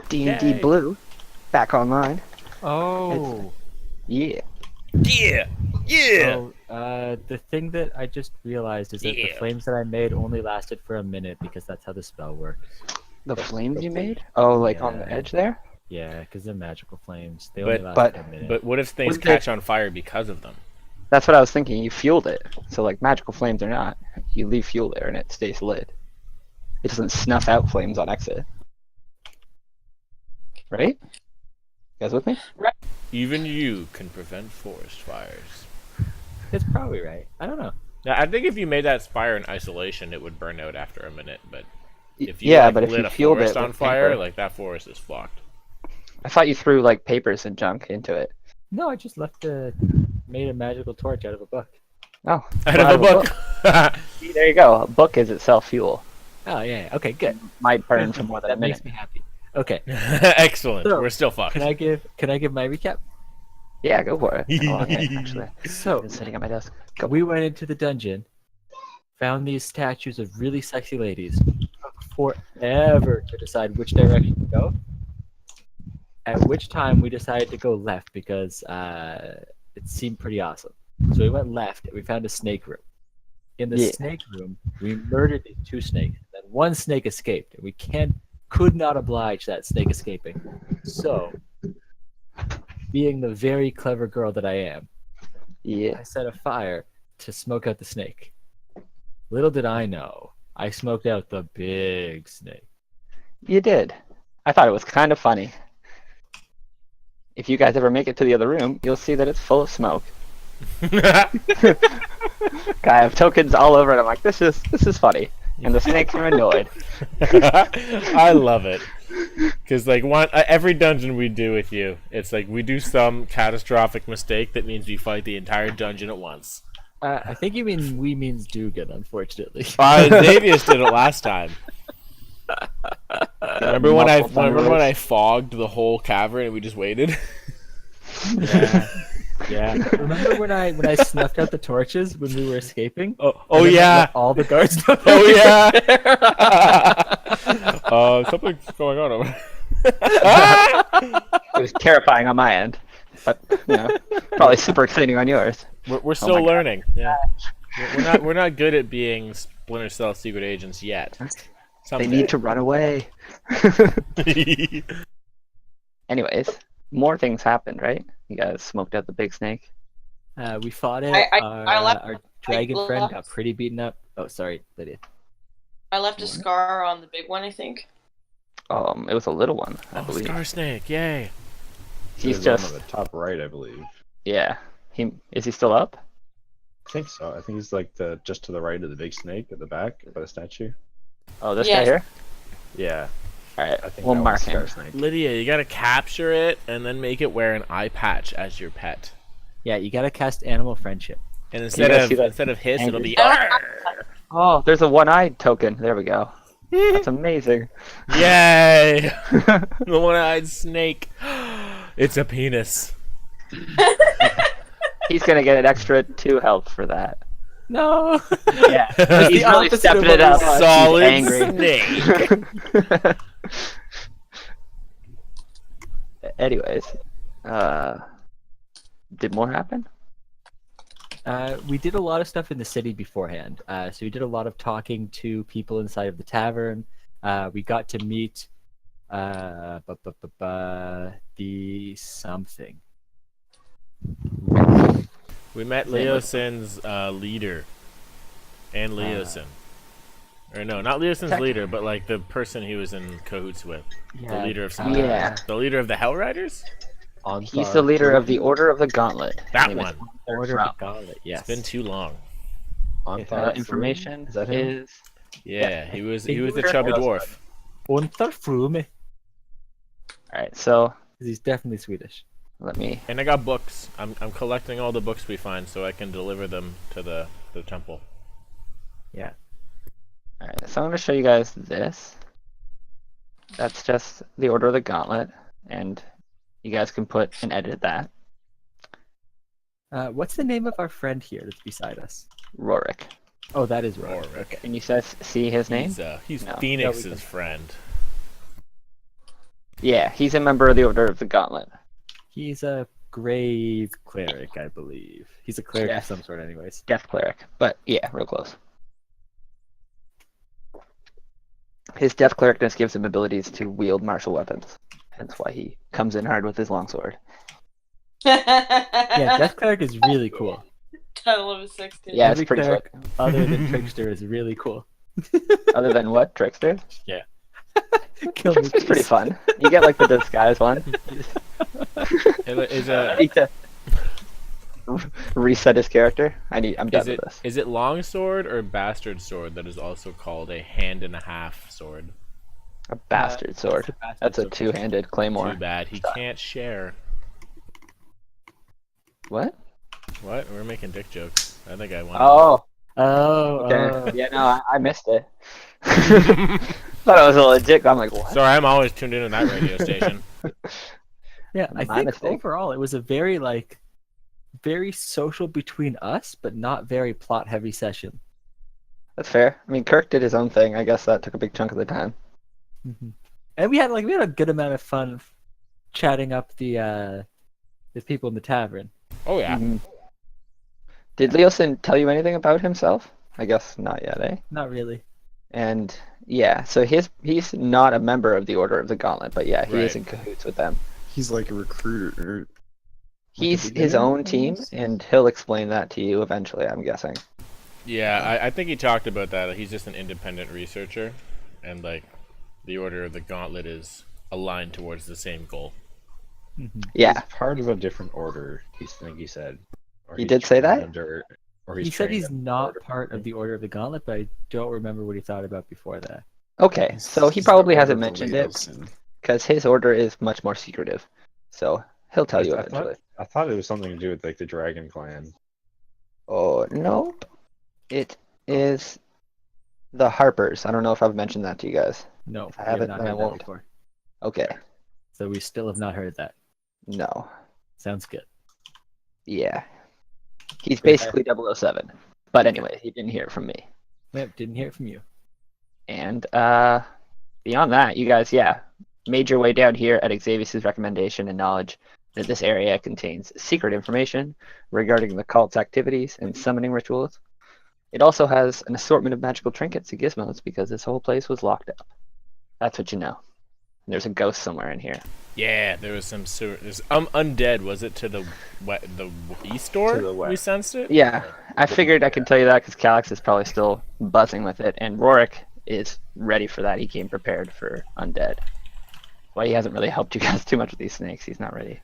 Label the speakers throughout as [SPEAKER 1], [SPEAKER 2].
[SPEAKER 1] D&D
[SPEAKER 2] Yay.
[SPEAKER 1] Blue, back online.
[SPEAKER 3] Oh.
[SPEAKER 1] Yeah.
[SPEAKER 2] Yeah! Yeah!
[SPEAKER 3] So, the thing that I just realized is that the
[SPEAKER 2] Yeah.
[SPEAKER 3] flames that I made only lasted for a minute because that's how the spell works.
[SPEAKER 1] The flames you made? Oh, like on the
[SPEAKER 3] Yeah.
[SPEAKER 1] edge there?
[SPEAKER 3] Yeah, because they're magical flames. They
[SPEAKER 2] But-
[SPEAKER 3] only last
[SPEAKER 1] but-
[SPEAKER 3] for a minute.
[SPEAKER 2] But what if things
[SPEAKER 1] Wouldn't they-
[SPEAKER 2] catch on fire because of them?
[SPEAKER 1] That's what I was thinking. You fueled it. So, like, magical flames or not, you leave fuel there and it stays lit. It doesn't snuff out flames on exit. Right? You guys with me?
[SPEAKER 2] Even you can prevent forest fires.
[SPEAKER 3] It's probably right. I don't know.
[SPEAKER 2] Now, I think if you made that fire in isolation, it would burn out after a minute. But if you
[SPEAKER 1] Yeah,
[SPEAKER 2] like,
[SPEAKER 1] but if
[SPEAKER 2] lit
[SPEAKER 1] you
[SPEAKER 2] a
[SPEAKER 1] fueled
[SPEAKER 2] forest
[SPEAKER 1] it
[SPEAKER 2] on
[SPEAKER 1] with
[SPEAKER 2] fire,
[SPEAKER 1] paper-
[SPEAKER 2] like that forest is fucked.
[SPEAKER 1] I thought you threw, like, papers and junk into it.
[SPEAKER 3] No, I just made a magical torch out of a book.
[SPEAKER 1] Oh.
[SPEAKER 2] Out
[SPEAKER 1] well,
[SPEAKER 2] of a book.
[SPEAKER 1] See, there you go. A book is itself fuel.
[SPEAKER 3] Oh yeah. Okay, good.
[SPEAKER 1] Might burn for more than a
[SPEAKER 3] That
[SPEAKER 1] minute.
[SPEAKER 3] makes me happy. Okay.
[SPEAKER 2] Excellent.
[SPEAKER 3] So,
[SPEAKER 2] We're still fucked.
[SPEAKER 3] Can I give my recap?
[SPEAKER 1] Yeah, go for it. Oh, okay, actually.
[SPEAKER 3] So
[SPEAKER 1] It's sitting at my desk. Go.
[SPEAKER 3] we went into the dungeon, found these statues of really sexy ladies. Took forever to decide which direction to go. At which time we decided to go left because it seemed pretty awesome. So we went left and we found a snake room. In the
[SPEAKER 1] Yeah.
[SPEAKER 3] snake room, we murdered these two snakes. Then one snake escaped, and we could not oblige that snake escaping. So, being the very clever girl that I am,
[SPEAKER 1] Yeah.
[SPEAKER 3] I set a fire to smoke out the snake. Little did I know, I smoked out the big snake.
[SPEAKER 1] You did. I thought it was kind of funny. If you guys ever make it to the other room, you'll see that it's full of smoke. I have tokens all over it. I'm like, this is funny. And the snakes are annoyed.
[SPEAKER 2] I love it. Because like every dungeon we do with you, it's like we do some catastrophic mistake that means we fight the entire dungeon at once.
[SPEAKER 3] I think you mean we means Dugan, unfortunately.
[SPEAKER 2] Xavius did it last time. Remember when I fogged the whole cavern and we just waited?
[SPEAKER 3] Yeah. Yeah. Remember when I snuffed out the torches when we were escaping?
[SPEAKER 2] Oh
[SPEAKER 3] And then,
[SPEAKER 2] yeah.
[SPEAKER 3] like, all the guards know
[SPEAKER 2] Oh
[SPEAKER 3] we were
[SPEAKER 2] yeah.
[SPEAKER 3] there?
[SPEAKER 2] Something's going on over.
[SPEAKER 1] It was terrifying on my end, but probably super exciting on yours.
[SPEAKER 2] We're still
[SPEAKER 1] my God.
[SPEAKER 2] learning. Yeah. We're not good at being Splinter Cell secret agents yet.
[SPEAKER 1] They need to run away. Anyways, more things happened, right? You guys smoked out the big snake.
[SPEAKER 3] We fought it.
[SPEAKER 4] I left-
[SPEAKER 3] Our dragon
[SPEAKER 4] I
[SPEAKER 3] friend
[SPEAKER 4] left-
[SPEAKER 3] got pretty beaten up. Oh, sorry, Lydia.
[SPEAKER 4] I left a scar on the big one, I think.
[SPEAKER 1] It was a little one, I
[SPEAKER 2] Oh,
[SPEAKER 1] believe.
[SPEAKER 2] Star Snake! Yay!
[SPEAKER 1] He's
[SPEAKER 5] There's
[SPEAKER 1] just
[SPEAKER 5] one on the top right, I believe.
[SPEAKER 1] yeah. Is he still up?
[SPEAKER 5] I think so. I think he's like just to the right of the big snake at the back by the statue.
[SPEAKER 1] Oh, this
[SPEAKER 4] Yeah.
[SPEAKER 1] guy here.
[SPEAKER 5] Yeah,
[SPEAKER 1] All right,
[SPEAKER 5] I think
[SPEAKER 1] we'll
[SPEAKER 5] that
[SPEAKER 1] mark
[SPEAKER 5] was
[SPEAKER 1] him.
[SPEAKER 5] Star Snake.
[SPEAKER 2] Lydia, you gotta capture it and then make it wear an eye patch as your pet.
[SPEAKER 3] Yeah, you gotta cast animal friendship.
[SPEAKER 2] And
[SPEAKER 1] guys see that
[SPEAKER 2] instead of hiss, it'll
[SPEAKER 1] angry-
[SPEAKER 2] be "Arr!"
[SPEAKER 1] Oh, there's a one-eyed token. There we go. That's amazing.
[SPEAKER 2] Yay! The one-eyed snake. It's a penis.
[SPEAKER 1] He's gonna get an extra 2 health for that.
[SPEAKER 3] No.
[SPEAKER 1] Yeah,
[SPEAKER 3] That's
[SPEAKER 1] he's
[SPEAKER 3] the
[SPEAKER 1] really
[SPEAKER 3] opposite
[SPEAKER 1] stepping
[SPEAKER 3] of what
[SPEAKER 1] it up.
[SPEAKER 3] we want.
[SPEAKER 2] Solid
[SPEAKER 1] He's angry.
[SPEAKER 2] snake.
[SPEAKER 1] Anyways, did more happen?
[SPEAKER 3] We did a lot of stuff in the city beforehand. So we did a lot of talking to people inside of the tavern. We got to meet the something.
[SPEAKER 2] We met Leosin's leader. And Leosin. Or no, not Leosin's
[SPEAKER 1] Tech-
[SPEAKER 2] leader, but like the person he was in cahoots with. The leader of some
[SPEAKER 1] Yeah.
[SPEAKER 2] The leader of the Hell Riders?
[SPEAKER 1] He's the leader of the Order of the Gauntlet.
[SPEAKER 2] That
[SPEAKER 1] Name is
[SPEAKER 2] one.
[SPEAKER 3] Order
[SPEAKER 1] From.
[SPEAKER 3] of the Gauntlet. Yes.
[SPEAKER 2] It's been too long.
[SPEAKER 1] Information
[SPEAKER 5] Is that him?
[SPEAKER 1] is
[SPEAKER 2] Yeah, he was the
[SPEAKER 1] Leader-
[SPEAKER 2] chubby dwarf.
[SPEAKER 3] Unterfrume.
[SPEAKER 1] all right. So
[SPEAKER 3] He's definitely Swedish.
[SPEAKER 1] let me.
[SPEAKER 2] And I got books. I'm collecting all the books we find so I can deliver them to the temple.
[SPEAKER 3] Yeah.
[SPEAKER 1] All right. So I'm gonna show you guys this. That's just the Order of the Gauntlet, and you guys can put and edit that.
[SPEAKER 3] What's the name of our friend here that's beside us?
[SPEAKER 1] Rorik.
[SPEAKER 3] Oh, that is Rorik.
[SPEAKER 2] Rorik.
[SPEAKER 3] Okay.
[SPEAKER 1] Can you see his name?
[SPEAKER 2] He's
[SPEAKER 1] No.
[SPEAKER 2] Phoenix's
[SPEAKER 3] No, we can-
[SPEAKER 2] friend.
[SPEAKER 1] Yeah, he's a member of the Order of the Gauntlet.
[SPEAKER 3] He's a grave cleric, I believe. He's a cleric
[SPEAKER 1] Yeah.
[SPEAKER 3] of some sort, anyways.
[SPEAKER 1] Death Cleric. But yeah, real close. His Death Clericness gives him abilities to wield martial weapons. Hence why he comes in hard with his longsword.
[SPEAKER 3] Yeah, Death Cleric is really cool.
[SPEAKER 4] Title of a 16.
[SPEAKER 1] Yeah,
[SPEAKER 3] Every
[SPEAKER 1] it's pretty
[SPEAKER 3] cleric other than Trickster is really cool.
[SPEAKER 1] Other than what? Trickster?
[SPEAKER 3] Kill me,
[SPEAKER 1] Trickster's pretty
[SPEAKER 3] please.
[SPEAKER 1] fun. You get like the disguise one.
[SPEAKER 2] Is
[SPEAKER 1] I need to reset his character. I'm done with this.
[SPEAKER 2] is it longsword or bastard sword that is also called a hand and a half sword?
[SPEAKER 1] A bastard sword. That's a two-handed claymore.
[SPEAKER 2] Too bad he can't share.
[SPEAKER 1] What?
[SPEAKER 2] What? We're making dick jokes. I think I won.
[SPEAKER 1] Oh,
[SPEAKER 3] Oh,
[SPEAKER 1] okay. Yeah, no, I missed it. Thought it was a legit. I'm like, what?
[SPEAKER 2] Sorry, I'm always tuned into that radio station.
[SPEAKER 3] yeah. I
[SPEAKER 1] My
[SPEAKER 3] think
[SPEAKER 1] mistake.
[SPEAKER 3] overall it was a very social between us, but not very plot-heavy session.
[SPEAKER 1] That's fair. I mean, Kirk did his own thing. I guess that took a big chunk of the time.
[SPEAKER 3] And we had a good amount of fun chatting up the people in the tavern.
[SPEAKER 2] Oh yeah.
[SPEAKER 1] Mhm. Did Leosin tell you anything about himself? I guess not yet, eh?
[SPEAKER 3] Not really.
[SPEAKER 1] And yeah, so he's not a member of the Order of the Gauntlet, but yeah, he is
[SPEAKER 2] Right.
[SPEAKER 1] in cahoots with them.
[SPEAKER 5] He's like a recruiter.
[SPEAKER 1] He's his
[SPEAKER 5] beginning,
[SPEAKER 1] own
[SPEAKER 5] I
[SPEAKER 1] team,
[SPEAKER 5] guess?
[SPEAKER 1] and he'll explain that to you eventually, I'm guessing.
[SPEAKER 2] Yeah, I think he talked about that. He's just an independent researcher, and like the Order of the Gauntlet is aligned towards the same goal.
[SPEAKER 1] Yeah,
[SPEAKER 5] He's part of a different order. He said. Or
[SPEAKER 1] He
[SPEAKER 5] he's
[SPEAKER 1] did say
[SPEAKER 5] trained
[SPEAKER 1] that?
[SPEAKER 5] Under, or
[SPEAKER 3] He
[SPEAKER 5] he's
[SPEAKER 3] said
[SPEAKER 5] trained
[SPEAKER 3] he's
[SPEAKER 5] under
[SPEAKER 3] not
[SPEAKER 5] order.
[SPEAKER 3] part of the Order of the Gauntlet, but I don't remember what he thought about before that.
[SPEAKER 1] okay, so he
[SPEAKER 5] He's the
[SPEAKER 1] probably
[SPEAKER 5] order
[SPEAKER 1] hasn't
[SPEAKER 5] of the
[SPEAKER 1] mentioned it,
[SPEAKER 5] Leosin.
[SPEAKER 1] because his order is much more secretive. So he'll tell you
[SPEAKER 5] I
[SPEAKER 1] eventually.
[SPEAKER 5] thought it was something to do with like the Dragon Clan.
[SPEAKER 1] Oh, nope. It is the Harpers. I don't know if I've mentioned that to you guys.
[SPEAKER 3] No,
[SPEAKER 1] I
[SPEAKER 3] we have
[SPEAKER 1] haven't,
[SPEAKER 3] not
[SPEAKER 1] then I
[SPEAKER 3] heard that
[SPEAKER 1] won't.
[SPEAKER 3] before.
[SPEAKER 1] Okay,
[SPEAKER 3] So we still have not heard that.
[SPEAKER 1] no.
[SPEAKER 3] Sounds good.
[SPEAKER 1] Yeah. He's
[SPEAKER 3] Okay.
[SPEAKER 1] basically 007. But anyway, he didn't hear it from me.
[SPEAKER 3] Yep, didn't hear it from you.
[SPEAKER 1] And beyond that, you guys, yeah, made your way down here at Xavius' recommendation and knowledge that this area contains secret information regarding the cult's activities and summoning rituals. It also has an assortment of magical trinkets and gizmos because this whole place was locked up. That's what you know. And there's a ghost somewhere in here.
[SPEAKER 2] Yeah, there was some sort. There's undead. Was it to the east door?
[SPEAKER 5] To the west.
[SPEAKER 2] We sensed it.
[SPEAKER 1] Yeah, I figured I could tell you that because Calyx is probably still buzzing with it, and Rorik is ready for that. He came prepared for undead. Well, he hasn't really helped you guys too much with these snakes. He's not ready.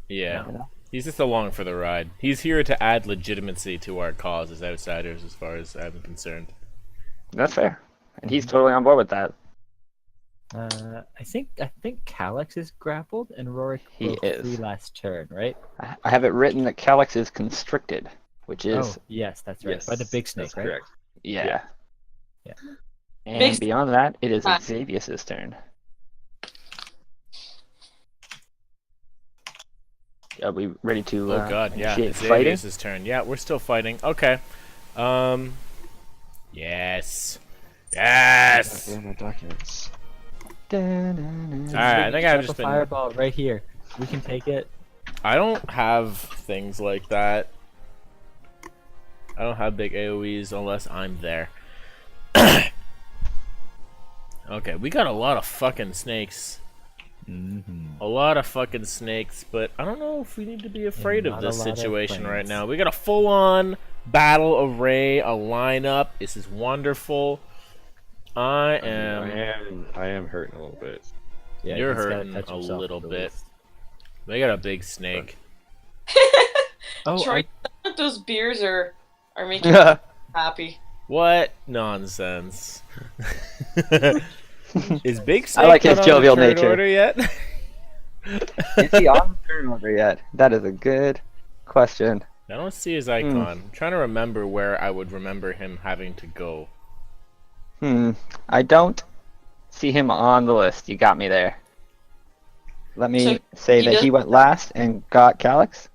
[SPEAKER 2] Yeah.
[SPEAKER 1] You know?
[SPEAKER 2] He's just along for the ride. He's here to add legitimacy to our cause as outsiders, as far as I'm concerned.
[SPEAKER 1] That's fair, and he's totally on board with that.
[SPEAKER 3] I think Calyx is grappled and Rorik
[SPEAKER 1] He
[SPEAKER 3] broke
[SPEAKER 1] is.
[SPEAKER 3] free last turn, right?
[SPEAKER 1] I have it written that Calyx is constricted, which is
[SPEAKER 3] Oh, yes, that's right.
[SPEAKER 5] Yes,
[SPEAKER 3] By the big snake,
[SPEAKER 5] that's
[SPEAKER 3] right?
[SPEAKER 5] correct.
[SPEAKER 1] yeah.
[SPEAKER 3] Yeah.
[SPEAKER 1] And
[SPEAKER 4] Big-
[SPEAKER 1] beyond that, it is
[SPEAKER 4] Ah.
[SPEAKER 1] Xavius' turn. Are we ready to?
[SPEAKER 2] Oh god, yeah.
[SPEAKER 1] initiate fighting?
[SPEAKER 2] Xavius' turn. Yeah, we're still fighting. Okay. Yes. Yes.
[SPEAKER 5] Documents.
[SPEAKER 2] Alright, I think I've
[SPEAKER 3] Drop
[SPEAKER 2] just
[SPEAKER 3] a
[SPEAKER 2] been.
[SPEAKER 3] fireball right here. We can take it.
[SPEAKER 2] I don't have things like that. I don't have big AoEs unless I'm there. Okay, we got a lot of fucking snakes. A lot of fucking snakes, but I don't know if we need to be afraid of
[SPEAKER 3] not a
[SPEAKER 2] this
[SPEAKER 3] lot of
[SPEAKER 2] situation right
[SPEAKER 3] planes.
[SPEAKER 2] now. We got a full-on battle array, a lineup. This is wonderful. I am.
[SPEAKER 5] I am hurting a little bit.
[SPEAKER 3] Yeah,
[SPEAKER 2] You're
[SPEAKER 3] he's gotta
[SPEAKER 2] hurting
[SPEAKER 3] touch
[SPEAKER 2] a
[SPEAKER 3] himself
[SPEAKER 2] little
[SPEAKER 3] at
[SPEAKER 2] bit.
[SPEAKER 3] least.
[SPEAKER 2] They got a big snake.
[SPEAKER 3] Oh,
[SPEAKER 4] Troy,
[SPEAKER 3] I,
[SPEAKER 4] those beers are making me happy.
[SPEAKER 2] What nonsense? Is Big Snake
[SPEAKER 1] I like his
[SPEAKER 2] not on the
[SPEAKER 1] jovial
[SPEAKER 2] turn
[SPEAKER 1] nature.
[SPEAKER 2] order yet?
[SPEAKER 1] Is he on the turn order yet? That is a good question.
[SPEAKER 2] I don't see his icon. I'm trying to remember where I would remember him having to go.
[SPEAKER 1] I don't see him on the list. You got me there. Let me
[SPEAKER 4] So
[SPEAKER 1] say
[SPEAKER 4] he
[SPEAKER 1] that
[SPEAKER 4] does-
[SPEAKER 1] he went last and got Calyx.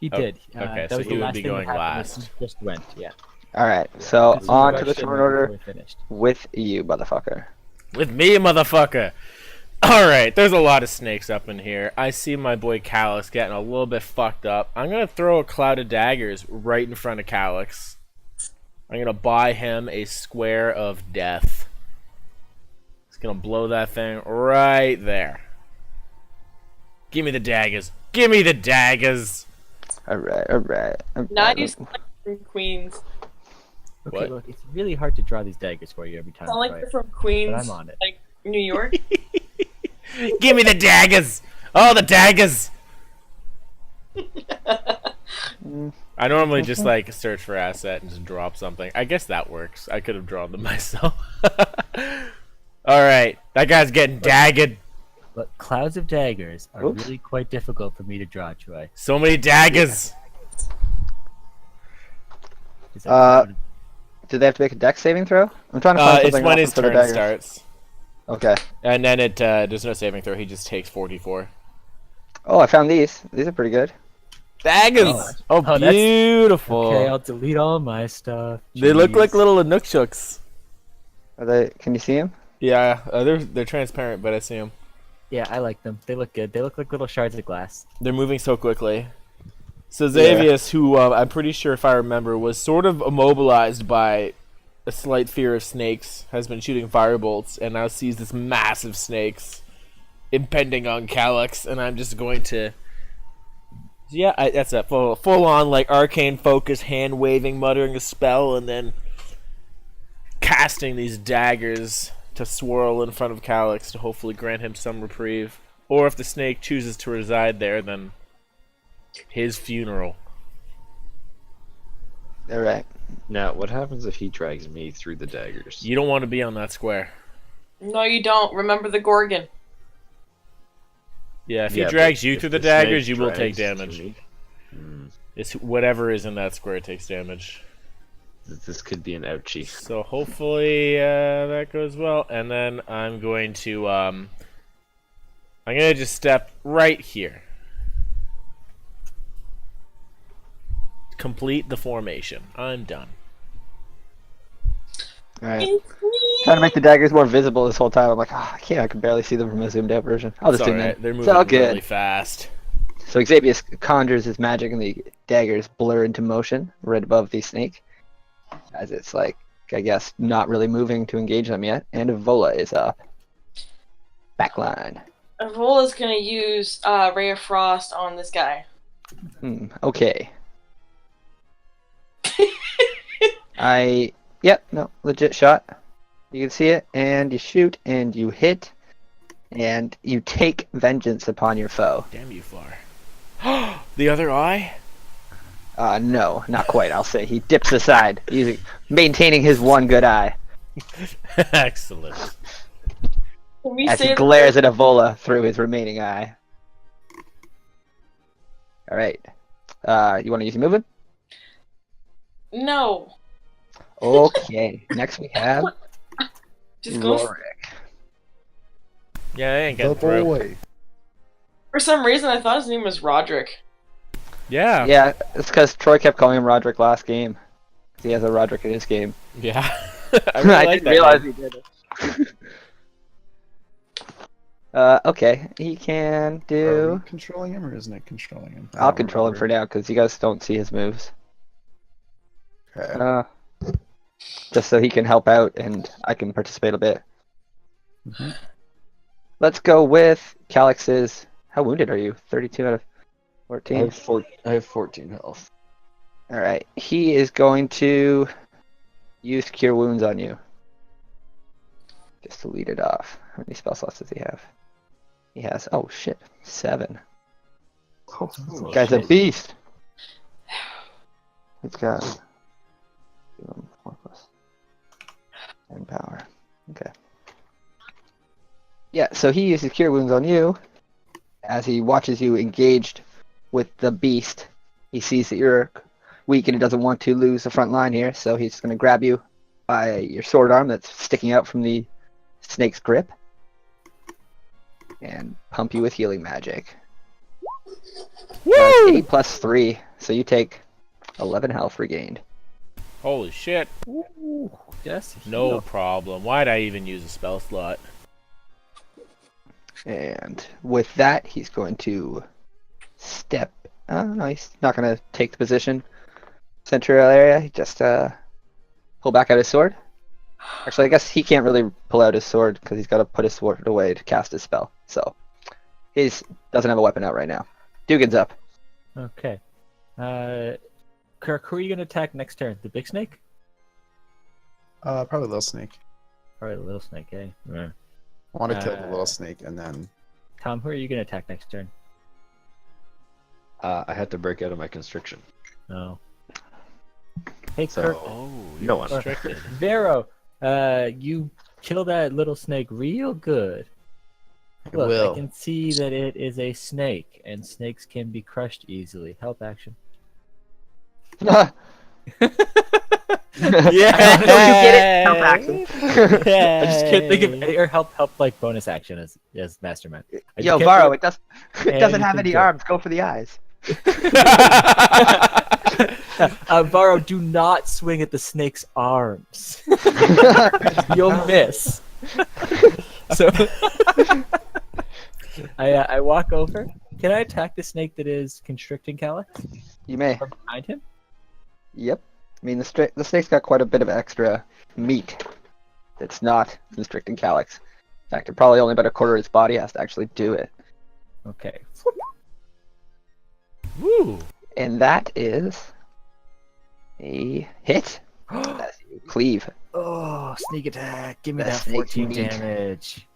[SPEAKER 3] he
[SPEAKER 2] Oh,
[SPEAKER 3] did.
[SPEAKER 2] okay,
[SPEAKER 3] That
[SPEAKER 2] so
[SPEAKER 3] was
[SPEAKER 2] he
[SPEAKER 3] the
[SPEAKER 2] would
[SPEAKER 3] last
[SPEAKER 2] be
[SPEAKER 3] thing that
[SPEAKER 2] going
[SPEAKER 3] happened
[SPEAKER 2] last.
[SPEAKER 3] when he just went, yeah.
[SPEAKER 1] All right, so
[SPEAKER 3] This was
[SPEAKER 1] on to the
[SPEAKER 3] question
[SPEAKER 1] turn
[SPEAKER 3] right
[SPEAKER 1] order
[SPEAKER 3] before we finished.
[SPEAKER 1] with you, motherfucker.
[SPEAKER 2] With me, motherfucker. Alright, there's a lot of snakes up in here. I see my boy Calyx getting a little bit fucked up. I'm gonna throw a cloud of daggers right in front of Calyx. I'm gonna buy him a square of death. It's gonna blow that thing right there. Give me the daggers. Give me the daggers!
[SPEAKER 1] Alright.
[SPEAKER 4] Now you sound like from Queens.
[SPEAKER 3] Okay,
[SPEAKER 2] What?
[SPEAKER 3] look, it's really hard to draw these daggers for you every time.
[SPEAKER 4] Sound like
[SPEAKER 3] right?
[SPEAKER 4] you're from Queens.
[SPEAKER 3] But I'm on it.
[SPEAKER 4] Like New York.
[SPEAKER 2] Give me the daggers! Oh, the daggers! I normally just like search for asset and just drop something. I guess that works. I could have drawn them myself. Alright, that guy's getting daggered.
[SPEAKER 3] But clouds of daggers are
[SPEAKER 1] Oops.
[SPEAKER 3] really quite difficult for me to draw, Troy.
[SPEAKER 2] So many daggers!
[SPEAKER 3] 'Cause I-
[SPEAKER 1] Do they have to make a dex saving throw? I'm trying to find
[SPEAKER 2] It's
[SPEAKER 1] something
[SPEAKER 2] when
[SPEAKER 1] awesome
[SPEAKER 2] his
[SPEAKER 1] for the
[SPEAKER 2] turn
[SPEAKER 1] daggers.
[SPEAKER 2] starts.
[SPEAKER 1] Okay.
[SPEAKER 2] And then it there's no saving throw, he just takes 44.
[SPEAKER 1] Oh, I found these. These are pretty good.
[SPEAKER 2] Daggers! Oh,
[SPEAKER 3] Oh, that's-
[SPEAKER 2] beautiful!
[SPEAKER 3] Okay, I'll delete all my stuff.
[SPEAKER 2] They look like
[SPEAKER 3] Jeez.
[SPEAKER 2] little Nookshucks.
[SPEAKER 1] Are they? Can you see them?
[SPEAKER 2] Yeah, they're transparent, but I see them.
[SPEAKER 3] Yeah, I like them. They look good. They look like little shards of glass.
[SPEAKER 2] They're moving so quickly. So Xavius, who I'm pretty sure, if I remember, was sort of immobilized by a slight fear of snakes, has been shooting firebolts, and now sees this massive snakes impending on Calyx, and I'm just going to... Yeah, that's a full-on, like, arcane focus, hand-waving, muttering a spell, and then casting these daggers to swirl in front of Calyx to hopefully grant him some reprieve. Or if the snake chooses to reside there, then his funeral.
[SPEAKER 1] Alright.
[SPEAKER 5] Now, what happens if he drags me through the daggers?
[SPEAKER 2] You don't want to be on that square.
[SPEAKER 4] No, you don't. Remember the Gorgon.
[SPEAKER 2] Yeah, if
[SPEAKER 5] Yeah,
[SPEAKER 2] he drags
[SPEAKER 5] but
[SPEAKER 2] you
[SPEAKER 5] if
[SPEAKER 2] through the
[SPEAKER 5] the snake
[SPEAKER 2] daggers, you will take
[SPEAKER 5] drags
[SPEAKER 2] damage.
[SPEAKER 5] me- Hmm,
[SPEAKER 2] It's whatever is in that square takes damage.
[SPEAKER 5] this could be an ouchie.
[SPEAKER 2] So hopefully that goes well. And then I'm going to just step right here. Complete the formation. I'm done.
[SPEAKER 1] Alright.
[SPEAKER 4] It's me.
[SPEAKER 1] Trying to make the daggers more visible this whole time. I'm like, I can't. I can barely see them from a zoomed out version. I'll just
[SPEAKER 2] It's
[SPEAKER 1] zoom
[SPEAKER 2] alright.
[SPEAKER 1] in.
[SPEAKER 2] They're
[SPEAKER 1] It's all
[SPEAKER 2] moving
[SPEAKER 1] good.
[SPEAKER 2] really fast.
[SPEAKER 1] So Xavius conjures his magic, and the daggers blur into motion right above the snake, as it's like, I guess, not really moving to engage them yet. And Evola is up. Backline.
[SPEAKER 4] Evola's gonna use Ray of Frost on this guy.
[SPEAKER 1] Okay. No, legit shot. You can see it, and you shoot, and you hit, and you take vengeance upon your foe.
[SPEAKER 2] Damn you, Flar. The other eye?
[SPEAKER 1] No, not quite. I'll say he dips aside, maintaining his one good eye
[SPEAKER 2] Excellent.
[SPEAKER 4] Can we
[SPEAKER 1] as
[SPEAKER 4] say
[SPEAKER 1] he glares at Evola through his remaining eye. All right. You want to use your movement?
[SPEAKER 4] no?
[SPEAKER 1] Okay. Next we have
[SPEAKER 4] Just go.
[SPEAKER 1] Rorik.
[SPEAKER 2] Yeah, I ain't
[SPEAKER 6] The
[SPEAKER 2] getting through.
[SPEAKER 6] boy.
[SPEAKER 4] For some reason, I thought his name was Roderick.
[SPEAKER 2] Yeah.
[SPEAKER 1] Yeah, it's because Troy kept calling him Roderick last game. He has a Roderick in his game.
[SPEAKER 2] Yeah. I really
[SPEAKER 1] I
[SPEAKER 2] like
[SPEAKER 1] didn't
[SPEAKER 2] that
[SPEAKER 1] realize
[SPEAKER 2] name.
[SPEAKER 1] he did it. Okay, he can
[SPEAKER 6] Are
[SPEAKER 1] do.
[SPEAKER 6] we controlling him or isn't it controlling him? I
[SPEAKER 1] I'll
[SPEAKER 6] don't
[SPEAKER 1] control him for
[SPEAKER 6] remember.
[SPEAKER 1] now because you guys don't see his moves.
[SPEAKER 6] Okay.
[SPEAKER 1] Just so he can help out and I can participate a bit.
[SPEAKER 6] Mhm.
[SPEAKER 1] Let's go with Calyx's. How wounded are you? 32 out of 14.
[SPEAKER 5] I have 14 health.
[SPEAKER 1] All right. He is going to use Cure Wounds on you. Just to lead it off. How many spell slots does he have? He has, oh shit, 7.
[SPEAKER 6] Oh,
[SPEAKER 1] Guy's a
[SPEAKER 6] shit.
[SPEAKER 1] beast. He's got 4 plus 10 power. Okay. Yeah, so he uses Cure Wounds on you. As he watches you engaged with the beast, he sees that you're weak and he doesn't want to lose the front line here, so he's going to grab you by your sword arm that's sticking out from the snake's grip and pump you with healing magic. That's 8 plus 3, so you take 11 health regained.
[SPEAKER 2] Holy shit.
[SPEAKER 3] Ooh, yes.
[SPEAKER 2] No
[SPEAKER 3] heal.
[SPEAKER 2] problem. Why'd I even use a spell slot?
[SPEAKER 1] And with that, he's going to step. No, he's not going to take the position. Central area. He just pull back out his sword. Actually, I guess he can't really pull out his sword because he's got to put his sword away to cast his spell. So he doesn't have a weapon out right now. Dugan's up.
[SPEAKER 3] Okay. Kirk, who are you gonna attack next turn? The big snake?
[SPEAKER 6] Probably little snake.
[SPEAKER 3] Or the little snake, eh? Yeah.
[SPEAKER 6] I want to kill the little snake and then.
[SPEAKER 3] Tom, who are you gonna attack next turn?
[SPEAKER 5] I had to break out of my constriction.
[SPEAKER 3] No. Hey,
[SPEAKER 5] So-
[SPEAKER 3] Kirk.
[SPEAKER 2] Oh,
[SPEAKER 5] No
[SPEAKER 2] you're
[SPEAKER 5] one.
[SPEAKER 2] restricted.
[SPEAKER 3] Vero, you kill that little snake real good.
[SPEAKER 6] I
[SPEAKER 3] Look,
[SPEAKER 6] will.
[SPEAKER 3] I can see that it is a snake, and snakes can be crushed easily. Help action.
[SPEAKER 2] Yeah.
[SPEAKER 1] You get it? Help action.
[SPEAKER 3] I just can't think of any, or help like bonus action as mastermind. I just
[SPEAKER 1] Yo,
[SPEAKER 3] can't
[SPEAKER 1] Varo,
[SPEAKER 3] think
[SPEAKER 1] it doesn't have
[SPEAKER 3] anything
[SPEAKER 1] any
[SPEAKER 3] good.
[SPEAKER 1] arms. Go for the eyes.
[SPEAKER 3] of- Varo, do not swing at the snake's arms. You'll miss. So I walk over. Can I attack the snake that is constricting Calyx
[SPEAKER 1] You may.
[SPEAKER 3] from behind him?
[SPEAKER 1] Yep. I mean, the snake's got quite a bit of extra meat that's not constricting calyx. In fact, it probably only about a quarter of its body has to actually do it.
[SPEAKER 3] Okay.
[SPEAKER 2] Woo!
[SPEAKER 1] And that is a hit. As you cleave.
[SPEAKER 3] Oh, sneak attack! Give me
[SPEAKER 1] That
[SPEAKER 3] that
[SPEAKER 1] snake's
[SPEAKER 3] 14
[SPEAKER 1] meat.
[SPEAKER 3] damage.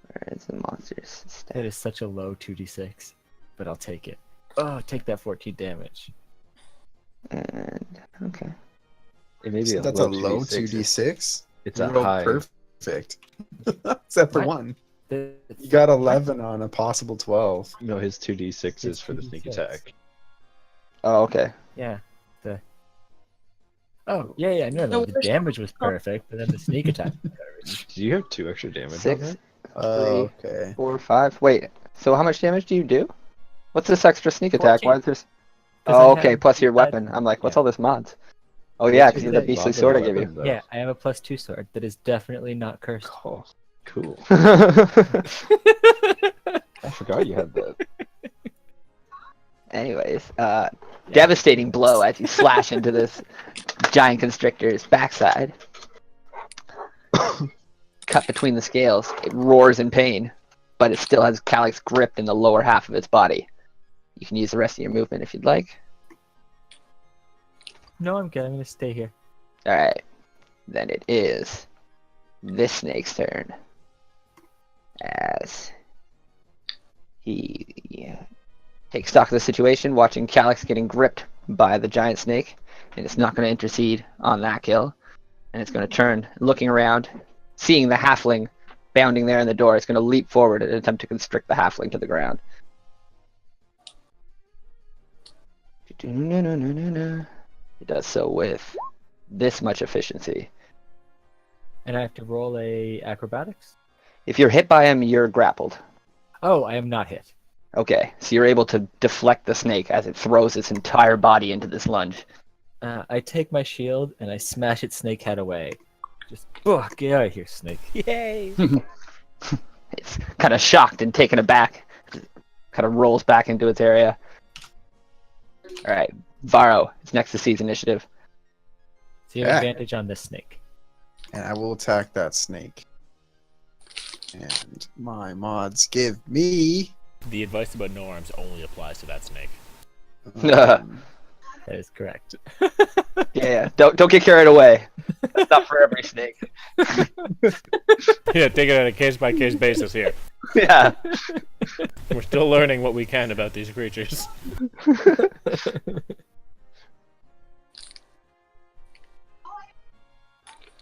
[SPEAKER 1] Where is the monster's
[SPEAKER 3] That
[SPEAKER 1] stat?
[SPEAKER 3] is such a low 2d6, but I'll take it. Oh, take that 14 damage.
[SPEAKER 1] And okay.
[SPEAKER 5] It may be
[SPEAKER 6] So that's a low 2d6.
[SPEAKER 5] It's
[SPEAKER 6] You
[SPEAKER 5] a
[SPEAKER 6] rolled
[SPEAKER 5] high.
[SPEAKER 6] perfect. Except for
[SPEAKER 3] What?
[SPEAKER 6] one.
[SPEAKER 3] The-
[SPEAKER 6] You got 11 on a possible 12.
[SPEAKER 5] No, his 2d6 is
[SPEAKER 3] It's
[SPEAKER 5] for the sneak
[SPEAKER 3] 2d6.
[SPEAKER 5] attack.
[SPEAKER 1] Oh, okay.
[SPEAKER 3] Yeah. Oh, yeah. No,
[SPEAKER 4] No,
[SPEAKER 3] the
[SPEAKER 4] there's-
[SPEAKER 3] damage was perfect, but then the sneak attack was garbage.
[SPEAKER 5] Do you have 2 extra damage? on
[SPEAKER 1] 6,
[SPEAKER 5] that?
[SPEAKER 6] Oh, okay.
[SPEAKER 1] 4, 5. Wait. So how much damage do you do? What's this extra sneak attack?
[SPEAKER 3] 14.
[SPEAKER 1] Why is there?
[SPEAKER 3] 'Cause
[SPEAKER 1] Oh,
[SPEAKER 3] I
[SPEAKER 1] okay.
[SPEAKER 3] have-
[SPEAKER 1] Plus your
[SPEAKER 3] I-
[SPEAKER 1] weapon. I'm like, what's
[SPEAKER 3] yeah.
[SPEAKER 1] all this mods? Oh yeah, because
[SPEAKER 3] you
[SPEAKER 1] you have
[SPEAKER 3] say?
[SPEAKER 1] that beastly
[SPEAKER 5] Mods on
[SPEAKER 1] sword I
[SPEAKER 5] the
[SPEAKER 1] gave you.
[SPEAKER 5] weapon, though.
[SPEAKER 3] Yeah, I have a +2 sword that is definitely not cursed.
[SPEAKER 5] Oh, cool. I forgot you had that.
[SPEAKER 1] Anyways, devastating blow as you slash into this giant constrictor's backside. Cut between the scales. It roars in pain, but it still has Calyx gripped in the lower half of its body. You can use the rest of your movement if you'd like.
[SPEAKER 3] No, I'm good. I'm gonna stay here.
[SPEAKER 1] Alright. Then it is this snake's turn. As he takes stock of the situation, watching Calyx getting gripped by the giant snake. And it's not going to intercede on that kill. And it's going to turn, looking around, seeing the halfling bounding there in the door. It's going to leap forward and attempt to constrict the halfling to the ground. It does so with this much efficiency.
[SPEAKER 3] And I have to roll a acrobatics.
[SPEAKER 1] If you're hit by him, you're grappled.
[SPEAKER 3] Oh, I am not hit.
[SPEAKER 1] Okay, so you're able to deflect the snake as it throws its entire body into this lunge.
[SPEAKER 3] I take my shield and I smash its snake head away. Just, get out of here, snake. Yay!
[SPEAKER 1] It's kind of shocked and taken aback. Kind of rolls back into its area. All right, Varro is next to seize initiative.
[SPEAKER 3] So you have
[SPEAKER 6] Yeah.
[SPEAKER 3] advantage on this snake.
[SPEAKER 6] And I will attack that snake. And my mods give me.
[SPEAKER 2] The advice about no arms only applies to that snake.
[SPEAKER 3] That is correct.
[SPEAKER 1] Yeah, don't get carried away. That's not for every snake.
[SPEAKER 2] Yeah, take it on a case-by-case basis here.
[SPEAKER 1] Yeah.
[SPEAKER 2] We're still learning what we can about these creatures.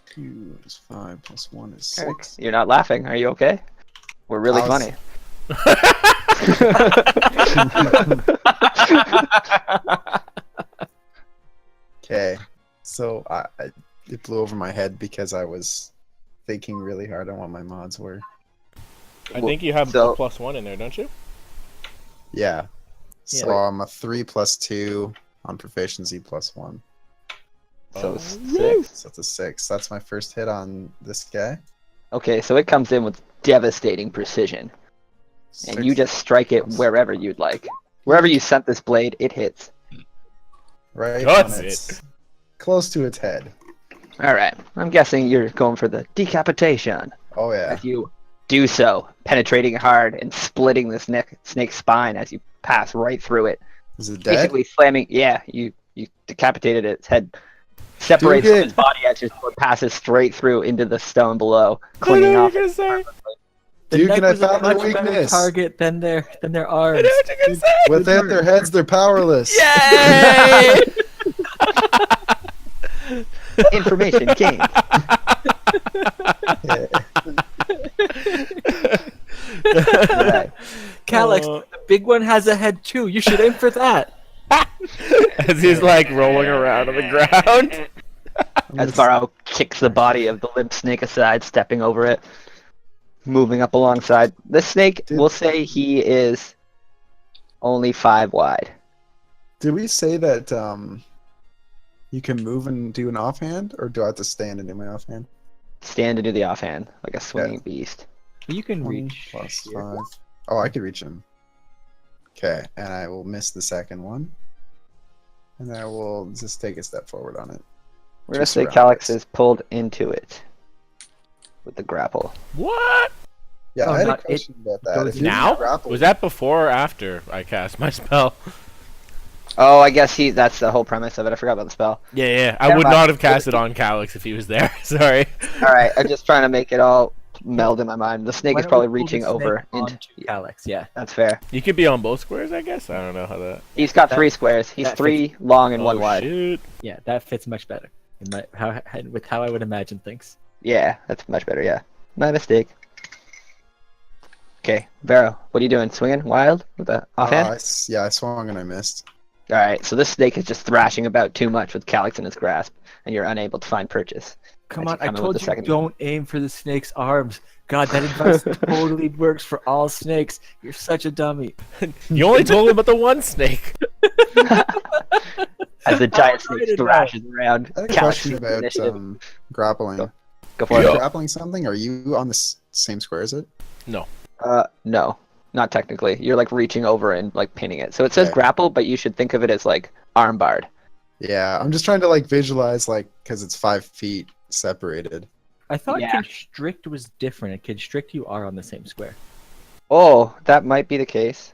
[SPEAKER 6] 2 is 5 plus 1 is
[SPEAKER 1] Eric,
[SPEAKER 6] 6.
[SPEAKER 1] you're not laughing. Are you okay? We're really
[SPEAKER 6] I was-
[SPEAKER 1] funny.
[SPEAKER 6] Okay. So it blew over my head because I was thinking really hard on what my mods were.
[SPEAKER 2] I think you have
[SPEAKER 1] So-
[SPEAKER 2] a +1 in there, don't you?
[SPEAKER 6] Yeah. So
[SPEAKER 1] Yeah.
[SPEAKER 6] I'm a 3 plus 2 on proficiency plus 1.
[SPEAKER 1] So
[SPEAKER 2] Oh,
[SPEAKER 1] 6.
[SPEAKER 6] So it's a 6. That's my first hit on this guy.
[SPEAKER 1] Okay, so it comes in with devastating precision. And you just strike it wherever you'd like. Wherever you sent this blade, it hits.
[SPEAKER 6] Right
[SPEAKER 2] Cuts
[SPEAKER 6] on its, close to its head.
[SPEAKER 1] Alright, I'm guessing you're going for the decapitation.
[SPEAKER 6] Oh yeah.
[SPEAKER 1] As you do so, penetrating hard and splitting this snake's spine as you pass right through it.
[SPEAKER 6] Is it dead?
[SPEAKER 1] Basically slamming, yeah, you decapitated its head. Separates from his body as your sword passes straight through into the stone below, clinging off.
[SPEAKER 3] The
[SPEAKER 6] Dude,
[SPEAKER 3] neck
[SPEAKER 6] can I
[SPEAKER 3] was a
[SPEAKER 6] found their
[SPEAKER 3] much better
[SPEAKER 6] weakness?
[SPEAKER 3] target than their arms.
[SPEAKER 6] Without their heads, they're powerless.
[SPEAKER 2] Yay!
[SPEAKER 1] Information gained.
[SPEAKER 6] Yeah.
[SPEAKER 1] Right.
[SPEAKER 3] Calyx, the big one has a head too. You should aim for that.
[SPEAKER 2] As he's like rolling around on the ground.
[SPEAKER 1] As Varro kicks the body of the limp snake aside, stepping over it, moving up alongside. This snake, we'll say he is only 5 wide.
[SPEAKER 6] Did we say that you can move and do an offhand, or do I have to stand and do my offhand?
[SPEAKER 1] Stand to do the offhand, like a swinging beast.
[SPEAKER 3] You can
[SPEAKER 6] 1
[SPEAKER 3] reach.
[SPEAKER 6] plus
[SPEAKER 3] here.
[SPEAKER 6] 5. Oh, I could reach him. Okay, and I will miss the second one. And I will just take a step forward on it.
[SPEAKER 1] We're going to
[SPEAKER 6] Just
[SPEAKER 1] say
[SPEAKER 6] around
[SPEAKER 1] Calyx
[SPEAKER 6] it.
[SPEAKER 1] is pulled into it with the grapple.
[SPEAKER 2] What?
[SPEAKER 6] Yeah,
[SPEAKER 3] Oh,
[SPEAKER 6] I had a
[SPEAKER 3] not- it
[SPEAKER 6] question about that.
[SPEAKER 3] goes
[SPEAKER 6] If you
[SPEAKER 2] now?
[SPEAKER 6] grapple-
[SPEAKER 2] Was that before or after I cast my spell?
[SPEAKER 1] Oh, I guess that's the whole premise of it. I forgot about the spell.
[SPEAKER 2] Yeah. I
[SPEAKER 1] Never
[SPEAKER 2] would
[SPEAKER 1] mind.
[SPEAKER 2] not have cast it on Calyx if he was there. Sorry.
[SPEAKER 1] Alright, I'm just trying to make it all meld in my mind. The snake
[SPEAKER 3] Why
[SPEAKER 1] is
[SPEAKER 3] don't
[SPEAKER 1] probably
[SPEAKER 3] we pull the
[SPEAKER 1] reaching
[SPEAKER 3] snake
[SPEAKER 1] over.
[SPEAKER 3] onto Calyx, yeah.
[SPEAKER 1] That's fair.
[SPEAKER 2] You could be on both squares, I guess. I don't know how that.
[SPEAKER 1] He's got 3 squares. He's
[SPEAKER 3] that
[SPEAKER 1] 3 long and 1
[SPEAKER 2] Oh,
[SPEAKER 1] wide.
[SPEAKER 2] shit.
[SPEAKER 3] Yeah, that fits much better. With how I would imagine things.
[SPEAKER 1] Yeah, that's much better, yeah. My mistake. Okay, Vero, what are you doing? Swinging wild with the offhand?
[SPEAKER 6] I swung and I missed.
[SPEAKER 1] Alright, so this snake is just thrashing about too much with Calyx in his grasp, and you're unable to find purchase.
[SPEAKER 3] Come
[SPEAKER 1] As
[SPEAKER 3] on,
[SPEAKER 1] you
[SPEAKER 3] I
[SPEAKER 1] come in with
[SPEAKER 3] told
[SPEAKER 1] the
[SPEAKER 3] you
[SPEAKER 1] second-
[SPEAKER 3] don't aim for the snake's arms. God, that advice totally works for all snakes. You're such a dummy.
[SPEAKER 2] You only told him about the one snake.
[SPEAKER 1] As the giant
[SPEAKER 3] I'm
[SPEAKER 1] snake
[SPEAKER 3] excited
[SPEAKER 1] thrashes around,
[SPEAKER 6] I had a
[SPEAKER 1] Calyx
[SPEAKER 6] question
[SPEAKER 1] sees the
[SPEAKER 6] about
[SPEAKER 1] initiative.
[SPEAKER 6] grappling.
[SPEAKER 1] Go for
[SPEAKER 6] Are you
[SPEAKER 1] it.
[SPEAKER 6] grappling something? Are you on the same square as it?
[SPEAKER 2] No.
[SPEAKER 1] No, not technically. You're like reaching over and like pinning it. So it says
[SPEAKER 6] Okay.
[SPEAKER 1] grapple, but you should think of it as like arm barred.
[SPEAKER 6] Yeah, I'm just trying to like visualize because it's 5 feet separated.
[SPEAKER 3] I thought
[SPEAKER 1] Yeah.
[SPEAKER 3] constrict was different. In constrict, you are on the same square.
[SPEAKER 1] Oh, that might be the case.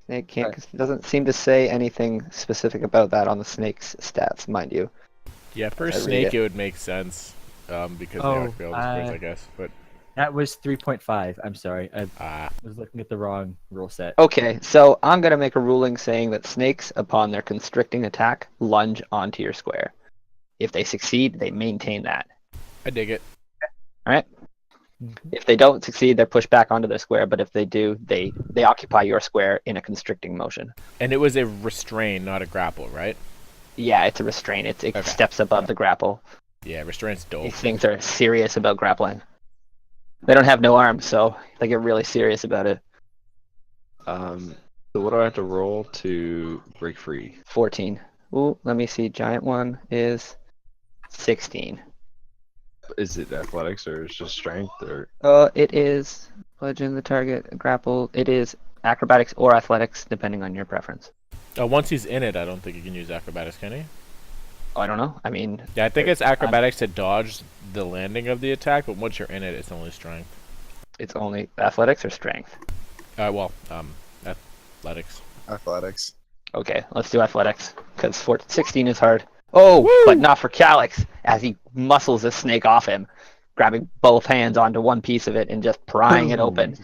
[SPEAKER 1] Snake can't.
[SPEAKER 3] Right.
[SPEAKER 1] 'Cause it doesn't seem to say anything specific about that on the snake's stats, mind you.
[SPEAKER 2] Yeah, for
[SPEAKER 1] I
[SPEAKER 2] a
[SPEAKER 1] read
[SPEAKER 2] snake
[SPEAKER 1] it.
[SPEAKER 2] it would make sense. Because
[SPEAKER 3] Oh,
[SPEAKER 2] they are squares, I
[SPEAKER 3] uh,
[SPEAKER 2] guess. But
[SPEAKER 3] That was 3.5. I'm sorry. I
[SPEAKER 2] ah,
[SPEAKER 3] was looking at the wrong rule set.
[SPEAKER 1] Okay, so I'm gonna make a ruling saying that snakes, upon their constricting attack, lunge onto your square. If they succeed, they maintain that.
[SPEAKER 2] I dig it.
[SPEAKER 1] Alright? If they don't succeed, they're pushed back onto their square, but if they do, they occupy your square in a constricting motion.
[SPEAKER 2] And it was a restrain, not a grapple, right?
[SPEAKER 1] Yeah, it's a restraint. It
[SPEAKER 2] Okay.
[SPEAKER 1] steps above the grapple.
[SPEAKER 2] Yeah, restraint's dope.
[SPEAKER 1] These things are serious about grappling. They don't have no arms, so they get really serious about it.
[SPEAKER 5] So what do I have to roll to break free?
[SPEAKER 1] 14. Ooh, let me see. Giant one is 16.
[SPEAKER 5] Is it athletics or is it just strength or?
[SPEAKER 1] It is bludgeon the target, grapple. It is acrobatics or athletics, depending on your preference.
[SPEAKER 2] Once he's in it, I don't think he can use acrobatics, can he?
[SPEAKER 1] Oh, I don't know. I mean,
[SPEAKER 2] Yeah, I think it's acrobatics to dodge the landing of the attack, but once you're in it, it's only strength.
[SPEAKER 1] it's only athletics or strength.
[SPEAKER 2] Athletics.
[SPEAKER 6] Athletics.
[SPEAKER 1] Okay, let's do athletics, because 16 is hard. Oh, but not for Calyx, as he muscles the snake off him, grabbing both hands onto one piece of it and just prying it open.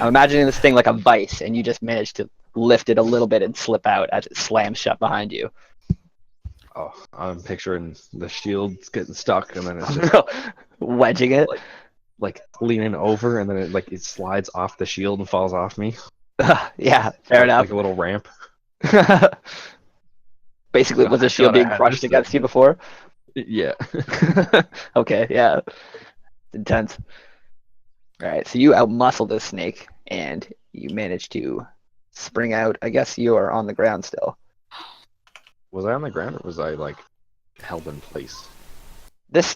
[SPEAKER 1] I'm imagining this thing like a vice, and you just managed to lift it a little bit and slip out as it slams shut behind you.
[SPEAKER 5] Oh, I'm picturing the shields getting stuck and then it's just
[SPEAKER 1] Wedging it.
[SPEAKER 5] like leaning over and then it slides off the shield and falls off me.
[SPEAKER 1] Yeah, fair enough.
[SPEAKER 5] Like a little ramp.
[SPEAKER 1] Basically, was the
[SPEAKER 5] I
[SPEAKER 1] shield
[SPEAKER 5] thought I
[SPEAKER 1] being
[SPEAKER 5] had
[SPEAKER 1] crushed
[SPEAKER 5] this
[SPEAKER 1] against you before?
[SPEAKER 5] Yeah.
[SPEAKER 1] Okay, yeah. Intense. Alright, so you outmuscle this snake, and you manage to spring out. I guess you are on the ground still.
[SPEAKER 5] Was I on the ground or was I like held in place?
[SPEAKER 1] This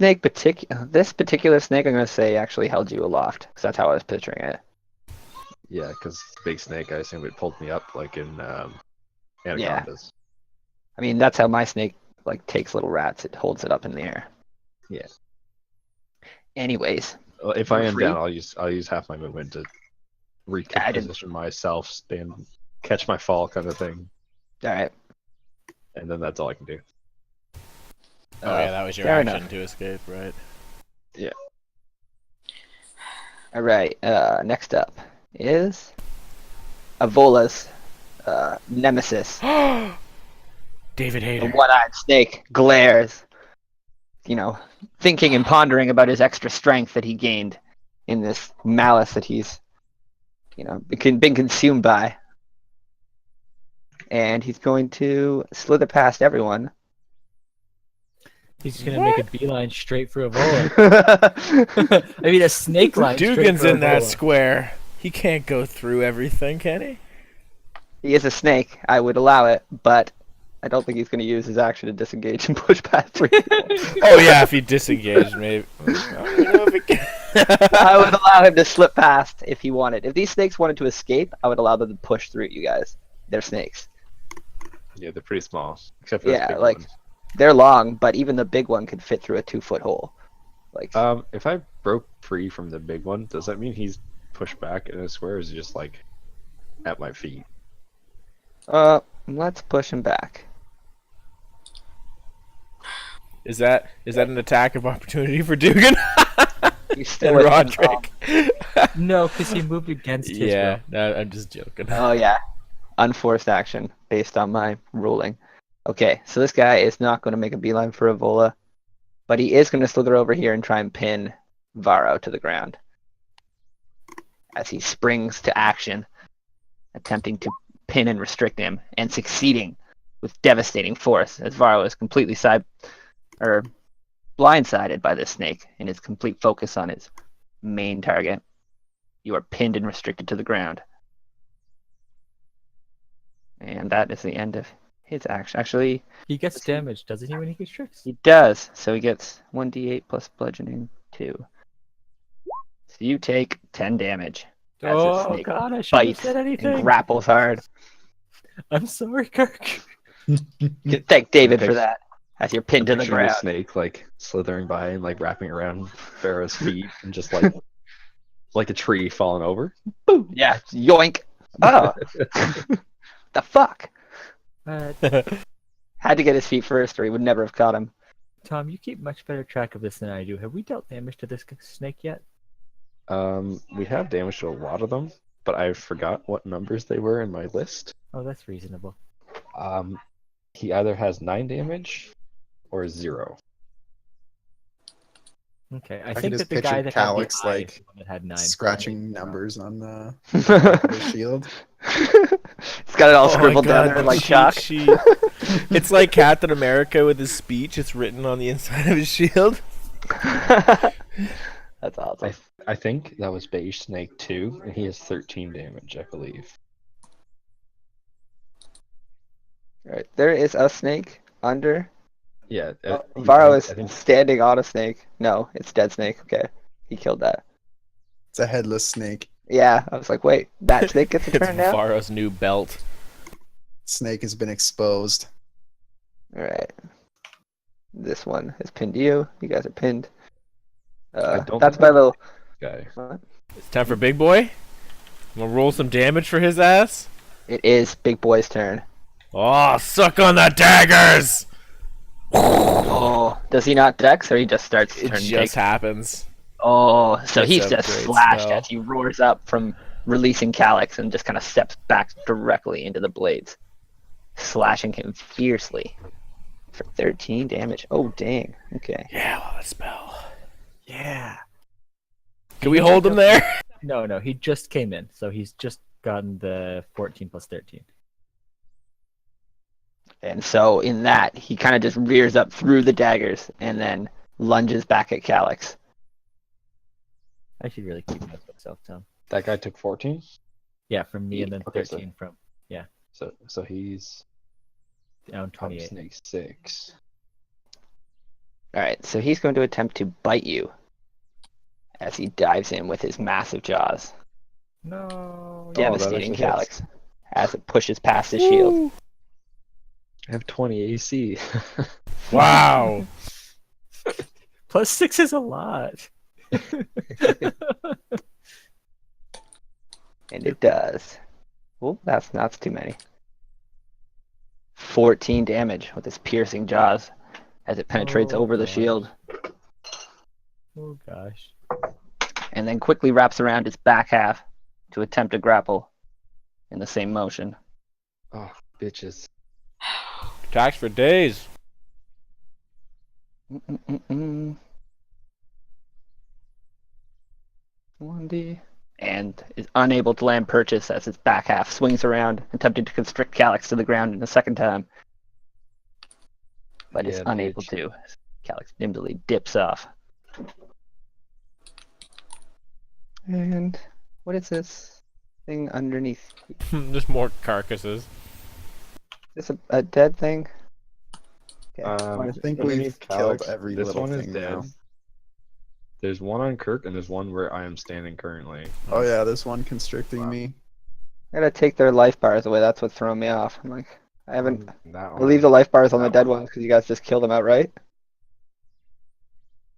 [SPEAKER 1] particular snake, I'm gonna say actually held you aloft because that's how I was picturing it.
[SPEAKER 5] Yeah, because big snake, I assume it pulled me up like in
[SPEAKER 1] Yeah.
[SPEAKER 5] anacondas.
[SPEAKER 1] I mean, that's how my snake like takes little rats. It holds it up in the air.
[SPEAKER 5] Yeah.
[SPEAKER 1] Anyways,
[SPEAKER 5] Well, if
[SPEAKER 1] You're
[SPEAKER 5] I am
[SPEAKER 1] free?
[SPEAKER 5] down, I'll use half my movement to
[SPEAKER 1] I didn't.
[SPEAKER 5] reposition myself, stand, catch my fall kind of thing,
[SPEAKER 1] All right.
[SPEAKER 5] and then that's all I can do.
[SPEAKER 2] Oh yeah, that was your
[SPEAKER 1] fair
[SPEAKER 2] action
[SPEAKER 1] enough.
[SPEAKER 2] to escape, right?
[SPEAKER 1] All right. Next up is Evolis Nemesis.
[SPEAKER 2] David
[SPEAKER 1] The
[SPEAKER 2] Hayter.
[SPEAKER 1] one-eyed snake glares, thinking and pondering about his extra strength that he gained in this malice that he's, been consumed by. And he's going to slither past everyone.
[SPEAKER 3] He's just gonna make a beeline straight for Evola. I mean, a snake line. straight
[SPEAKER 2] Dugan's
[SPEAKER 3] for
[SPEAKER 2] in that
[SPEAKER 3] Evola.
[SPEAKER 2] square. He can't go through everything, can he?
[SPEAKER 1] He is a snake. I would allow it, but I don't think he's going to use his action to disengage and push past 3 people.
[SPEAKER 2] Oh yeah, if he disengaged, maybe. I don't know if he can.
[SPEAKER 1] I would allow him to slip past if he wanted. If these snakes wanted to escape, I would allow them to push through you guys. They're snakes.
[SPEAKER 5] Yeah, they're pretty small, except for this
[SPEAKER 1] Yeah,
[SPEAKER 5] big
[SPEAKER 1] like
[SPEAKER 5] one.
[SPEAKER 1] they're long, but even the big one could fit through a 2-foot hole. Like,
[SPEAKER 5] If I broke free from the big one, does that mean he's pushed back in a square, or is he just like at my feet?
[SPEAKER 1] let's push him back.
[SPEAKER 2] Is that an attack of opportunity for Dugan?
[SPEAKER 1] He's still
[SPEAKER 2] And
[SPEAKER 1] within,
[SPEAKER 2] Roderick.
[SPEAKER 3] No, because he moved against his
[SPEAKER 2] Yeah,
[SPEAKER 3] will.
[SPEAKER 2] no, I'm just joking.
[SPEAKER 1] Oh yeah, unforced action based on my ruling. Okay, so this guy is not going to make a beeline for Evola, but he is going to slither over here and try and pin Varro to the ground as he springs to action, attempting to pin and restrict him, and succeeding with devastating force as Varro is completely blindsided by this snake in his complete focus on his main target. You are pinned and restricted to the ground. And that is the end of his action. Actually,
[SPEAKER 3] He gets damaged, doesn't he, when he constricts?
[SPEAKER 1] he does. So he gets 1d8 plus bludgeoning 2. So you take 10 damage as this
[SPEAKER 3] Oh
[SPEAKER 1] snake
[SPEAKER 3] god, I shouldn't have
[SPEAKER 1] bites
[SPEAKER 3] said
[SPEAKER 1] and
[SPEAKER 3] anything.
[SPEAKER 1] grapples hard.
[SPEAKER 3] I'm sorry, Kirk.
[SPEAKER 1] You thank David for that as you're pinned to the
[SPEAKER 5] Picturing the
[SPEAKER 1] ground.
[SPEAKER 5] snake like slithering by and like wrapping around Pharaoh's feet and just like a tree falling over.
[SPEAKER 1] Boom! Yeah, yoink. Oh. The fuck? Had to get his feet first or he would never have caught him.
[SPEAKER 3] Tom, you keep much better track of this than I do. Have we dealt damage to this snake yet?
[SPEAKER 5] We have damage to a lot of them, but I forgot what numbers they were in my list.
[SPEAKER 3] Oh, that's reasonable.
[SPEAKER 5] He either has 9 damage or 0.
[SPEAKER 3] Okay, I
[SPEAKER 6] can
[SPEAKER 3] think
[SPEAKER 6] just
[SPEAKER 3] that the guy
[SPEAKER 6] picture
[SPEAKER 3] that
[SPEAKER 6] Calyx,
[SPEAKER 3] had the eye
[SPEAKER 6] like,
[SPEAKER 3] is the one that had 9.
[SPEAKER 6] Scratching numbers on the shield.
[SPEAKER 1] He's got it all
[SPEAKER 2] Oh my
[SPEAKER 1] scribbled down
[SPEAKER 2] God,
[SPEAKER 1] there
[SPEAKER 2] the
[SPEAKER 1] like
[SPEAKER 2] cheat
[SPEAKER 1] chalk.
[SPEAKER 2] sheet. It's like Captain America with his speech. It's written on the inside of his shield.
[SPEAKER 1] That's awesome.
[SPEAKER 5] I think that was Beige Snake 2, and he has 13 damage, I believe.
[SPEAKER 1] Right. There is a snake under.
[SPEAKER 5] Yeah.
[SPEAKER 1] Varro
[SPEAKER 5] I
[SPEAKER 1] is
[SPEAKER 5] think
[SPEAKER 1] standing on a snake. No, it's dead snake. Okay. He killed that.
[SPEAKER 6] It's a headless snake.
[SPEAKER 1] Yeah, I was like, wait, that snake gets a
[SPEAKER 2] It's
[SPEAKER 1] turn now?
[SPEAKER 2] Varro's new belt.
[SPEAKER 6] Snake has been exposed.
[SPEAKER 1] Alright. This one has pinned you. You guys are pinned.
[SPEAKER 5] I don't
[SPEAKER 1] That's
[SPEAKER 5] think
[SPEAKER 1] my little...
[SPEAKER 5] guy.
[SPEAKER 1] What?
[SPEAKER 2] It's time for Big Boy. I'm gonna roll some damage for his ass.
[SPEAKER 1] It is Big Boy's turn.
[SPEAKER 2] Oh, suck on the daggers!
[SPEAKER 1] Oh, does he not dex or he just starts
[SPEAKER 2] It
[SPEAKER 1] turn
[SPEAKER 2] just happens.
[SPEAKER 1] Oh, so
[SPEAKER 2] It's
[SPEAKER 1] he's
[SPEAKER 2] a
[SPEAKER 1] just
[SPEAKER 2] great
[SPEAKER 1] slashed
[SPEAKER 2] spell.
[SPEAKER 1] as he roars up from releasing Calyx and just kind of steps back directly into the blades, slashing him fiercely for 13 damage. Oh, dang. Okay.
[SPEAKER 2] Yeah, well, that spell.
[SPEAKER 3] Yeah.
[SPEAKER 2] Can we hold him there?
[SPEAKER 3] No, he just came in, so he's just gotten the 14 plus 13.
[SPEAKER 1] And so in that, he kind of just rears up through the daggers and then lunges back at Calyx.
[SPEAKER 3] I should really keep notes myself, Tom.
[SPEAKER 5] That guy took 14,
[SPEAKER 3] Yeah, from me, and then
[SPEAKER 5] Okay, so-
[SPEAKER 3] 13 from
[SPEAKER 5] so he's
[SPEAKER 3] down
[SPEAKER 5] Top
[SPEAKER 3] 28.
[SPEAKER 5] Snake 6.
[SPEAKER 1] All right, so he's going to attempt to bite you as he dives in with his massive jaws,
[SPEAKER 3] No.
[SPEAKER 5] that
[SPEAKER 1] devastating
[SPEAKER 5] actually hits.
[SPEAKER 1] Calyx as it pushes past his shield.
[SPEAKER 5] I have 20 AC.
[SPEAKER 2] Wow.
[SPEAKER 3] +6 is a lot.
[SPEAKER 1] And it does. Oh, that's too many. 14 damage with his piercing jaws as it penetrates
[SPEAKER 3] Oh,
[SPEAKER 1] over the
[SPEAKER 3] gosh.
[SPEAKER 1] shield
[SPEAKER 3] Oh gosh.
[SPEAKER 1] and then quickly wraps around its back half to attempt to grapple in the same motion.
[SPEAKER 5] Oh, bitches.
[SPEAKER 2] Attacks for days.
[SPEAKER 1] Mm-mm-mm-mm. 1D. And is unable to land purchase as its back half swings around, attempting to constrict Calyx to the ground in a second time. But is
[SPEAKER 5] Yeah,
[SPEAKER 1] unable
[SPEAKER 5] bitch.
[SPEAKER 1] to. Calyx nimbly dips off. And what is this thing underneath?
[SPEAKER 2] Just more carcasses.
[SPEAKER 1] Is this a dead thing? Okay.
[SPEAKER 6] I think
[SPEAKER 5] underneath
[SPEAKER 6] we've killed
[SPEAKER 5] Calyx,
[SPEAKER 6] every
[SPEAKER 5] this
[SPEAKER 6] little
[SPEAKER 5] one is
[SPEAKER 6] thing
[SPEAKER 5] dead.
[SPEAKER 6] now.
[SPEAKER 5] There's one on Kirk, and there's one where I am standing currently.
[SPEAKER 6] Oh yeah, there's one constricting me.
[SPEAKER 1] I gotta take their life bars away. That's what's throwing me off. I'm like, I haven't.
[SPEAKER 5] That
[SPEAKER 1] I leave the
[SPEAKER 5] one.
[SPEAKER 1] life bars on the
[SPEAKER 5] That
[SPEAKER 1] dead
[SPEAKER 5] one.
[SPEAKER 1] ones because you guys just killed them outright.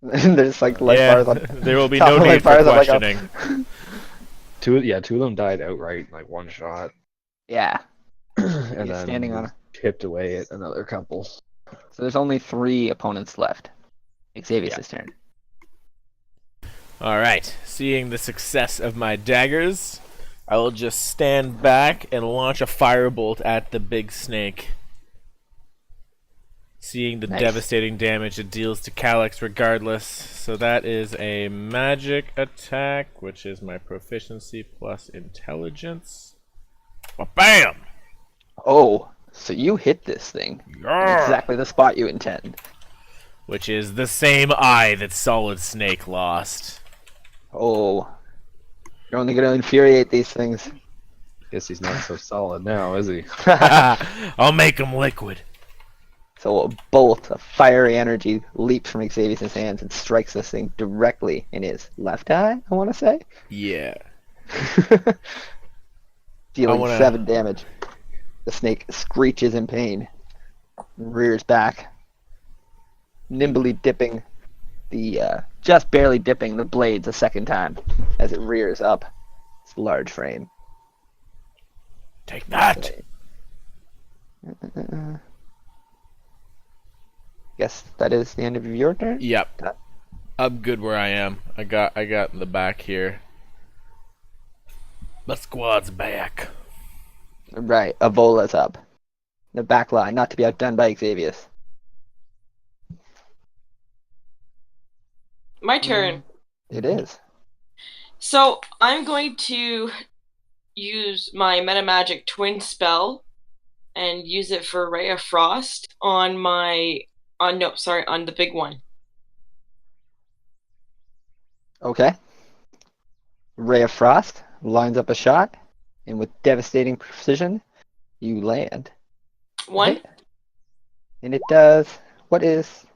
[SPEAKER 1] And there's like life
[SPEAKER 2] Yeah,
[SPEAKER 1] bars on.
[SPEAKER 2] there will be
[SPEAKER 1] top
[SPEAKER 2] no
[SPEAKER 1] of life
[SPEAKER 2] need for
[SPEAKER 1] bars, I'm like, oh.
[SPEAKER 2] questioning.
[SPEAKER 5] Two of them died outright, like one shot.
[SPEAKER 1] Yeah.
[SPEAKER 5] And
[SPEAKER 1] He's
[SPEAKER 5] then
[SPEAKER 1] standing on
[SPEAKER 5] we chipped away at another couple.
[SPEAKER 1] So there's only 3 opponents left. Xavius' turn.
[SPEAKER 2] All right. Seeing the success of my daggers, I will just stand back and launch a firebolt at the big snake. Seeing the
[SPEAKER 1] Nice.
[SPEAKER 2] devastating damage it deals to Calyx regardless. So that is a magic attack, which is my proficiency plus intelligence. Bam!
[SPEAKER 1] Oh, so you hit this thing in
[SPEAKER 2] Yarr!
[SPEAKER 1] exactly the spot you intend.
[SPEAKER 2] Which is the same eye that Solid Snake lost.
[SPEAKER 1] Oh, you're only gonna infuriate these things.
[SPEAKER 5] Guess he's not so solid now, is he?
[SPEAKER 2] I'll make him liquid.
[SPEAKER 1] So a bolt of fiery energy leaps from Xavius' hands and strikes this thing directly in his left eye, I want to say.
[SPEAKER 2] Yeah.
[SPEAKER 1] Dealing
[SPEAKER 2] wanna-
[SPEAKER 1] 7 damage. The snake screeches in pain, rears back, nimbly dipping just barely dipping the blades a second time as it rears up its large frame.
[SPEAKER 2] Take that.
[SPEAKER 1] Guess that is the end of your turn?
[SPEAKER 2] Yep. I'm good where I am. I got in the back here. The squad's back.
[SPEAKER 1] Right, Evola's up. The back line, not to be outdone by Xavius.
[SPEAKER 4] My turn.
[SPEAKER 1] It is.
[SPEAKER 4] So I'm going to use my metamagic twin spell and use it for Ray of Frost on on the big one.
[SPEAKER 1] Okay. Ray of Frost lines up a shot, and with devastating precision, you land.
[SPEAKER 4] One.
[SPEAKER 1] Okay. And it does. What is?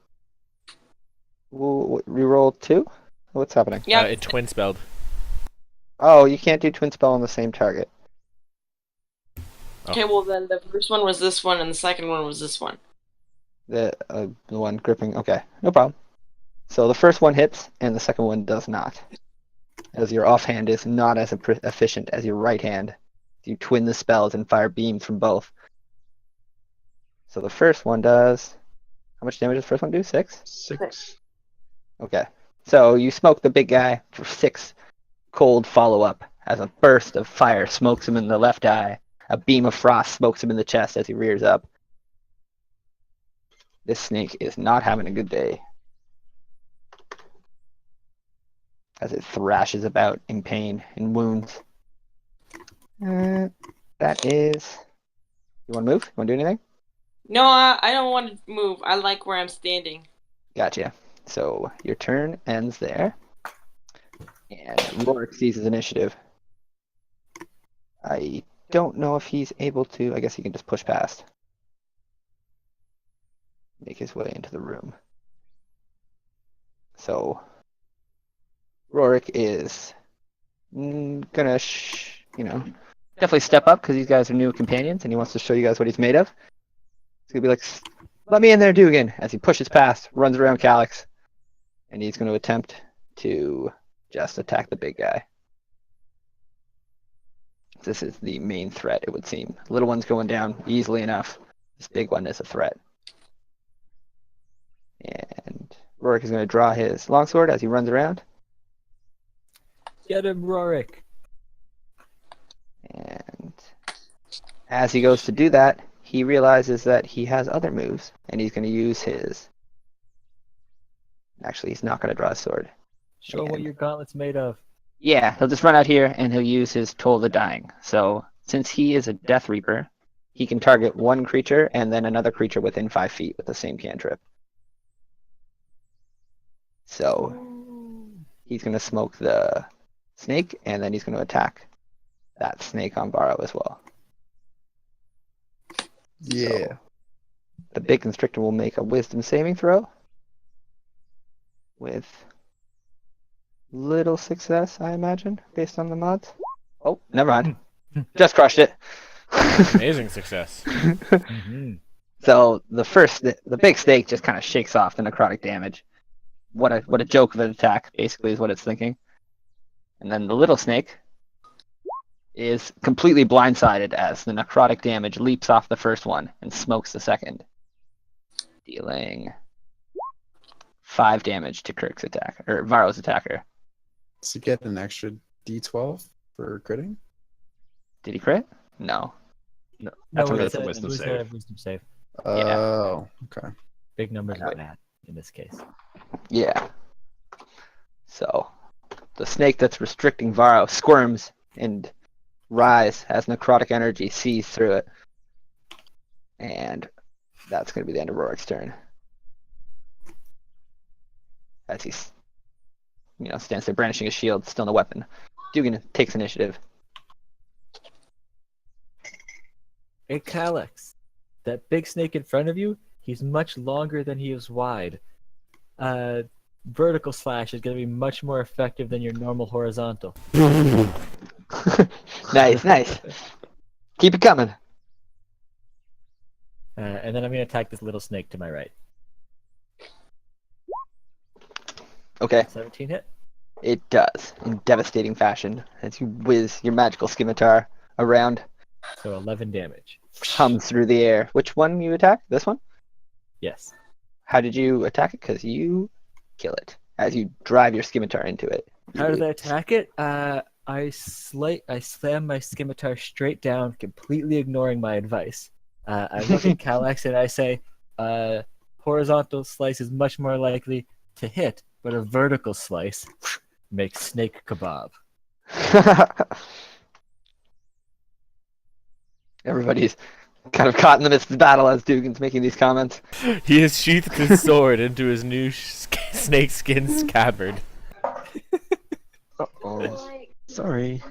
[SPEAKER 1] Reroll 2? What's happening?
[SPEAKER 4] Yeah.
[SPEAKER 2] It twin spelled.
[SPEAKER 1] Oh, you can't do twin spell on the same target.
[SPEAKER 4] Okay, well then the first one was this one and the second one was this one.
[SPEAKER 1] The one gripping. Okay, no problem. So the first one hits, and the second one does not. As your offhand is not as efficient as your right hand. You twin the spells and fire beams from both. So the first one does. How much damage does the first one do? 6?
[SPEAKER 5] 6.
[SPEAKER 1] Okay. So you smoke the big guy for 6 cold follow-up as a burst of fire smokes him in the left eye. A beam of frost smokes him in the chest as he rears up. This snake is not having a good day. As it thrashes about in pain and wounds. That is... You want to move? You want to do anything?
[SPEAKER 4] No, I don't want to move. I like where I'm standing.
[SPEAKER 1] Gotcha. So your turn ends there. And Rorik seizes initiative. I don't know if he's able to. I guess he can just push past. Make his way into the room. So Rorik is gonna, definitely step up because these guys are new companions, and he wants to show you guys what he's made of. He's gonna be like, "Let me in there, Dugan!" As he pushes past, runs around Calyx, and he's going to attempt to just attack the big guy. This is the main threat, it would seem. The little one's going down easily enough. This big one is a threat. And Rorik is going to draw his longsword as he runs around.
[SPEAKER 3] Get him, Rorik.
[SPEAKER 1] And as he goes to do that, he realizes that he has other moves, and he's going to use his... Actually, he's not going to draw a sword.
[SPEAKER 3] Show what your gauntlet's made of.
[SPEAKER 1] Yeah, he'll just run out here, and he'll use his Toll the Dying. So, since he is a Death Reaper, he can target one creature and then another creature within 5 feet with the same cantrip. So, he's going to smoke the snake, and then he's going to attack that snake on Varro as well.
[SPEAKER 6] Yeah.
[SPEAKER 1] So, the big constrictor will make a wisdom saving throw with little success, I imagine, based on the mods. Oh, never mind. Just crushed it.
[SPEAKER 2] Amazing success.
[SPEAKER 3] Mm-hmm.
[SPEAKER 1] So the big snake just kind of shakes off the necrotic damage. What a joke of an attack, basically, is what it's thinking. And then the little snake is completely blindsided as the necrotic damage leaps off the first one and smokes the second, dealing 5 damage to Kirk's attack, or Varro's attacker.
[SPEAKER 6] So get an extra D12 for critting?
[SPEAKER 1] Did he crit? No.
[SPEAKER 3] No,
[SPEAKER 5] That's
[SPEAKER 3] it's
[SPEAKER 5] a
[SPEAKER 3] a
[SPEAKER 5] wisdom
[SPEAKER 3] it was
[SPEAKER 5] save.
[SPEAKER 3] a wisdom save.
[SPEAKER 6] Oh, okay.
[SPEAKER 3] Big numbers are bad in this case.
[SPEAKER 1] Yeah. So the snake that's restricting Varro squirms and writhes as necrotic energy sees through it. And that's going to be the end of Rorik's turn. As he stands there brandishing his shield, still no weapon. Dugan takes initiative.
[SPEAKER 3] Hey, Calyx, that big snake in front of you, he's much longer than he is wide. Vertical slash is going to be much more effective than your normal horizontal.
[SPEAKER 1] Nice. Keep it coming.
[SPEAKER 3] And then I'm going to attack this little snake to my right.
[SPEAKER 1] Okay.
[SPEAKER 3] 17 hit?
[SPEAKER 1] It does, in devastating fashion, as you whiz your magical scimitar around,
[SPEAKER 3] So 11 damage.
[SPEAKER 1] hums through the air. Which one you attack? This one?
[SPEAKER 3] Yes.
[SPEAKER 1] How did you attack it? Because you kill it as you drive your scimitar into it.
[SPEAKER 3] How did I attack it? I slam my scimitar straight down, completely ignoring my advice. I look at Calyx and I say, horizontal slice is much more likely to hit, but a vertical slice makes snake kebab.
[SPEAKER 1] Everybody's kind of caught in the midst of the battle as Dugan's making these comments.
[SPEAKER 2] He has sheathed his sword into his new snakeskin scabbard.
[SPEAKER 5] Uh-oh. Sorry.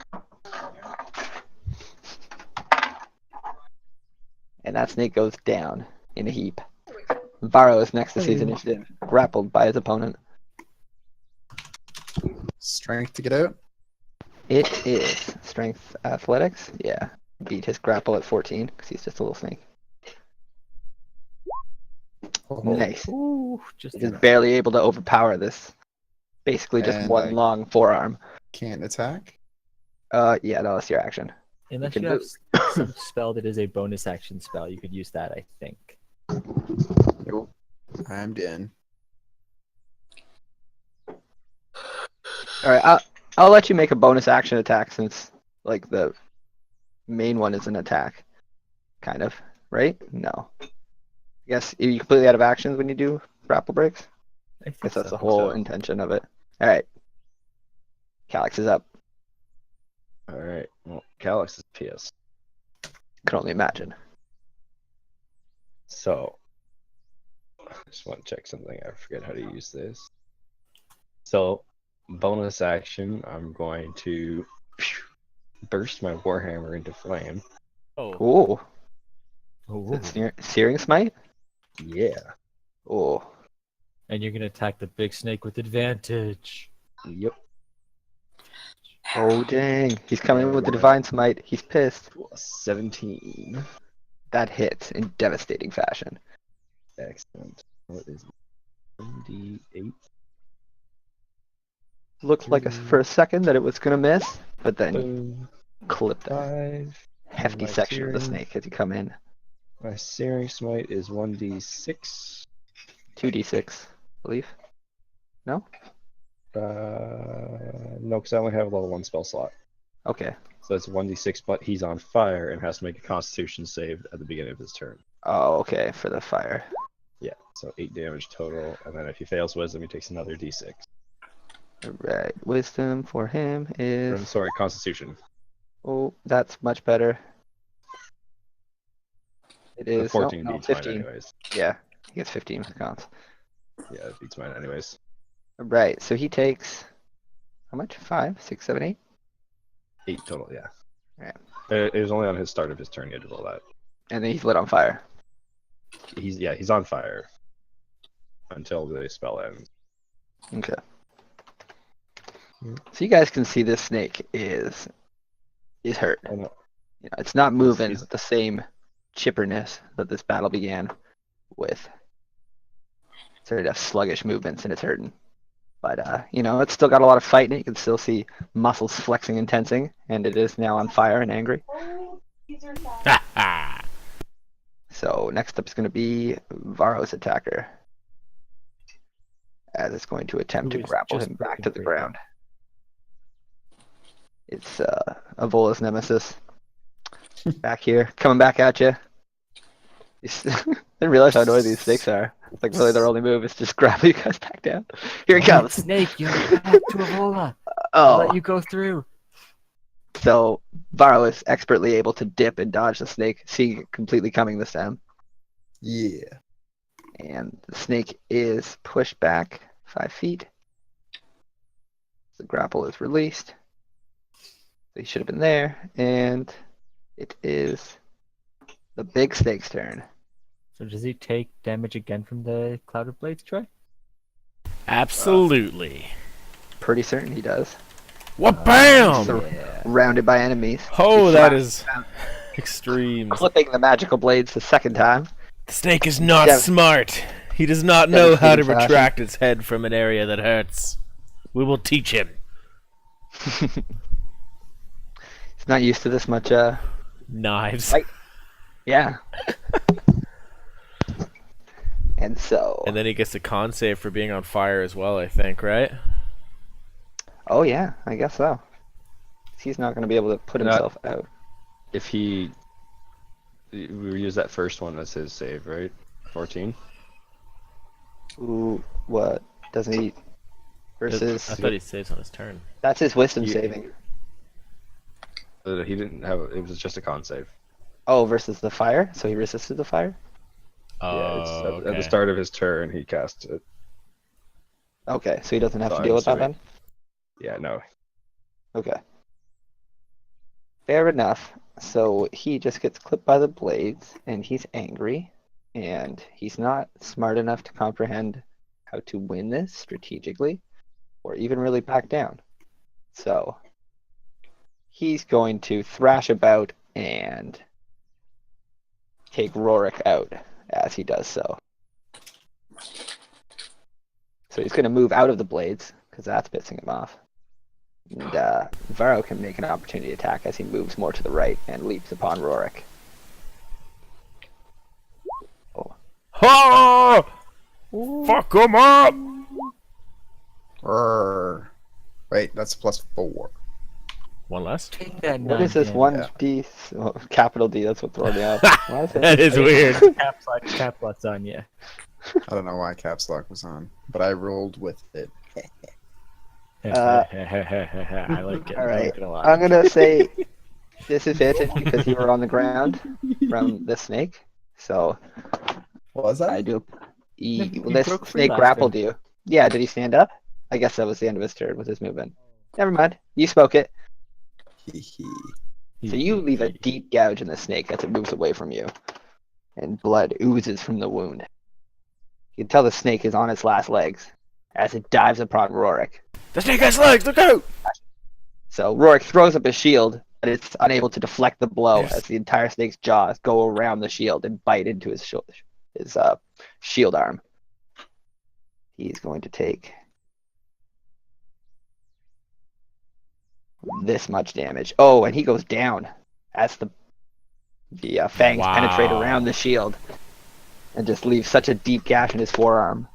[SPEAKER 1] And that snake goes down in a heap. Varro is next to seize initiative, grappled by his opponent.
[SPEAKER 6] Strength to get out?
[SPEAKER 1] It is strength athletics. Yeah. Beat his grapple at 14 because he's just a little snake.
[SPEAKER 6] Oh,
[SPEAKER 1] Nice.
[SPEAKER 3] Ooh, just
[SPEAKER 1] He's
[SPEAKER 3] enough.
[SPEAKER 1] barely able to overpower this. Basically just
[SPEAKER 6] And
[SPEAKER 1] one long forearm.
[SPEAKER 6] can't attack?
[SPEAKER 1] Yeah, that's your action.
[SPEAKER 3] Unless
[SPEAKER 1] can
[SPEAKER 3] you have
[SPEAKER 1] move.
[SPEAKER 3] some spell that is a bonus action spell, you could use that, I think.
[SPEAKER 6] Nope. I'm in.
[SPEAKER 1] Alright, I'll let you make a bonus action attack since like the main one is an attack. Kind of, right? No. I guess are you completely out of actions when you do grapple breaks?
[SPEAKER 3] I think
[SPEAKER 1] Guess that's
[SPEAKER 3] so.
[SPEAKER 1] the whole
[SPEAKER 5] So.
[SPEAKER 1] intention of it. Alright. Calyx is up.
[SPEAKER 5] Alright. Well, Calyx is pissed.
[SPEAKER 1] Can only imagine.
[SPEAKER 5] So, I just want to check something. I forget how to use this. So, bonus action, I'm going to burst my Warhammer into flame.
[SPEAKER 2] Oh,
[SPEAKER 1] Ooh.
[SPEAKER 3] Ooh.
[SPEAKER 1] Searing Smite?
[SPEAKER 5] Yeah.
[SPEAKER 1] Oh.
[SPEAKER 3] And you're gonna attack the big snake with advantage.
[SPEAKER 5] Yep.
[SPEAKER 1] Oh dang! He's coming with the divine smite. He's pissed.
[SPEAKER 5] Plus 17.
[SPEAKER 1] That hits in devastating fashion.
[SPEAKER 5] Excellent. What is 1d8?
[SPEAKER 1] Looked like for a second that it was gonna miss, but then clipped that
[SPEAKER 5] 5.
[SPEAKER 1] hefty
[SPEAKER 5] my
[SPEAKER 1] section of the
[SPEAKER 5] searing-
[SPEAKER 1] snake as you come in.
[SPEAKER 5] My searing smite is 1d6.
[SPEAKER 1] 2d6, I believe. No?
[SPEAKER 5] No, because I only have a level 1 spell slot.
[SPEAKER 1] Okay.
[SPEAKER 5] So it's 1d6, but he's on fire and has to make a constitution save at the beginning of his turn.
[SPEAKER 1] Oh, okay, for the fire.
[SPEAKER 5] Yeah, so 8 damage total, and then if he fails wisdom, he takes another d6.
[SPEAKER 1] Alright, wisdom for him
[SPEAKER 5] Or,
[SPEAKER 1] is...
[SPEAKER 5] sorry, constitution.
[SPEAKER 1] Oh, that's much better. It
[SPEAKER 5] The
[SPEAKER 1] is
[SPEAKER 5] 14
[SPEAKER 1] no,
[SPEAKER 5] beats
[SPEAKER 1] 15.
[SPEAKER 5] mine anyways.
[SPEAKER 1] Yeah, he gets 15 with cons.
[SPEAKER 5] Yeah, it beats mine anyways.
[SPEAKER 1] Right, so he takes... How much? 5, 6, 7, 8?
[SPEAKER 5] 8 total, yeah.
[SPEAKER 1] Right.
[SPEAKER 5] It was only on his start of his turn he had to roll that.
[SPEAKER 1] And then he's lit on fire.
[SPEAKER 5] He's on fire until the spell ends.
[SPEAKER 1] Okay. So you guys can see this snake is hurt.
[SPEAKER 5] Oh, no.
[SPEAKER 1] You know, it's not moving
[SPEAKER 5] He's-
[SPEAKER 1] with the same chipperness that this battle began with. Sort of sluggish movements and it's hurting. But you know, it's still got a lot of fight in it. You can still see muscles flexing and tensing, and it is now on fire and angry. So next up is going to be Varro's attacker, as it's going to attempt to
[SPEAKER 3] Who is
[SPEAKER 1] grapple
[SPEAKER 3] just
[SPEAKER 1] him back to the
[SPEAKER 3] fucking
[SPEAKER 1] ground. It's Evolis Nemesis back here, coming back at you. I didn't realize how annoying these snakes are. It's like really their only move is just grab you guys back down. Here he comes.
[SPEAKER 3] Snake, you have back to Evola. I'll let
[SPEAKER 1] Oh,
[SPEAKER 3] you go through.
[SPEAKER 1] so Varro is expertly able to dip and dodge the snake, seeing it completely coming this time.
[SPEAKER 6] Yeah.
[SPEAKER 1] And the snake is pushed back 5 feet. The grapple is released. So he should have been there. And it is the big snake's turn.
[SPEAKER 3] So does he take damage again from the Cloud of Blades, Troy?
[SPEAKER 2] Absolutely.
[SPEAKER 1] Pretty certain he does.
[SPEAKER 2] What bam!
[SPEAKER 1] So- Surrounded by enemies.
[SPEAKER 2] Oh,
[SPEAKER 1] He
[SPEAKER 2] that
[SPEAKER 1] flaps
[SPEAKER 2] is extreme.
[SPEAKER 1] clipping the magical blades the second time.
[SPEAKER 2] The snake is not
[SPEAKER 1] Dev-
[SPEAKER 2] smart. He does not know how to
[SPEAKER 1] Devastating fashion.
[SPEAKER 2] retract its head from an area that hurts. We will teach him.
[SPEAKER 1] He's not used to this much.
[SPEAKER 2] Knives.
[SPEAKER 1] Right. Yeah. And so.
[SPEAKER 2] And then he gets a con save for being on fire as well, I think, right?
[SPEAKER 1] Oh yeah, I guess so. He's not going to be able to put
[SPEAKER 5] Not-
[SPEAKER 1] himself out.
[SPEAKER 5] If he... We use that first one as his save, right? 14?
[SPEAKER 1] Ooh, what? Doesn't he? Versus.
[SPEAKER 2] I thought he saves on his turn.
[SPEAKER 1] That's his wisdom
[SPEAKER 5] Yeah.
[SPEAKER 1] saving.
[SPEAKER 5] He didn't have... It was just a con save.
[SPEAKER 1] Oh, versus the fire? So he resisted the fire?
[SPEAKER 5] Yeah, it's
[SPEAKER 2] Oh,
[SPEAKER 5] at the start of his turn, he cast it.
[SPEAKER 1] Okay, so he doesn't have
[SPEAKER 5] So
[SPEAKER 1] to
[SPEAKER 5] I'm
[SPEAKER 1] deal with that
[SPEAKER 5] assuming-
[SPEAKER 1] then?
[SPEAKER 5] Yeah, no.
[SPEAKER 1] Okay. Fair enough. So he just gets clipped by the blades, and he's angry, and he's not smart enough to comprehend how to win this strategically, or even really back down. So he's going to thrash about and take Rorik out as he does so. So he's going to move out of the blades, because that's pissing him off. And Varro can make an opportunity attack as he moves more to the right and leaps upon Rorik.
[SPEAKER 2] Oh! Fuck him up!
[SPEAKER 6] Rrr. Wait, that's +4.
[SPEAKER 2] One less?
[SPEAKER 3] Take that
[SPEAKER 1] What is this 1D, capital D, that's what throws me off. Why is
[SPEAKER 2] That is weird.
[SPEAKER 3] Cap lock's on you.
[SPEAKER 6] I don't know why caps lock was on, but I rolled with it.
[SPEAKER 3] I like it.
[SPEAKER 1] All
[SPEAKER 3] I
[SPEAKER 1] right,
[SPEAKER 3] like it a lot.
[SPEAKER 1] I'm going to say disadvantage because you were on the ground from the snake. So
[SPEAKER 6] What was that?
[SPEAKER 1] I do.
[SPEAKER 3] You
[SPEAKER 1] This
[SPEAKER 3] broke free
[SPEAKER 1] snake
[SPEAKER 3] last
[SPEAKER 1] grappled
[SPEAKER 3] turn.
[SPEAKER 1] you. Yeah, did he stand up? I guess that was the end of his turn with his movement. Never mind. You spoke it. So you leave a deep gouge in the snake as it moves away from you. And blood oozes from the wound. You can tell the snake is on its last legs as it dives upon Rorik.
[SPEAKER 2] The snake has legs. Look out!
[SPEAKER 1] So Rorik throws up his shield, but it's unable to deflect the blow
[SPEAKER 2] Yes.
[SPEAKER 1] as the entire snake's jaws go around the shield and bite into his shield arm. He's going to take this much damage. Oh, and he goes down as the fangs penetrate around the shield and just leave such a deep gash in his forearm.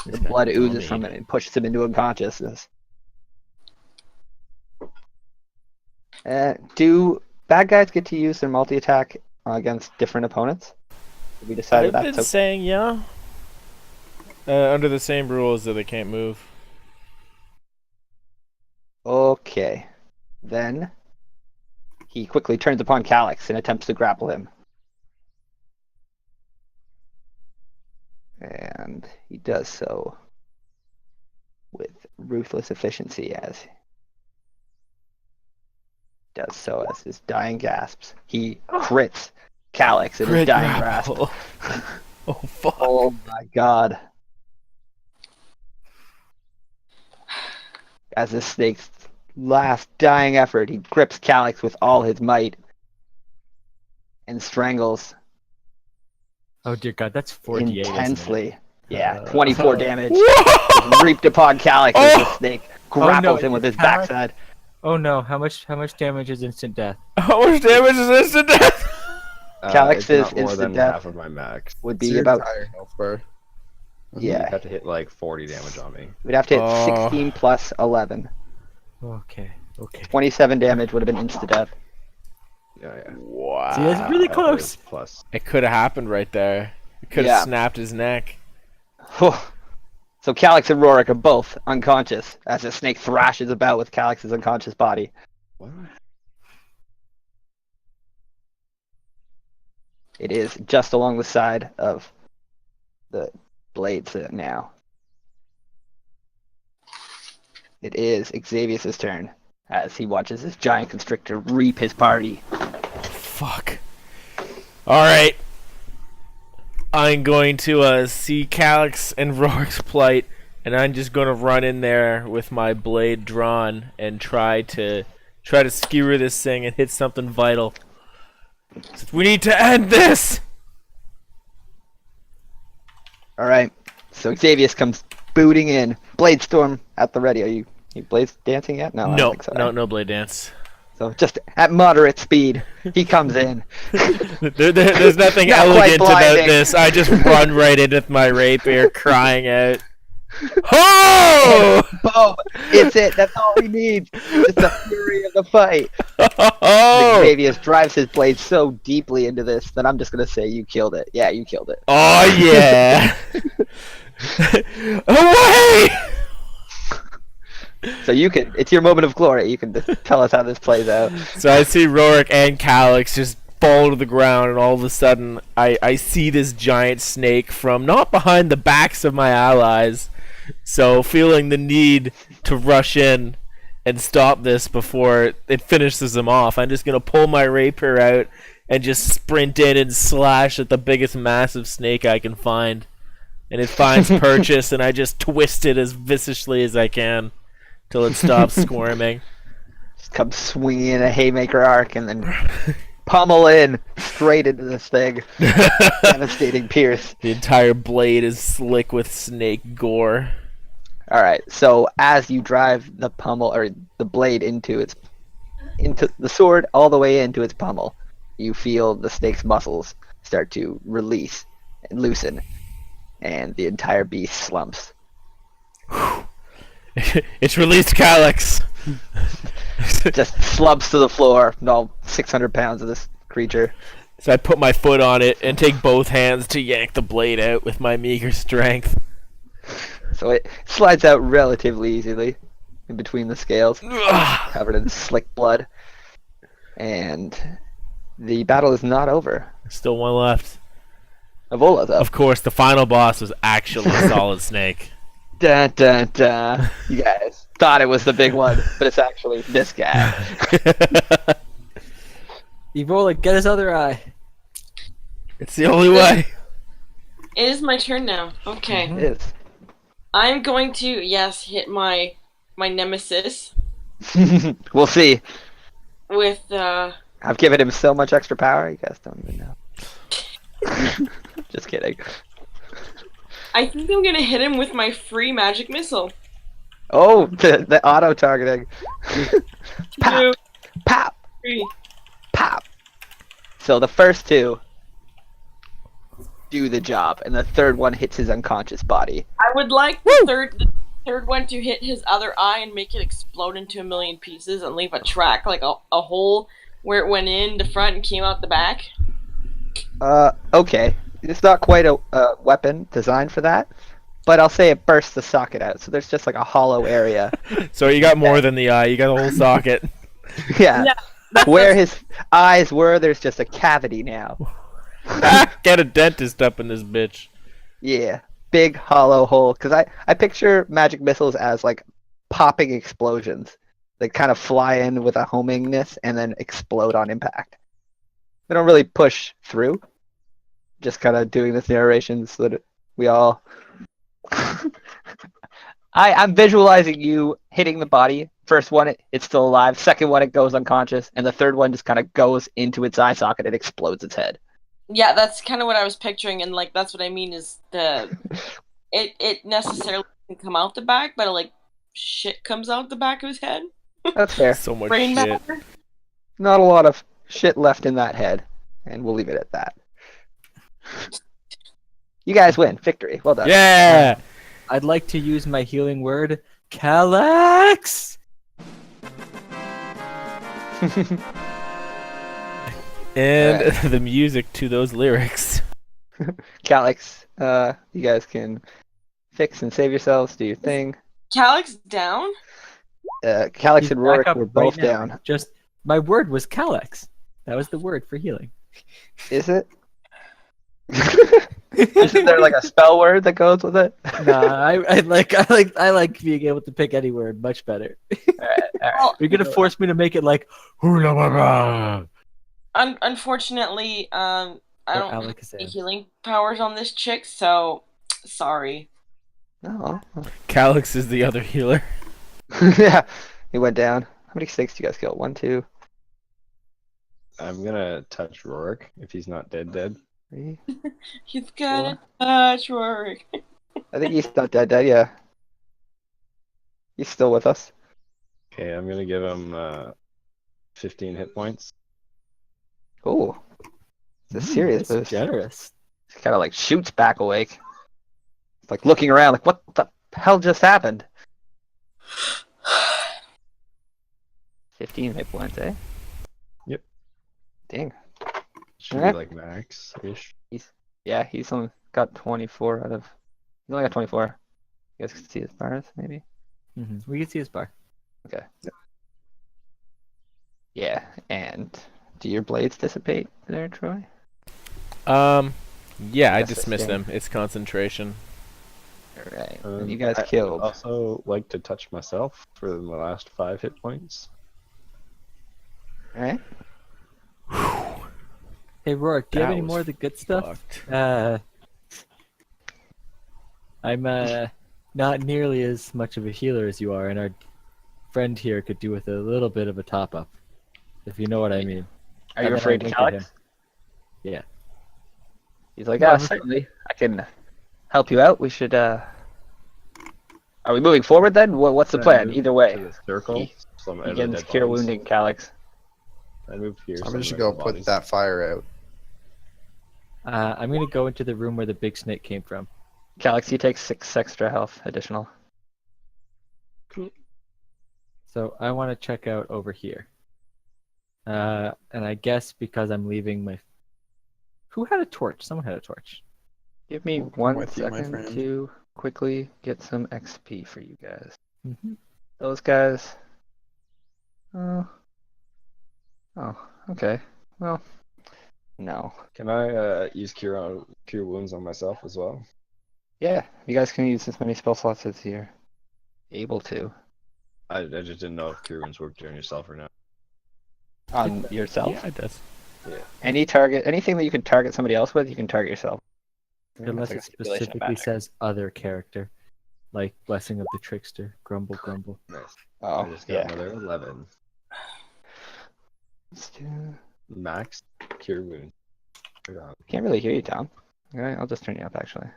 [SPEAKER 1] The blood oozes from it and pushes him into unconsciousness. Do bad guys get to use their multi-attack against different opponents? Did we decide
[SPEAKER 2] I've been saying yeah. Under the same rules that they can't move.
[SPEAKER 1] Okay. Then he quickly turns upon Calyx and attempts to grapple him. And he does so with ruthless efficiency as his dying gasps. He crits Calyx in his dying grasp.
[SPEAKER 2] Oh fuck.
[SPEAKER 1] Oh my god. As the snake's last dying effort, he grips Calyx with all his might and strangles
[SPEAKER 3] Oh dear God, that's 48. Isn't it?
[SPEAKER 1] intensely. Yeah, 24 damage
[SPEAKER 2] Whoa!
[SPEAKER 1] reaped upon Calyx as the snake grapples him with his
[SPEAKER 3] Calyx-
[SPEAKER 1] backside.
[SPEAKER 3] Oh no, how much damage is instant death?
[SPEAKER 2] How much damage is instant death?
[SPEAKER 1] Calyx's
[SPEAKER 5] it's not more
[SPEAKER 1] instant
[SPEAKER 5] than
[SPEAKER 1] death
[SPEAKER 5] half of my max.
[SPEAKER 1] Would
[SPEAKER 6] It's
[SPEAKER 1] be
[SPEAKER 6] your
[SPEAKER 1] about,
[SPEAKER 6] entire health bar.
[SPEAKER 5] You
[SPEAKER 1] yeah,
[SPEAKER 5] have to hit like 40 damage on me.
[SPEAKER 1] we'd have to hit 16 plus 11.
[SPEAKER 3] Okay.
[SPEAKER 1] 27 damage would have been instant death.
[SPEAKER 5] Yeah.
[SPEAKER 2] Wow.
[SPEAKER 3] See, that's really
[SPEAKER 5] That
[SPEAKER 3] close.
[SPEAKER 5] was plus.
[SPEAKER 2] It could have happened right there. It could have
[SPEAKER 1] Yeah.
[SPEAKER 2] snapped his neck.
[SPEAKER 1] So Calyx and Rorik are both unconscious as the snake thrashes about with Calyx's unconscious body.
[SPEAKER 5] What?
[SPEAKER 1] It is just along the side of the blades now. It is Xavius' turn as he watches his giant constrictor reap his party.
[SPEAKER 2] Fuck. Alright. I'm going to see Calyx and Rorik's plight, and I'm just going to run in there with my blade drawn and try to skewer this thing and hit something vital. We need to end this!
[SPEAKER 1] Alright, so Xavius comes booting in. Blade Storm at the ready. Are you blades dancing yet? No, I don't
[SPEAKER 2] No,
[SPEAKER 1] think so.
[SPEAKER 2] no blade dance.
[SPEAKER 1] So just at moderate speed, he comes in.
[SPEAKER 2] There's nothing
[SPEAKER 1] Not quite
[SPEAKER 2] elegant about
[SPEAKER 1] blinding.
[SPEAKER 2] this. I just run right in with my rapier, crying out. Oh!
[SPEAKER 1] Boom! It's it. That's all he needs. Just the fury of the fight.
[SPEAKER 2] Oh!
[SPEAKER 1] Xavius drives his blade so deeply into this that I'm just gonna say you killed it. Yeah, you killed it.
[SPEAKER 2] Oh yeah! Away!
[SPEAKER 1] So you can. It's your moment of glory. You can just tell us how this plays out.
[SPEAKER 2] So I see Rorik and Calyx just fall to the ground, and all of a sudden I see this giant snake from not behind the backs of my allies. So feeling the need to rush in and stop this before it finishes them off, I'm just gonna pull my rapier out and just sprint in and slash at the biggest massive snake I can find. And it finds purchase, and I just twist it as viciously as I can till it stops squirming.
[SPEAKER 1] Just come swinging in a haymaker arc and then pummel in straight into this thing. Devastating pierce.
[SPEAKER 2] The entire blade is slick with snake gore.
[SPEAKER 1] All right. So as you drive the pummel or the blade into the sword all the way into its pummel, you feel the snake's muscles start to release and loosen, and the entire beast slumps.
[SPEAKER 2] It's released Calyx.
[SPEAKER 1] Just slumps to the floor. All 600 pounds of this creature.
[SPEAKER 2] So I put my foot on it and take both hands to yank the blade out with my meager strength.
[SPEAKER 1] So it slides out relatively easily in between the scales, covered in slick blood. And the battle is not over.
[SPEAKER 2] Still one left.
[SPEAKER 1] Evola, though.
[SPEAKER 2] Of course, the final boss was actually Solid Snake.
[SPEAKER 1] Dun, dun, dun. You guys thought it was the big one, but it's actually this guy.
[SPEAKER 3] Evola, get his other eye.
[SPEAKER 2] It's the only way.
[SPEAKER 4] It is my turn now. Okay.
[SPEAKER 2] Mhm.
[SPEAKER 1] It
[SPEAKER 4] I'm going to, yes, hit my nemesis
[SPEAKER 1] is. We'll see.
[SPEAKER 4] with,
[SPEAKER 1] I've given him so much extra power, you guys don't even know. Just kidding.
[SPEAKER 4] I think I'm gonna hit him with my free magic missile.
[SPEAKER 1] Oh, the auto targeting. Pop,
[SPEAKER 4] Two,
[SPEAKER 1] pop,
[SPEAKER 4] three.
[SPEAKER 1] pop. So the first two do the job, and the third one hits his unconscious body.
[SPEAKER 4] I would like the third one to hit his other eye and make it explode into a million pieces and leave a track, like a hole where it went in the front and came out the back.
[SPEAKER 1] Okay. It's not quite a weapon designed for that, but I'll say it bursts the socket out, so there's just like a hollow area.
[SPEAKER 2] So you got more than the eye. You got a whole socket.
[SPEAKER 1] Yeah.
[SPEAKER 4] Yeah,
[SPEAKER 1] Where his eyes were, there's just a cavity now.
[SPEAKER 2] Get a dentist up in this bitch.
[SPEAKER 1] Yeah. Big hollow hole. Because I picture magic missiles as like popping explosions. They kind of fly in with a homingness and then explode on impact. They don't really push through. Just kind of doing this narration so that we all. I'm visualizing you hitting the body. First one, it's still alive. Second one, it goes unconscious, and the third one just kind of goes into its eye socket and explodes its head.
[SPEAKER 4] Yeah, that's kind of what I was picturing, and like that's what I mean is it necessarily doesn't come out the back, but like shit comes out the back of his head.
[SPEAKER 1] That's fair.
[SPEAKER 2] So much
[SPEAKER 4] Brain
[SPEAKER 2] shit.
[SPEAKER 4] matter.
[SPEAKER 1] Not a lot of shit left in that head, and we'll leave it at that. You guys win. Victory. Well done.
[SPEAKER 2] Yeah.
[SPEAKER 3] I'd like to use my healing word, Calyx.
[SPEAKER 2] And the music to those lyrics.
[SPEAKER 1] Calyx, you guys can fix and save yourselves. Do your thing.
[SPEAKER 4] Calyx down.
[SPEAKER 1] Calyx
[SPEAKER 3] He's
[SPEAKER 1] and
[SPEAKER 3] back
[SPEAKER 1] Rorik
[SPEAKER 3] up
[SPEAKER 1] were
[SPEAKER 3] right
[SPEAKER 1] both
[SPEAKER 3] now.
[SPEAKER 1] down.
[SPEAKER 3] Just my word was Calyx. That was the word for healing.
[SPEAKER 1] Is it? Isn't there like a spell word that goes with it?
[SPEAKER 3] Nah, I like being able to pick any word much better.
[SPEAKER 4] Well,
[SPEAKER 3] You're gonna force me to make it like hula baba.
[SPEAKER 4] unfortunately, I don't have
[SPEAKER 3] Alakazam.
[SPEAKER 4] any healing powers on this chick, so sorry.
[SPEAKER 1] No.
[SPEAKER 2] Calyx is the other healer.
[SPEAKER 1] Yeah, he went down. How many snakes do you guys kill? 1, 2,
[SPEAKER 5] I'm gonna touch Rorik if he's not dead.
[SPEAKER 1] 3.
[SPEAKER 4] You've got to touch Rorik.
[SPEAKER 1] I think he's not dead. Yeah, he's still with us.
[SPEAKER 5] Okay, I'm gonna give him 15 hit points.
[SPEAKER 1] Oh, it's a serious
[SPEAKER 3] That's
[SPEAKER 1] boost.
[SPEAKER 3] generous.
[SPEAKER 1] He kind of like shoots back awake. It's like looking around, like what the hell just happened? 15 hit points, eh?
[SPEAKER 5] Yep.
[SPEAKER 1] Dang.
[SPEAKER 5] Should
[SPEAKER 1] Alright.
[SPEAKER 5] be like max-ish.
[SPEAKER 1] Yeah, he's only got 24 out of. He's only got 24. You guys can see his bars, maybe.
[SPEAKER 3] We can see his bar.
[SPEAKER 1] Okay. Yeah, and do your blades dissipate there, Troy?
[SPEAKER 2] Yeah, I
[SPEAKER 1] Yes,
[SPEAKER 2] dismiss
[SPEAKER 1] I
[SPEAKER 2] them. It's concentration.
[SPEAKER 1] All right. And you guys
[SPEAKER 5] I
[SPEAKER 1] killed.
[SPEAKER 5] also like to touch myself for the last 5 hit points.
[SPEAKER 1] All right.
[SPEAKER 3] Hey Rorik, do you have
[SPEAKER 2] That
[SPEAKER 3] any
[SPEAKER 2] was
[SPEAKER 3] more of the good stuff?
[SPEAKER 2] fucked.
[SPEAKER 3] I'm not nearly as much of a healer as you are, and our friend here could do with a little bit of a top up, if you know what I mean.
[SPEAKER 1] Are
[SPEAKER 3] And
[SPEAKER 1] you
[SPEAKER 3] then I
[SPEAKER 1] afraid to
[SPEAKER 3] wink at
[SPEAKER 1] Calyx?
[SPEAKER 3] him. Yeah.
[SPEAKER 1] He's like,
[SPEAKER 3] No,
[SPEAKER 1] ah,
[SPEAKER 3] I'm afraid-
[SPEAKER 1] certainly. I can help you out. We should. Are we moving forward then? What's the plan? Either
[SPEAKER 5] To
[SPEAKER 1] way.
[SPEAKER 5] the circle. Some other
[SPEAKER 1] Begins
[SPEAKER 5] dead
[SPEAKER 1] cure
[SPEAKER 5] bodies.
[SPEAKER 1] wounding Calyx.
[SPEAKER 5] I moved here.
[SPEAKER 6] I'm
[SPEAKER 5] some
[SPEAKER 6] just
[SPEAKER 5] other
[SPEAKER 6] go
[SPEAKER 5] dead
[SPEAKER 6] put
[SPEAKER 5] bodies.
[SPEAKER 6] that fire out.
[SPEAKER 3] I'm gonna go into the room where the big snake came from.
[SPEAKER 1] Calyx, you take 6 extra health additional.
[SPEAKER 3] So I want to check out over here. And I guess because I'm leaving my. Who had a torch? Someone had a torch.
[SPEAKER 1] Give me
[SPEAKER 6] I'm
[SPEAKER 1] 1
[SPEAKER 6] with you, my
[SPEAKER 1] second
[SPEAKER 6] friend.
[SPEAKER 1] to quickly get some XP for you guys.
[SPEAKER 3] Mm-hmm.
[SPEAKER 1] Those guys. Oh, okay. Well, no.
[SPEAKER 5] Can I use cure wounds on myself as well?
[SPEAKER 1] Yeah, you guys can use as many spell slots as you're able to
[SPEAKER 5] I just didn't know if cure wounds worked on yourself or not.
[SPEAKER 1] on yourself.
[SPEAKER 2] Yeah, it does.
[SPEAKER 1] Anything that you can target somebody else with, you can target yourself.
[SPEAKER 3] Unless it
[SPEAKER 1] That's a stipulation of
[SPEAKER 3] specifically
[SPEAKER 1] magic.
[SPEAKER 3] says other character, like Blessing of the Trickster, Grumble Grumble.
[SPEAKER 5] Nice.
[SPEAKER 1] Oh,
[SPEAKER 5] I just got
[SPEAKER 1] yeah.
[SPEAKER 5] another 11.
[SPEAKER 1] Let's do-
[SPEAKER 5] Max cure wound.
[SPEAKER 1] Can't really hear you, Tom. Alright, I'll just turn you up, actually.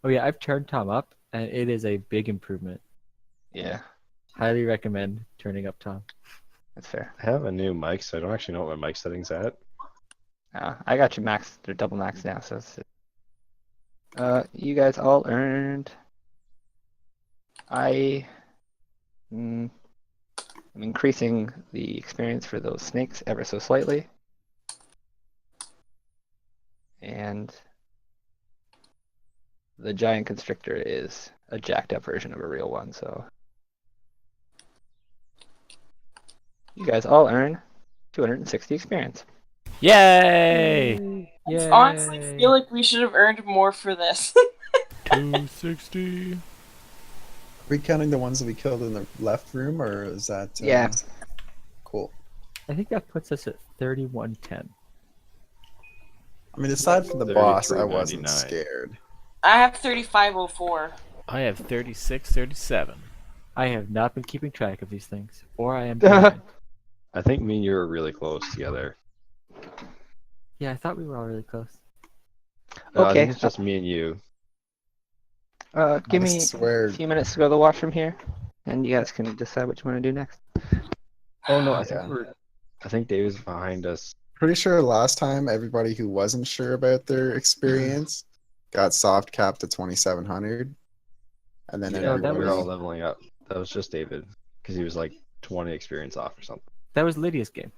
[SPEAKER 3] Oh yeah, I've turned Tom up, and it is a big improvement.
[SPEAKER 1] Yeah,
[SPEAKER 3] Highly recommend turning up Tom.
[SPEAKER 1] that's fair.
[SPEAKER 5] I have a new mic, so I don't actually know what my mic settings at.
[SPEAKER 1] I got you max. They're double max now, so it's... you guys all earned... I'm increasing the experience for those snakes ever so slightly. And the giant constrictor is a jacked up version of a real one, so you guys all earn 260 experience.
[SPEAKER 2] Yay!
[SPEAKER 4] I honestly feel like we should have earned more for this.
[SPEAKER 2] 260.
[SPEAKER 6] Are we counting the ones that we killed in the left room, or is that?
[SPEAKER 1] Yeah.
[SPEAKER 6] Cool.
[SPEAKER 3] I think that puts us at 3110.
[SPEAKER 6] I mean, aside from the boss, I
[SPEAKER 5] 33.99.
[SPEAKER 6] wasn't scared.
[SPEAKER 4] I have 3504.
[SPEAKER 2] I have 3637.
[SPEAKER 3] I have not been keeping track of these things, or I am behind.
[SPEAKER 5] I think me and you are really close together.
[SPEAKER 3] Yeah, I thought we were all really close.
[SPEAKER 5] No, I
[SPEAKER 1] Okay.
[SPEAKER 5] think it's just me and you.
[SPEAKER 1] Give
[SPEAKER 6] I
[SPEAKER 1] me
[SPEAKER 6] swear.
[SPEAKER 1] a few minutes to go to the washroom here, and you guys can decide what you want to do next.
[SPEAKER 5] Oh no,
[SPEAKER 6] Yeah.
[SPEAKER 5] I think Dave's behind us.
[SPEAKER 6] Pretty sure last time everybody who wasn't sure about their experience got soft capped to 2,700, and then
[SPEAKER 5] Yeah,
[SPEAKER 3] that
[SPEAKER 6] everybody.
[SPEAKER 5] we were all
[SPEAKER 3] was-
[SPEAKER 5] leveling up. That was just David, because he was like 20 experience off or something.
[SPEAKER 3] That was Lydia's game.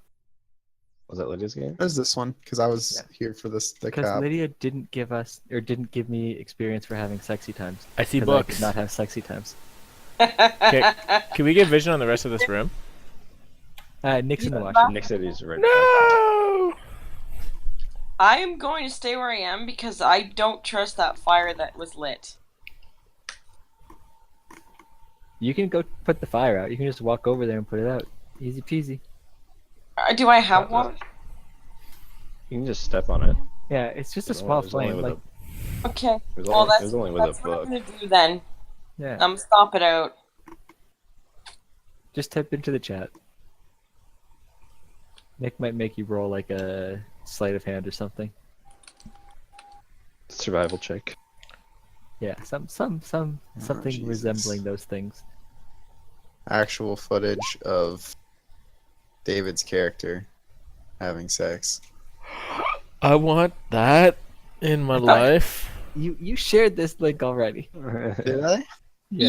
[SPEAKER 5] Was that Lydia's game?
[SPEAKER 6] There's this one because I was here for the
[SPEAKER 3] Because
[SPEAKER 6] cap.
[SPEAKER 3] Lydia didn't give me experience for having sexy times.
[SPEAKER 2] I see
[SPEAKER 3] 'Cause I
[SPEAKER 2] books.
[SPEAKER 3] did not have sexy times.
[SPEAKER 2] Can we get vision on the rest of this room?
[SPEAKER 3] Nick's in the washroom.
[SPEAKER 5] Nick said he's right.
[SPEAKER 2] No!
[SPEAKER 4] I am going to stay where I am because I don't trust that fire that was lit.
[SPEAKER 3] You can go put the fire out. You can just walk over there and put it out. Easy peasy.
[SPEAKER 4] Do I have one?
[SPEAKER 5] You can just step on it.
[SPEAKER 3] Yeah, it's just a
[SPEAKER 5] It
[SPEAKER 3] small
[SPEAKER 5] was only
[SPEAKER 3] flame.
[SPEAKER 5] with
[SPEAKER 3] Like,
[SPEAKER 4] Okay.
[SPEAKER 5] It was
[SPEAKER 4] Well,
[SPEAKER 5] only,
[SPEAKER 4] that's,
[SPEAKER 5] it was only with
[SPEAKER 4] that's
[SPEAKER 5] a
[SPEAKER 4] what I'm
[SPEAKER 5] book.
[SPEAKER 4] gonna do then.
[SPEAKER 3] yeah,
[SPEAKER 4] I'm gonna stomp it out.
[SPEAKER 3] just type into the chat. Nick might make you roll like a sleight of hand or something.
[SPEAKER 5] Survival check.
[SPEAKER 3] Yeah, something
[SPEAKER 6] Jesus.
[SPEAKER 3] resembling those things.
[SPEAKER 6] Actual footage of David's character having sex.
[SPEAKER 2] I want that in my life.
[SPEAKER 3] You shared this link already.
[SPEAKER 6] Did I?
[SPEAKER 3] Yeah.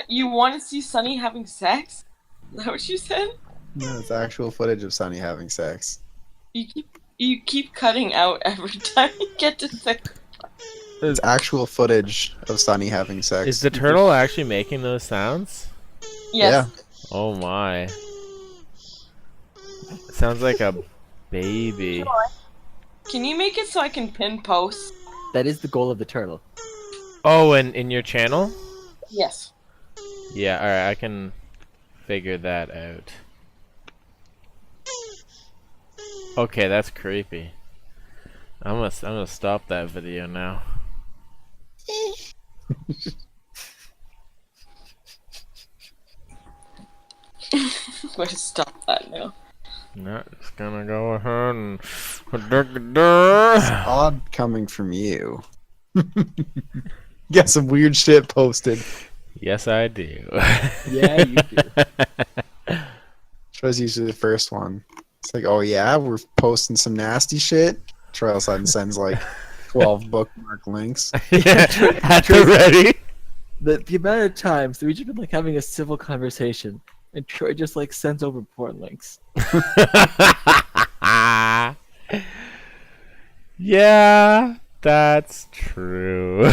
[SPEAKER 4] You want to see Sunny having sex? Is that what you said?
[SPEAKER 6] No, it's actual footage of Sunny having sex.
[SPEAKER 4] You keep cutting out every time you get to say.
[SPEAKER 6] It's actual footage of Sunny having sex.
[SPEAKER 2] Is the turtle actually making those sounds?
[SPEAKER 4] Yes.
[SPEAKER 2] Oh my. Sounds like a baby.
[SPEAKER 4] Can you make it so I can pin post?
[SPEAKER 3] That is the goal of the turtle.
[SPEAKER 2] Oh, and in your channel?
[SPEAKER 4] Yes.
[SPEAKER 2] Yeah, alright, I can figure that out. Okay, that's creepy. I'm gonna stop that video now.
[SPEAKER 4] I'm going to stop that now.
[SPEAKER 2] No, just gonna go ahead and
[SPEAKER 6] Odd coming from you. Got some weird shit posted.
[SPEAKER 2] Yes, I do.
[SPEAKER 3] Yeah, you do.
[SPEAKER 6] Troy's usually the first one. It's like, oh yeah, we're posting some nasty shit. Troy all of a sudden sends like 12 bookmark links.
[SPEAKER 2] Yeah, at the ready.
[SPEAKER 3] The amount of times that we've just been like having a civil conversation, and Troy just like sends over porn links.
[SPEAKER 2] Yeah, that's true.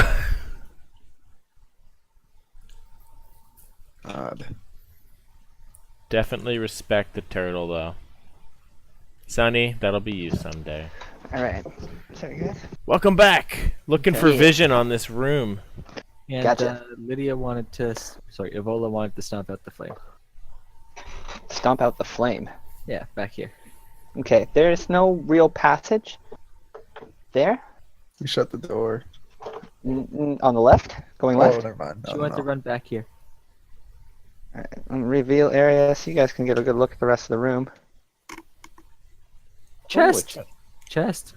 [SPEAKER 6] Odd.
[SPEAKER 2] Definitely respect the turtle, though. Sonny, that'll be you someday.
[SPEAKER 1] Alright. Sorry, guys.
[SPEAKER 2] Welcome back. Looking for
[SPEAKER 1] Okay.
[SPEAKER 2] vision on this room.
[SPEAKER 3] And
[SPEAKER 1] Gotcha.
[SPEAKER 3] Lydia wanted to, Evola wanted to stomp out the flame.
[SPEAKER 1] Stomp out the flame.
[SPEAKER 3] Yeah, back here.
[SPEAKER 1] Okay, there's no real passage there.
[SPEAKER 6] We shut the door.
[SPEAKER 1] On the left? Going
[SPEAKER 6] Oh,
[SPEAKER 1] left?
[SPEAKER 6] never mind.
[SPEAKER 3] She wants to run back here.
[SPEAKER 1] Alright, reveal area so you guys can get a good look at the rest of the room.
[SPEAKER 3] Chest. Chest.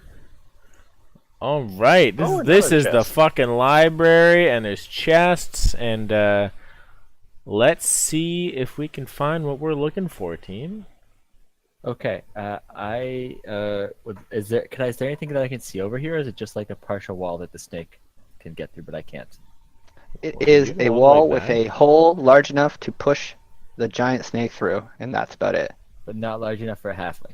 [SPEAKER 2] All right, this
[SPEAKER 5] Oh,
[SPEAKER 2] this
[SPEAKER 5] another
[SPEAKER 2] is the
[SPEAKER 5] chest.
[SPEAKER 2] fucking library, and there's chests, and let's see if we can find what we're looking for, team.
[SPEAKER 3] Okay. Is there anything that I can see over here, or is it just like a partial wall that the snake can get through, but I can't?
[SPEAKER 1] It
[SPEAKER 2] Well,
[SPEAKER 1] is
[SPEAKER 2] you
[SPEAKER 1] a
[SPEAKER 2] know,
[SPEAKER 1] wall
[SPEAKER 2] like
[SPEAKER 1] with
[SPEAKER 2] that.
[SPEAKER 1] a hole large enough to push the giant snake through, and that's about it.
[SPEAKER 3] But not large enough for a halfling.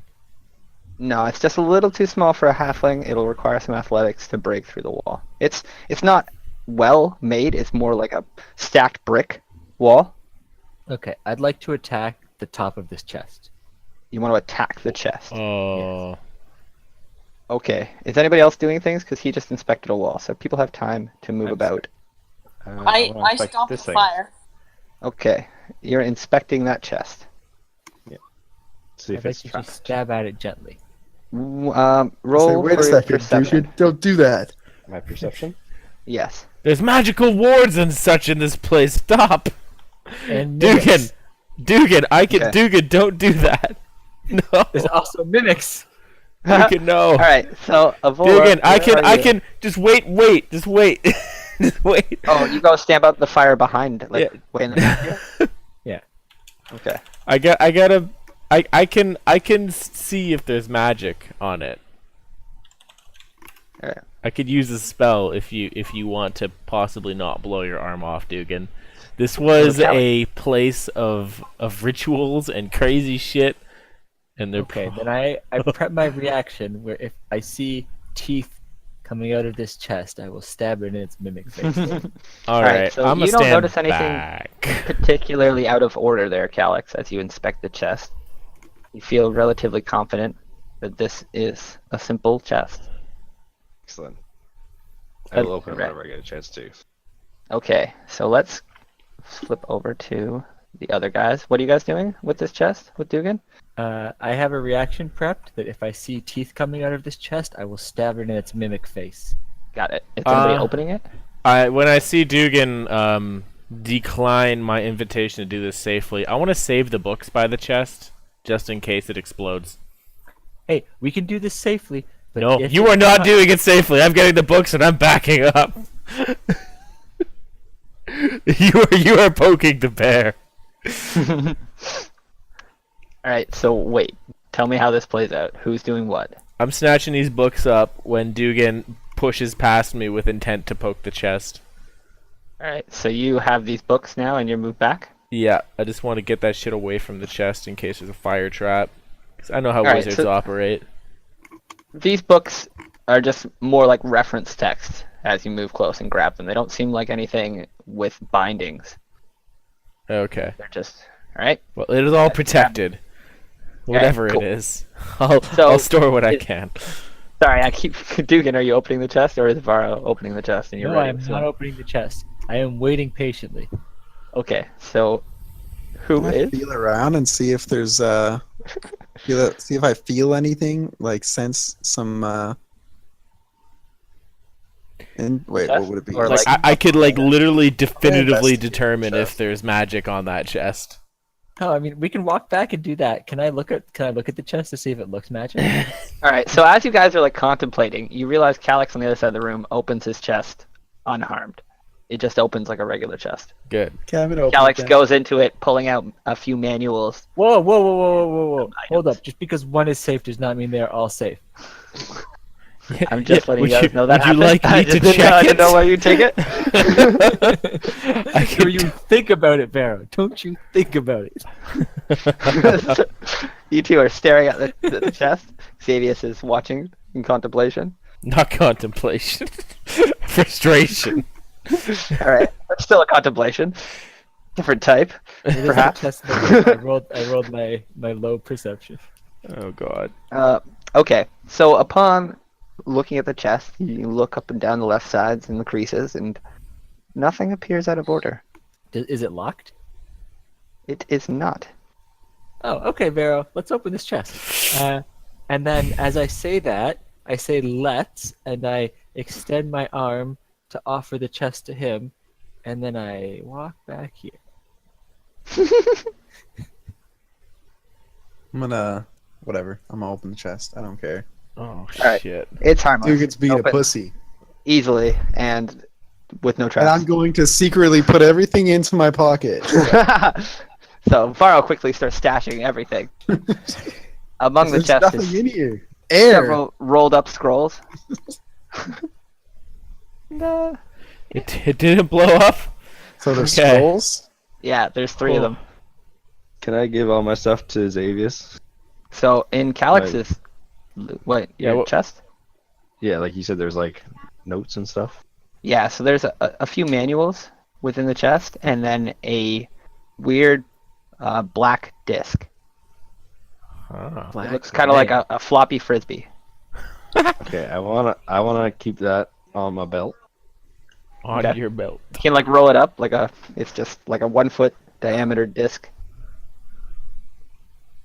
[SPEAKER 1] No, it's just a little too small for a halfling. It'll require some athletics to break through the wall. It's not well made. It's more like a stacked brick wall.
[SPEAKER 3] Okay, I'd like to attack the top of this chest.
[SPEAKER 1] You want to attack the chest.
[SPEAKER 2] Oh,
[SPEAKER 1] Okay. Is anybody else doing things? Because he just inspected a wall, so people have time to move
[SPEAKER 2] I'm
[SPEAKER 1] about.
[SPEAKER 4] I
[SPEAKER 5] wanna inspect
[SPEAKER 4] stopped the
[SPEAKER 5] this thing.
[SPEAKER 4] fire.
[SPEAKER 1] Okay. You're inspecting that chest.
[SPEAKER 5] See
[SPEAKER 3] I'd
[SPEAKER 5] if
[SPEAKER 3] like
[SPEAKER 5] it's
[SPEAKER 3] to
[SPEAKER 5] trapped.
[SPEAKER 3] just stab at it gently.
[SPEAKER 1] Roll
[SPEAKER 6] Say, wait a
[SPEAKER 1] for
[SPEAKER 6] second,
[SPEAKER 1] perception.
[SPEAKER 6] dude. Don't do that.
[SPEAKER 5] My perception?
[SPEAKER 1] Yes.
[SPEAKER 2] there's magical wards and such in this place. Stop,
[SPEAKER 3] And
[SPEAKER 2] Dugan.
[SPEAKER 3] mimics.
[SPEAKER 2] Dugan,
[SPEAKER 1] Okay.
[SPEAKER 2] Dugan, don't do that. No,
[SPEAKER 3] There's also mimics.
[SPEAKER 2] Dugan, no.
[SPEAKER 1] All right. So Evola,
[SPEAKER 2] Dugan, I
[SPEAKER 1] where are you?
[SPEAKER 2] can. Just wait, just wait, just wait.
[SPEAKER 1] Oh, you go stamp out the fire behind, like
[SPEAKER 2] Yeah.
[SPEAKER 1] way in the back here?
[SPEAKER 3] Yeah.
[SPEAKER 1] Okay.
[SPEAKER 2] I can see if there's magic on it.
[SPEAKER 1] Alright.
[SPEAKER 2] I could use a spell if you want to possibly not blow your arm off, Dugan. This was
[SPEAKER 1] Okay.
[SPEAKER 2] a place of rituals and crazy shit, and they're
[SPEAKER 3] Okay, then I prep my reaction where if I see teeth coming out of this chest, I will stab it in its mimic face.
[SPEAKER 2] all
[SPEAKER 1] Alright,
[SPEAKER 2] right.
[SPEAKER 1] so
[SPEAKER 2] I'm
[SPEAKER 1] you
[SPEAKER 2] gonna
[SPEAKER 1] don't
[SPEAKER 2] stand
[SPEAKER 1] notice anything
[SPEAKER 2] back.
[SPEAKER 1] particularly out of order there, Calyx, as you inspect the chest. You feel relatively confident that this is a simple chest.
[SPEAKER 5] Excellent. I will open it
[SPEAKER 1] Right.
[SPEAKER 5] whenever I get a chance to.
[SPEAKER 1] Okay, so let's flip over to the other guys. What are you guys doing with this chest, with Dugan?
[SPEAKER 3] I have a reaction prepped that if I see teeth coming out of this chest, I will stab it in its mimic face.
[SPEAKER 1] Got it. Is somebody
[SPEAKER 2] Uh,
[SPEAKER 1] opening it?
[SPEAKER 2] When I see Dugan decline my invitation to do this safely, I want to save the books by the chest just in case it explodes.
[SPEAKER 3] Hey, we can do this safely. But
[SPEAKER 2] No,
[SPEAKER 3] if
[SPEAKER 2] you
[SPEAKER 3] it's
[SPEAKER 2] are not doing it safely. I'm getting the books and I'm backing up. you are poking the bear.
[SPEAKER 1] Alright, so wait. Tell me how this plays out. Who's doing what?
[SPEAKER 2] I'm snatching these books up when Dugan pushes past me with intent to poke the chest.
[SPEAKER 1] Alright, so you have these books now and you move back?
[SPEAKER 2] Yeah, I just want to get that shit away from the chest in case there's a fire trap. 'Cause I know how
[SPEAKER 1] Alright,
[SPEAKER 2] wizards
[SPEAKER 1] so-
[SPEAKER 2] operate.
[SPEAKER 1] These books are just more like reference text as you move close and grab them. They don't seem like anything with bindings.
[SPEAKER 2] Okay.
[SPEAKER 1] They're just... Alright?
[SPEAKER 2] Well, it is all protected. Whatever
[SPEAKER 1] cool.
[SPEAKER 2] it is. I'll
[SPEAKER 1] So,
[SPEAKER 2] store what I
[SPEAKER 1] it-
[SPEAKER 2] can.
[SPEAKER 1] Sorry, I keep... Dugan, are you opening the chest or is Varro opening the chest and you're
[SPEAKER 3] No,
[SPEAKER 1] ready?
[SPEAKER 3] I am not opening the chest. I am waiting patiently.
[SPEAKER 1] Okay, so... Who
[SPEAKER 6] I
[SPEAKER 1] is?
[SPEAKER 6] feel around and see if there's see if I feel anything, like sense some and wait, what would it be?
[SPEAKER 1] Or,
[SPEAKER 2] Like,
[SPEAKER 1] like-
[SPEAKER 2] I could like literally definitively
[SPEAKER 6] investigate the
[SPEAKER 2] determine if
[SPEAKER 6] chest.
[SPEAKER 2] there's magic on that chest.
[SPEAKER 3] Oh, I mean, we can walk back and do that. Can I look at the chest to see if it looks magic?
[SPEAKER 1] Alright, so as you guys are like contemplating, you realize Calyx on the other side of the room opens his chest unharmed. It just opens like a regular chest.
[SPEAKER 2] Good.
[SPEAKER 6] Cabin open.
[SPEAKER 1] Calyx goes into it, pulling out a few manuals.
[SPEAKER 3] Whoa! Hold up. Just because one is safe does not mean they are all safe.
[SPEAKER 1] I'm just letting
[SPEAKER 2] would
[SPEAKER 1] you guys know that
[SPEAKER 2] would you
[SPEAKER 1] happened.
[SPEAKER 2] like
[SPEAKER 1] I
[SPEAKER 2] me
[SPEAKER 1] just
[SPEAKER 2] to
[SPEAKER 1] didn't know,
[SPEAKER 2] check
[SPEAKER 1] I didn't know
[SPEAKER 2] it?
[SPEAKER 1] why you take it.
[SPEAKER 2] I
[SPEAKER 3] Sure,
[SPEAKER 2] could
[SPEAKER 3] you think about it, Barrow. Don't you think about it.
[SPEAKER 1] You two are staring at the chest. Xavius is watching in contemplation.
[SPEAKER 2] Not contemplation. Frustration.
[SPEAKER 1] Alright, that's still a contemplation. Different type,
[SPEAKER 3] It is a
[SPEAKER 1] perhaps.
[SPEAKER 3] test that I rolled my low perception.
[SPEAKER 2] Oh god.
[SPEAKER 1] Okay, so upon looking at the chest, you look up and down the left sides and the creases, and nothing appears out of order.
[SPEAKER 3] Is it locked?
[SPEAKER 1] It is not.
[SPEAKER 3] Oh, okay, Vero. Let's open this chest. And then, as I say that, I say "let's," and I extend my arm to offer the chest to him, and then I walk back here.
[SPEAKER 6] I'm gonna whatever. I'm gonna open the chest. I don't care.
[SPEAKER 2] Oh
[SPEAKER 1] right.
[SPEAKER 2] shit!
[SPEAKER 1] It's harmless.
[SPEAKER 6] Dude gets beat a
[SPEAKER 1] Open
[SPEAKER 6] pussy.
[SPEAKER 1] easily and with no
[SPEAKER 6] And
[SPEAKER 1] traps.
[SPEAKER 6] I'm going to secretly put everything into my pocket.
[SPEAKER 1] So Varro quickly starts stashing everything. Among the
[SPEAKER 6] There's
[SPEAKER 1] chest
[SPEAKER 6] nothing
[SPEAKER 1] is
[SPEAKER 6] in here. Air.
[SPEAKER 1] several rolled up scrolls. No.
[SPEAKER 2] It didn't blow up.
[SPEAKER 6] So there's
[SPEAKER 2] Okay.
[SPEAKER 6] scrolls.
[SPEAKER 1] Yeah, there's 3 of them.
[SPEAKER 5] Can I give all my stuff to Xavius?
[SPEAKER 1] So in Calix's what, your
[SPEAKER 2] Yeah,
[SPEAKER 1] chest?
[SPEAKER 5] Yeah, like you said, there's like notes and stuff.
[SPEAKER 1] Yeah, so there's a few manuals within the chest, and then a weird black disc.
[SPEAKER 2] Ah.
[SPEAKER 1] It looks kind of like a floppy frisbee.
[SPEAKER 5] Okay, I wanna keep that on my belt.
[SPEAKER 2] On
[SPEAKER 1] Okay.
[SPEAKER 2] your belt.
[SPEAKER 1] You can like roll it up it's just like a 1 foot diameter disc.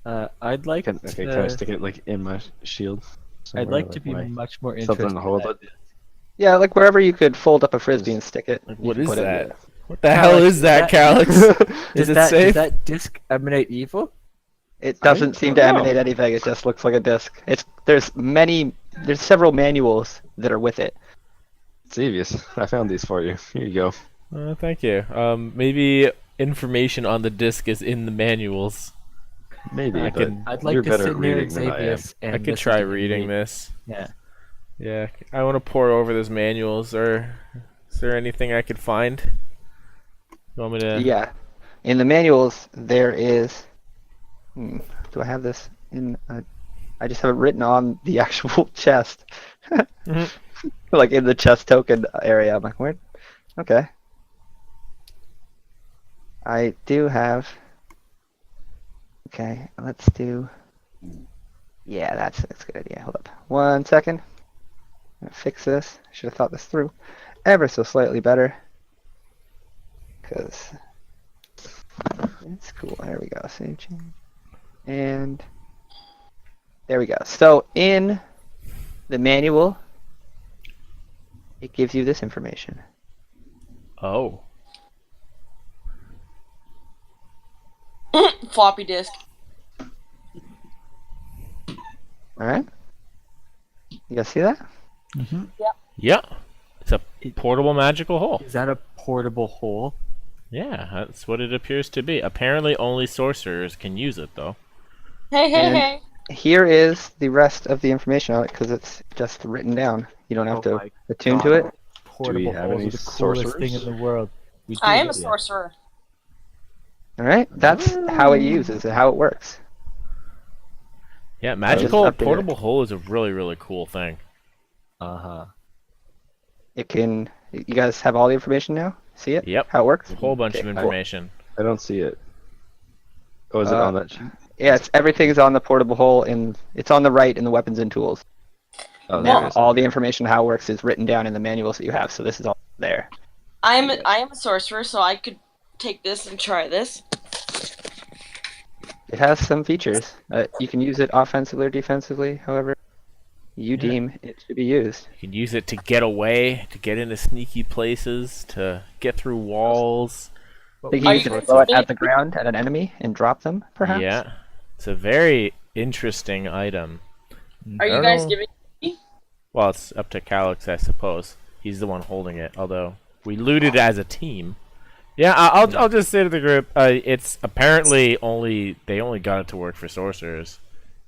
[SPEAKER 3] I'd like
[SPEAKER 5] Can I stick it like in my shield?
[SPEAKER 3] I'd
[SPEAKER 5] somewhere,
[SPEAKER 3] like to be
[SPEAKER 5] my-
[SPEAKER 3] much more
[SPEAKER 5] something
[SPEAKER 3] interested.
[SPEAKER 5] to hold
[SPEAKER 3] in
[SPEAKER 5] it.
[SPEAKER 3] that.
[SPEAKER 1] Yeah, like wherever you could fold up a frisbee and stick it.
[SPEAKER 2] Like,
[SPEAKER 1] you
[SPEAKER 2] what
[SPEAKER 1] can
[SPEAKER 2] is
[SPEAKER 1] put it.
[SPEAKER 2] that? What the hell is that, Calix? Is it
[SPEAKER 3] Does
[SPEAKER 2] safe?
[SPEAKER 3] that disc emanate evil?
[SPEAKER 1] It doesn't seem to emanate anything. It just looks like a disc. There's several manuals that are with it.
[SPEAKER 5] Xavius, I found these for you. Here you go.
[SPEAKER 2] Thank you. Maybe information on the disc is in the manuals.
[SPEAKER 5] Maybe,
[SPEAKER 2] I
[SPEAKER 5] but
[SPEAKER 2] can-
[SPEAKER 3] I'd like
[SPEAKER 5] you're
[SPEAKER 3] to
[SPEAKER 5] better
[SPEAKER 3] sit
[SPEAKER 5] at
[SPEAKER 3] near
[SPEAKER 5] reading than I am.
[SPEAKER 3] Xavius and
[SPEAKER 2] I could
[SPEAKER 3] listen
[SPEAKER 2] try
[SPEAKER 3] to him
[SPEAKER 2] reading
[SPEAKER 3] read.
[SPEAKER 2] this.
[SPEAKER 3] Yeah.
[SPEAKER 2] Yeah, I want to pour over those manuals. Or is there anything I could find? You want me to?
[SPEAKER 1] Yeah. In the manuals, there is. Do I have this in? I just have it written on the actual chest,
[SPEAKER 2] Mhm.
[SPEAKER 1] like in the chest token area. I'm like, where? Okay. I do have. Okay, let's do. Yeah, that's a good idea. Hold up, 1 second. I'm gonna fix this. Should have thought this through, ever so slightly better. Cause it's cool. There we go. Save change. And there we go. So in the manual, it gives you this information.
[SPEAKER 2] Oh.
[SPEAKER 4] Floppy disk.
[SPEAKER 1] All right. You guys see that?
[SPEAKER 2] Yeah. It's a portable magical hole.
[SPEAKER 3] Is that a portable hole?
[SPEAKER 2] Yeah, that's what it appears to be. Apparently, only sorcerers can use it, though.
[SPEAKER 4] Hey, hey,
[SPEAKER 1] And-
[SPEAKER 4] hey.
[SPEAKER 1] Here is the rest of the information on it because it's just written down. You don't have
[SPEAKER 3] Oh
[SPEAKER 1] to
[SPEAKER 3] my
[SPEAKER 1] attune to it.
[SPEAKER 3] Portable
[SPEAKER 5] have
[SPEAKER 3] holes
[SPEAKER 5] any
[SPEAKER 3] are the coolest thing
[SPEAKER 5] sorcerers?
[SPEAKER 3] in the world. We do,
[SPEAKER 4] I am a
[SPEAKER 3] yeah.
[SPEAKER 4] sorcerer.
[SPEAKER 1] All right. That's how it uses it, how it works.
[SPEAKER 2] Yeah, magical
[SPEAKER 1] update it.
[SPEAKER 2] portable hole is a really, really cool thing.
[SPEAKER 3] Uh-huh.
[SPEAKER 1] It can. You guys have all the information now. See it?
[SPEAKER 2] Yep.
[SPEAKER 1] How it works?
[SPEAKER 2] A whole bunch
[SPEAKER 1] Okay,
[SPEAKER 2] of
[SPEAKER 1] cool.
[SPEAKER 2] information.
[SPEAKER 5] I don't see it. Oh, is it on that sheet?
[SPEAKER 1] Yeah, everything's on the portable hole, and it's on the right in the weapons and tools.
[SPEAKER 5] Oh,
[SPEAKER 1] Now,
[SPEAKER 5] there it is.
[SPEAKER 1] all the information how it works is written down in the manuals that you have. So this is all there.
[SPEAKER 4] I am a sorcerer, so I could take this and try this.
[SPEAKER 1] It has some features. You can use it offensively or defensively, however you deem it should be used.
[SPEAKER 2] You can use it to get away, to get into sneaky places, to get through walls.
[SPEAKER 1] You
[SPEAKER 4] Are
[SPEAKER 1] can use
[SPEAKER 4] you
[SPEAKER 1] it to throw it
[SPEAKER 4] guys-
[SPEAKER 1] at the ground at an enemy and drop them, perhaps.
[SPEAKER 2] Yeah. It's a very interesting item.
[SPEAKER 4] Are
[SPEAKER 2] I
[SPEAKER 4] you
[SPEAKER 2] don't
[SPEAKER 4] guys
[SPEAKER 2] know.
[SPEAKER 4] giving?
[SPEAKER 2] Well, it's up to Calix, I suppose. He's the one holding it, although we looted as a team. Yeah, I'll just say to the group, it's apparently they only got it to work for sorcerers,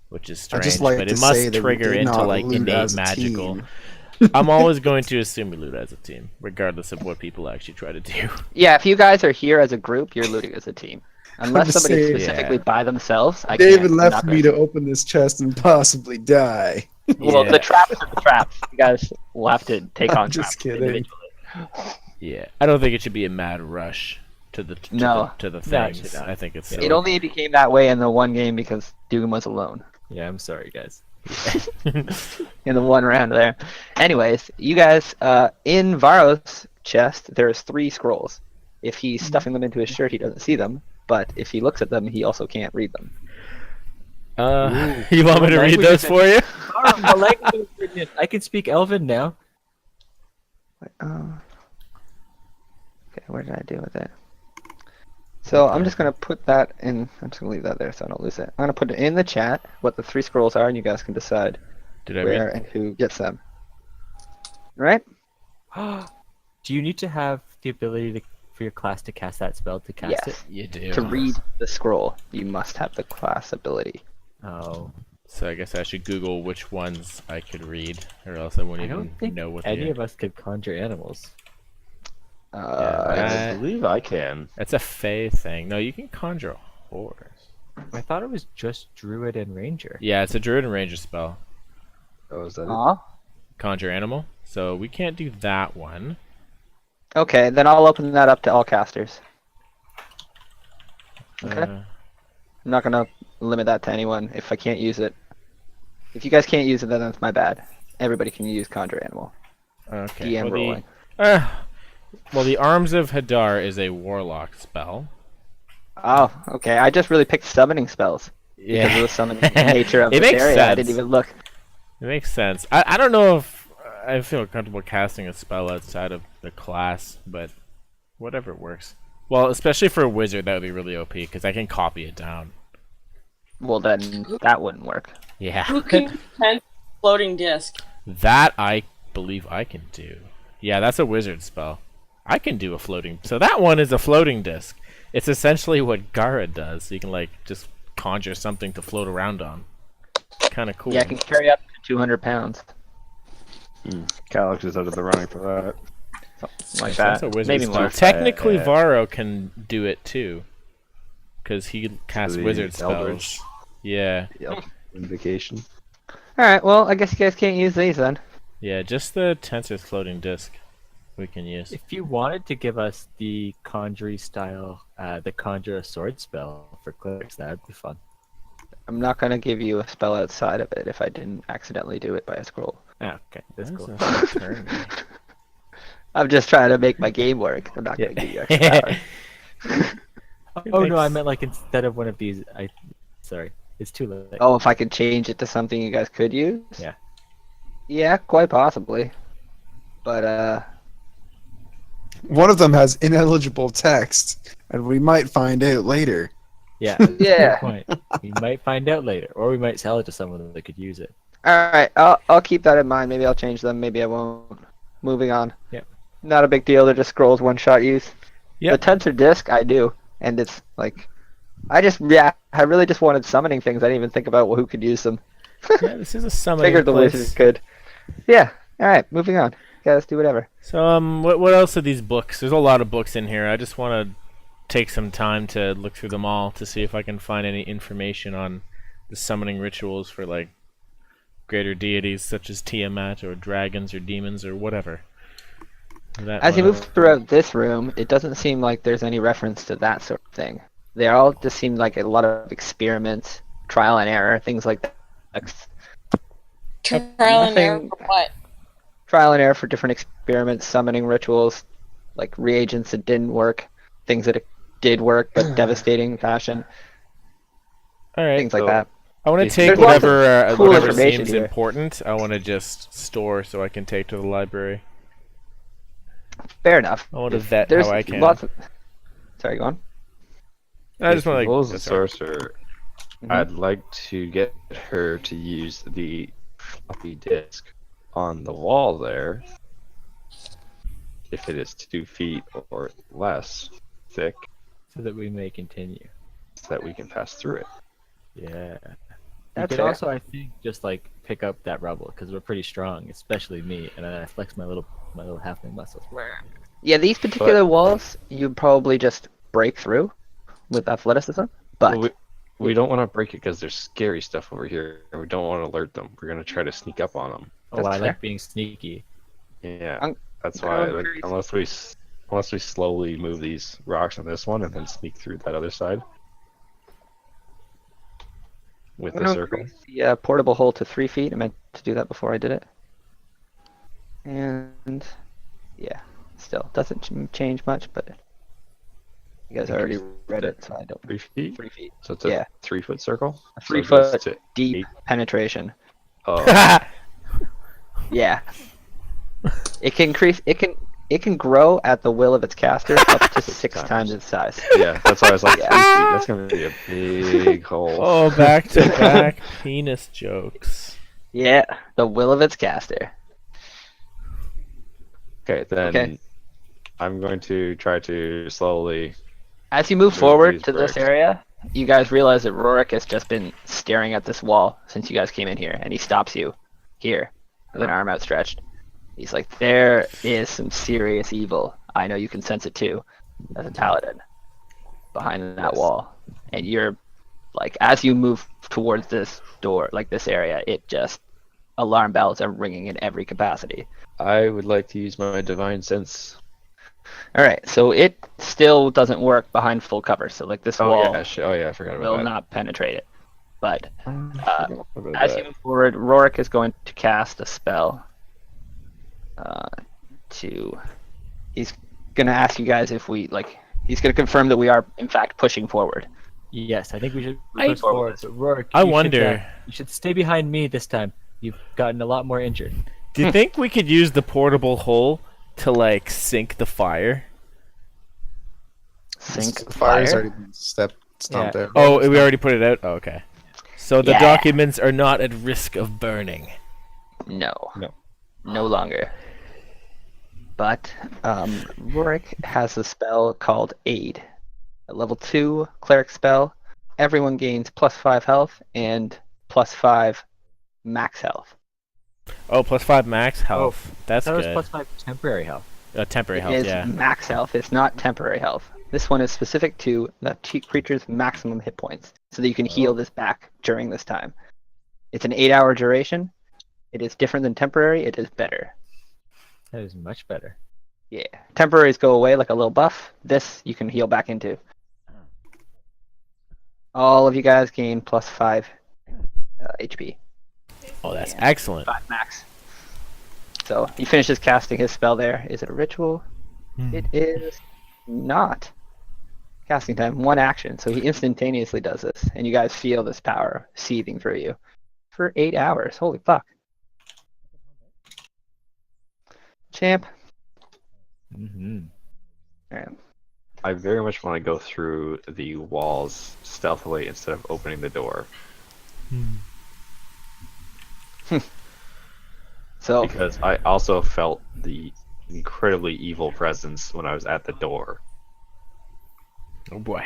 [SPEAKER 2] which is
[SPEAKER 6] I
[SPEAKER 2] strange,
[SPEAKER 6] just like
[SPEAKER 2] but
[SPEAKER 6] to
[SPEAKER 2] it
[SPEAKER 6] say
[SPEAKER 2] must
[SPEAKER 6] that we
[SPEAKER 2] trigger
[SPEAKER 6] did
[SPEAKER 2] into
[SPEAKER 6] not
[SPEAKER 2] like
[SPEAKER 6] loot
[SPEAKER 2] innate
[SPEAKER 6] as a
[SPEAKER 2] magical.
[SPEAKER 6] team.
[SPEAKER 2] I'm always going to assume we loot as a team, regardless of what people actually try to do.
[SPEAKER 1] Yeah, if you guys are here as a group, you're looting as a team. Unless
[SPEAKER 6] just
[SPEAKER 1] somebody's
[SPEAKER 6] saying.
[SPEAKER 1] specifically
[SPEAKER 2] Yeah.
[SPEAKER 1] by themselves, I
[SPEAKER 6] David
[SPEAKER 1] can't.
[SPEAKER 6] left
[SPEAKER 1] not
[SPEAKER 6] me
[SPEAKER 1] gonna-
[SPEAKER 6] to open this chest and possibly die.
[SPEAKER 1] Well,
[SPEAKER 2] Yeah.
[SPEAKER 1] the traps are the traps. You guys will have to take
[SPEAKER 6] I'm
[SPEAKER 1] on
[SPEAKER 6] just
[SPEAKER 1] traps
[SPEAKER 6] kidding.
[SPEAKER 1] individually.
[SPEAKER 2] Yeah, I don't think it should be a mad rush to the
[SPEAKER 1] No.
[SPEAKER 2] to the
[SPEAKER 3] No, it
[SPEAKER 2] things.
[SPEAKER 3] should not.
[SPEAKER 2] I think it's
[SPEAKER 1] It only became that way in the one game because Doom was alone
[SPEAKER 3] Yeah, I'm sorry, guys.
[SPEAKER 1] in the one round there. Anyways, you guys, in Varro's chest, there's 3 scrolls. If he's stuffing them into his shirt, he doesn't see them. But if he looks at them, he also can't read them.
[SPEAKER 2] You want me to read those for you?
[SPEAKER 3] The language is written in- I can speak Elven now.
[SPEAKER 1] Okay, where did I do with it? So I'm just gonna put that in. I'm just gonna leave that there so I don't lose it. I'm gonna put it in the chat what the 3 scrolls are, and you guys can decide
[SPEAKER 2] Did I
[SPEAKER 1] where
[SPEAKER 2] read?
[SPEAKER 1] and who gets them. Right?
[SPEAKER 3] Do you need to have the ability for your class to cast that spell to cast
[SPEAKER 1] Yes.
[SPEAKER 2] You do.
[SPEAKER 1] To read the scroll, you must have the class ability.
[SPEAKER 3] it? Oh.
[SPEAKER 2] So I guess I should Google which ones I could read, or else I wouldn't
[SPEAKER 3] I
[SPEAKER 2] even
[SPEAKER 3] don't think
[SPEAKER 2] know what
[SPEAKER 3] any
[SPEAKER 2] they are.
[SPEAKER 3] of us could conjure animals.
[SPEAKER 5] Yeah,
[SPEAKER 2] Uh,
[SPEAKER 5] I believe I can.
[SPEAKER 2] That's a Fey thing. No, you can conjure a horse.
[SPEAKER 3] I thought it was just druid and ranger.
[SPEAKER 2] Yeah, it's a druid and ranger spell.
[SPEAKER 5] Oh, is that it?
[SPEAKER 1] Aw.
[SPEAKER 2] Conjure animal. So we can't do that one.
[SPEAKER 1] Okay, then I'll open that up to all casters. Okay.
[SPEAKER 2] Uh,
[SPEAKER 1] I'm not gonna limit that to anyone if I can't use it. If you guys can't use it, then that's my bad. Everybody can use Conjure Animal.
[SPEAKER 2] okay.
[SPEAKER 1] DM
[SPEAKER 2] Well,
[SPEAKER 1] rolling.
[SPEAKER 2] the Arms of Hadar is a warlock spell.
[SPEAKER 1] Oh, okay. I just really picked summoning spells because of the summoning nature of
[SPEAKER 2] It
[SPEAKER 1] this
[SPEAKER 2] makes
[SPEAKER 1] area. I didn't
[SPEAKER 2] sense.
[SPEAKER 1] even look.
[SPEAKER 2] It makes sense. I don't know if I feel comfortable casting a spell outside of the class, but whatever works. Well, especially for a wizard, that would be really OP because I can copy it down.
[SPEAKER 1] Well, then that wouldn't work.
[SPEAKER 2] Yeah.
[SPEAKER 4] Who can pen floating disc?
[SPEAKER 2] That I believe I can do. Yeah, that's a wizard spell. I can do a floating. So that one is a floating disc. It's essentially what Gara does. You can like just conjure something to float around on. Kind of cool.
[SPEAKER 1] Yeah, I can carry up to 200 pounds.
[SPEAKER 5] Calyx is out of the running for that.
[SPEAKER 1] Something like
[SPEAKER 2] So that's
[SPEAKER 1] that.
[SPEAKER 2] a wizard
[SPEAKER 1] Maybe
[SPEAKER 2] spell.
[SPEAKER 1] more.
[SPEAKER 2] Technically,
[SPEAKER 5] Yeah.
[SPEAKER 2] Varro can do it too, because he casts
[SPEAKER 5] The
[SPEAKER 2] wizard spells.
[SPEAKER 5] Eldritch.
[SPEAKER 2] Yeah,
[SPEAKER 5] Yep. Invocation.
[SPEAKER 1] Alright, well, I guess you guys can't use these then.
[SPEAKER 2] yeah. Just the Tensor's floating disc we can use.
[SPEAKER 3] If you wanted to give us the conjury style, the conjure a sword spell for clerics, that would be fun.
[SPEAKER 1] I'm not going to give you a spell outside of it if I didn't accidentally do it by a scroll.
[SPEAKER 3] Ah, okay, that's cool.
[SPEAKER 2] That's a turn.
[SPEAKER 1] I'm just trying to make my game work. I'm not going to give you extra power.
[SPEAKER 3] Oh no, I meant like instead of one of these. Sorry, it's too late.
[SPEAKER 1] Oh, if I could change it to something you guys could use?
[SPEAKER 3] Yeah.
[SPEAKER 1] Yeah, quite possibly. But,
[SPEAKER 6] One of them has ineligible text, and we might find out later.
[SPEAKER 3] Yeah, that's a good
[SPEAKER 1] Yeah.
[SPEAKER 3] point. We might find out later, or we might sell it to someone that could use it.
[SPEAKER 1] alright, I'll keep that in mind. Maybe I'll change them, maybe I won't. Moving on.
[SPEAKER 3] Yep.
[SPEAKER 1] Not a big deal, they're just scrolls, one-shot use.
[SPEAKER 2] Yep.
[SPEAKER 1] The tensor disc, I do. And it's like, I really just wanted summoning things. I didn't even think about who could use them.
[SPEAKER 2] Yeah, this is a summoning
[SPEAKER 1] Figured the
[SPEAKER 2] place.
[SPEAKER 1] wizards could. Yeah, alright, moving on. Guys, do whatever.
[SPEAKER 2] So, what else are these books? There's a lot of books in here. I just want to take some time to look through them all to see if I can find any information on the summoning rituals for like greater deities such as Tiamat or dragons or demons or whatever.
[SPEAKER 1] As you move throughout this room, it doesn't seem like there's any reference to that sort of thing. They all just seem like a lot of experiments, trial and error, things like that.
[SPEAKER 4] Trial and error
[SPEAKER 1] Nothing-
[SPEAKER 4] for what?
[SPEAKER 1] Trial and error for different experiments, summoning rituals, like reagents that didn't work, things that did work but devastating fashion,
[SPEAKER 2] All right.
[SPEAKER 1] things like
[SPEAKER 5] so-
[SPEAKER 1] that.
[SPEAKER 2] I want to
[SPEAKER 5] There's
[SPEAKER 2] take
[SPEAKER 1] lots of
[SPEAKER 2] whatever
[SPEAKER 1] cool
[SPEAKER 2] whatever
[SPEAKER 1] information
[SPEAKER 2] seems
[SPEAKER 1] here.
[SPEAKER 2] important. I want to just store so I can take to the library.
[SPEAKER 1] Fair enough.
[SPEAKER 2] I want to
[SPEAKER 1] If
[SPEAKER 2] vet
[SPEAKER 1] there's
[SPEAKER 2] how I can.
[SPEAKER 1] lots of... Sorry, go on.
[SPEAKER 2] I just want to
[SPEAKER 5] Evolis the
[SPEAKER 2] like. sorry.
[SPEAKER 5] sorcerer.
[SPEAKER 1] Mhm.
[SPEAKER 5] I'd like to get her to use the floppy disk on the wall there. If it is 2 feet or less thick,
[SPEAKER 3] So that we may continue.
[SPEAKER 5] so that we can pass through it.
[SPEAKER 3] Yeah. You
[SPEAKER 1] That's
[SPEAKER 3] could
[SPEAKER 1] fair.
[SPEAKER 3] also, I think, just like pick up that rubble because we're pretty strong, especially me, and then I flex my little halfling muscles.
[SPEAKER 1] Yeah, these particular walls, you'd probably just break through with athleticism, but
[SPEAKER 5] Well, we don't want to break it because there's scary stuff over here, and we don't want to alert them. We're gonna try to sneak up on them.
[SPEAKER 3] Oh,
[SPEAKER 1] That's
[SPEAKER 3] I
[SPEAKER 1] fair.
[SPEAKER 3] like being sneaky.
[SPEAKER 5] Yeah,
[SPEAKER 1] I'm-
[SPEAKER 5] that's
[SPEAKER 1] I
[SPEAKER 5] why.
[SPEAKER 1] don't
[SPEAKER 5] Like,
[SPEAKER 1] agree.
[SPEAKER 5] unless we slowly move these rocks on this one and then sneak through that other side with
[SPEAKER 1] I'm
[SPEAKER 5] the
[SPEAKER 1] gonna
[SPEAKER 5] circle.
[SPEAKER 1] increase the portable hole to 3 feet. I meant to do that before I did it. And yeah, still doesn't change much, but you guys already read it, so I don't.
[SPEAKER 5] 3 feet.
[SPEAKER 1] 3 feet.
[SPEAKER 5] So it's a
[SPEAKER 1] Yeah.
[SPEAKER 5] 3-foot circle.
[SPEAKER 1] A
[SPEAKER 5] So
[SPEAKER 1] 3
[SPEAKER 5] it goes
[SPEAKER 1] foot
[SPEAKER 5] to
[SPEAKER 1] deep
[SPEAKER 5] 8.
[SPEAKER 1] penetration.
[SPEAKER 5] Oh,
[SPEAKER 1] Yeah. It can increase. It can it can grow at the will of its caster up to 6 times its size.
[SPEAKER 5] Yeah, that's why I was like,
[SPEAKER 1] Yeah.
[SPEAKER 5] 3 feet. That's gonna be a big hole.
[SPEAKER 2] Oh, back-to-back penis jokes.
[SPEAKER 1] Yeah, the will of its caster.
[SPEAKER 5] Okay, then
[SPEAKER 1] Okay.
[SPEAKER 5] I'm going to try to slowly.
[SPEAKER 1] As you move
[SPEAKER 5] Move
[SPEAKER 1] forward
[SPEAKER 5] these
[SPEAKER 1] to this
[SPEAKER 5] bricks.
[SPEAKER 1] area, you guys realize that Rorik has just been staring at this wall since you guys came in here, and he stops you here with an arm outstretched. He's like, there is some serious evil. I know you can sense it too, as a paladin, behind that
[SPEAKER 5] Yes.
[SPEAKER 1] wall. And you're, like, as you move towards this door, like this area, it just, alarm bells are ringing in every capacity.
[SPEAKER 5] I would like to use my divine sense.
[SPEAKER 1] Alright, so it still doesn't work behind full cover, so like this
[SPEAKER 5] Oh
[SPEAKER 1] wall
[SPEAKER 5] yeah, oh yeah, I forgot about
[SPEAKER 1] will
[SPEAKER 5] that.
[SPEAKER 1] not penetrate it. But
[SPEAKER 5] I forgot about
[SPEAKER 1] as
[SPEAKER 5] that.
[SPEAKER 1] you move forward, Rorik is going to cast a spell. He's gonna ask you guys if we he's gonna confirm that we are in fact pushing forward.
[SPEAKER 3] Yes, I think we should
[SPEAKER 2] I-
[SPEAKER 3] push forward. But Rourke,
[SPEAKER 2] I
[SPEAKER 3] you should,
[SPEAKER 2] wonder-
[SPEAKER 3] you should stay behind me this time. You've gotten a lot more injured.
[SPEAKER 2] Do you think we could use the portable hole to like sink the fire?
[SPEAKER 1] Sink
[SPEAKER 6] The fire's
[SPEAKER 1] fire.
[SPEAKER 6] already been stomped
[SPEAKER 3] Yeah.
[SPEAKER 6] out.
[SPEAKER 2] Oh, we already put it out. Oh, okay. So the
[SPEAKER 1] Yeah.
[SPEAKER 2] documents are not at risk of burning.
[SPEAKER 1] No.
[SPEAKER 5] No.
[SPEAKER 1] No longer. But Rorik has a spell called Aid. A level 2 cleric spell. Everyone gains +5 health and +5 max health.
[SPEAKER 2] Oh, +5 max health. That's
[SPEAKER 3] That was
[SPEAKER 2] good.
[SPEAKER 3] +5 temporary health.
[SPEAKER 2] Temporary
[SPEAKER 1] It
[SPEAKER 2] health,
[SPEAKER 1] is
[SPEAKER 2] yeah.
[SPEAKER 1] max health. It's not temporary health. This one is specific to the creature's maximum hit points, so that you can heal this back during this time. It's an 8-hour duration. It is different than temporary. It is better.
[SPEAKER 3] That is much better.
[SPEAKER 1] Yeah. Temporaries go away like a little buff. This you can heal back into. All of you guys gain +5 HP.
[SPEAKER 2] Oh, that's
[SPEAKER 1] Yeah.
[SPEAKER 2] excellent.
[SPEAKER 1] 5 max. So he finishes casting his spell there. Is it a ritual? It is not. Casting time, 1 action. So he instantaneously does this. And you guys feel this power seething through you. For 8 hours. Holy fuck. Champ.
[SPEAKER 3] Mm-hmm.
[SPEAKER 1] Alright.
[SPEAKER 5] I very much want to go through the walls stealthily instead of opening the door.
[SPEAKER 1] So
[SPEAKER 5] Because I also felt the incredibly evil presence when I was at the door.
[SPEAKER 2] Oh boy.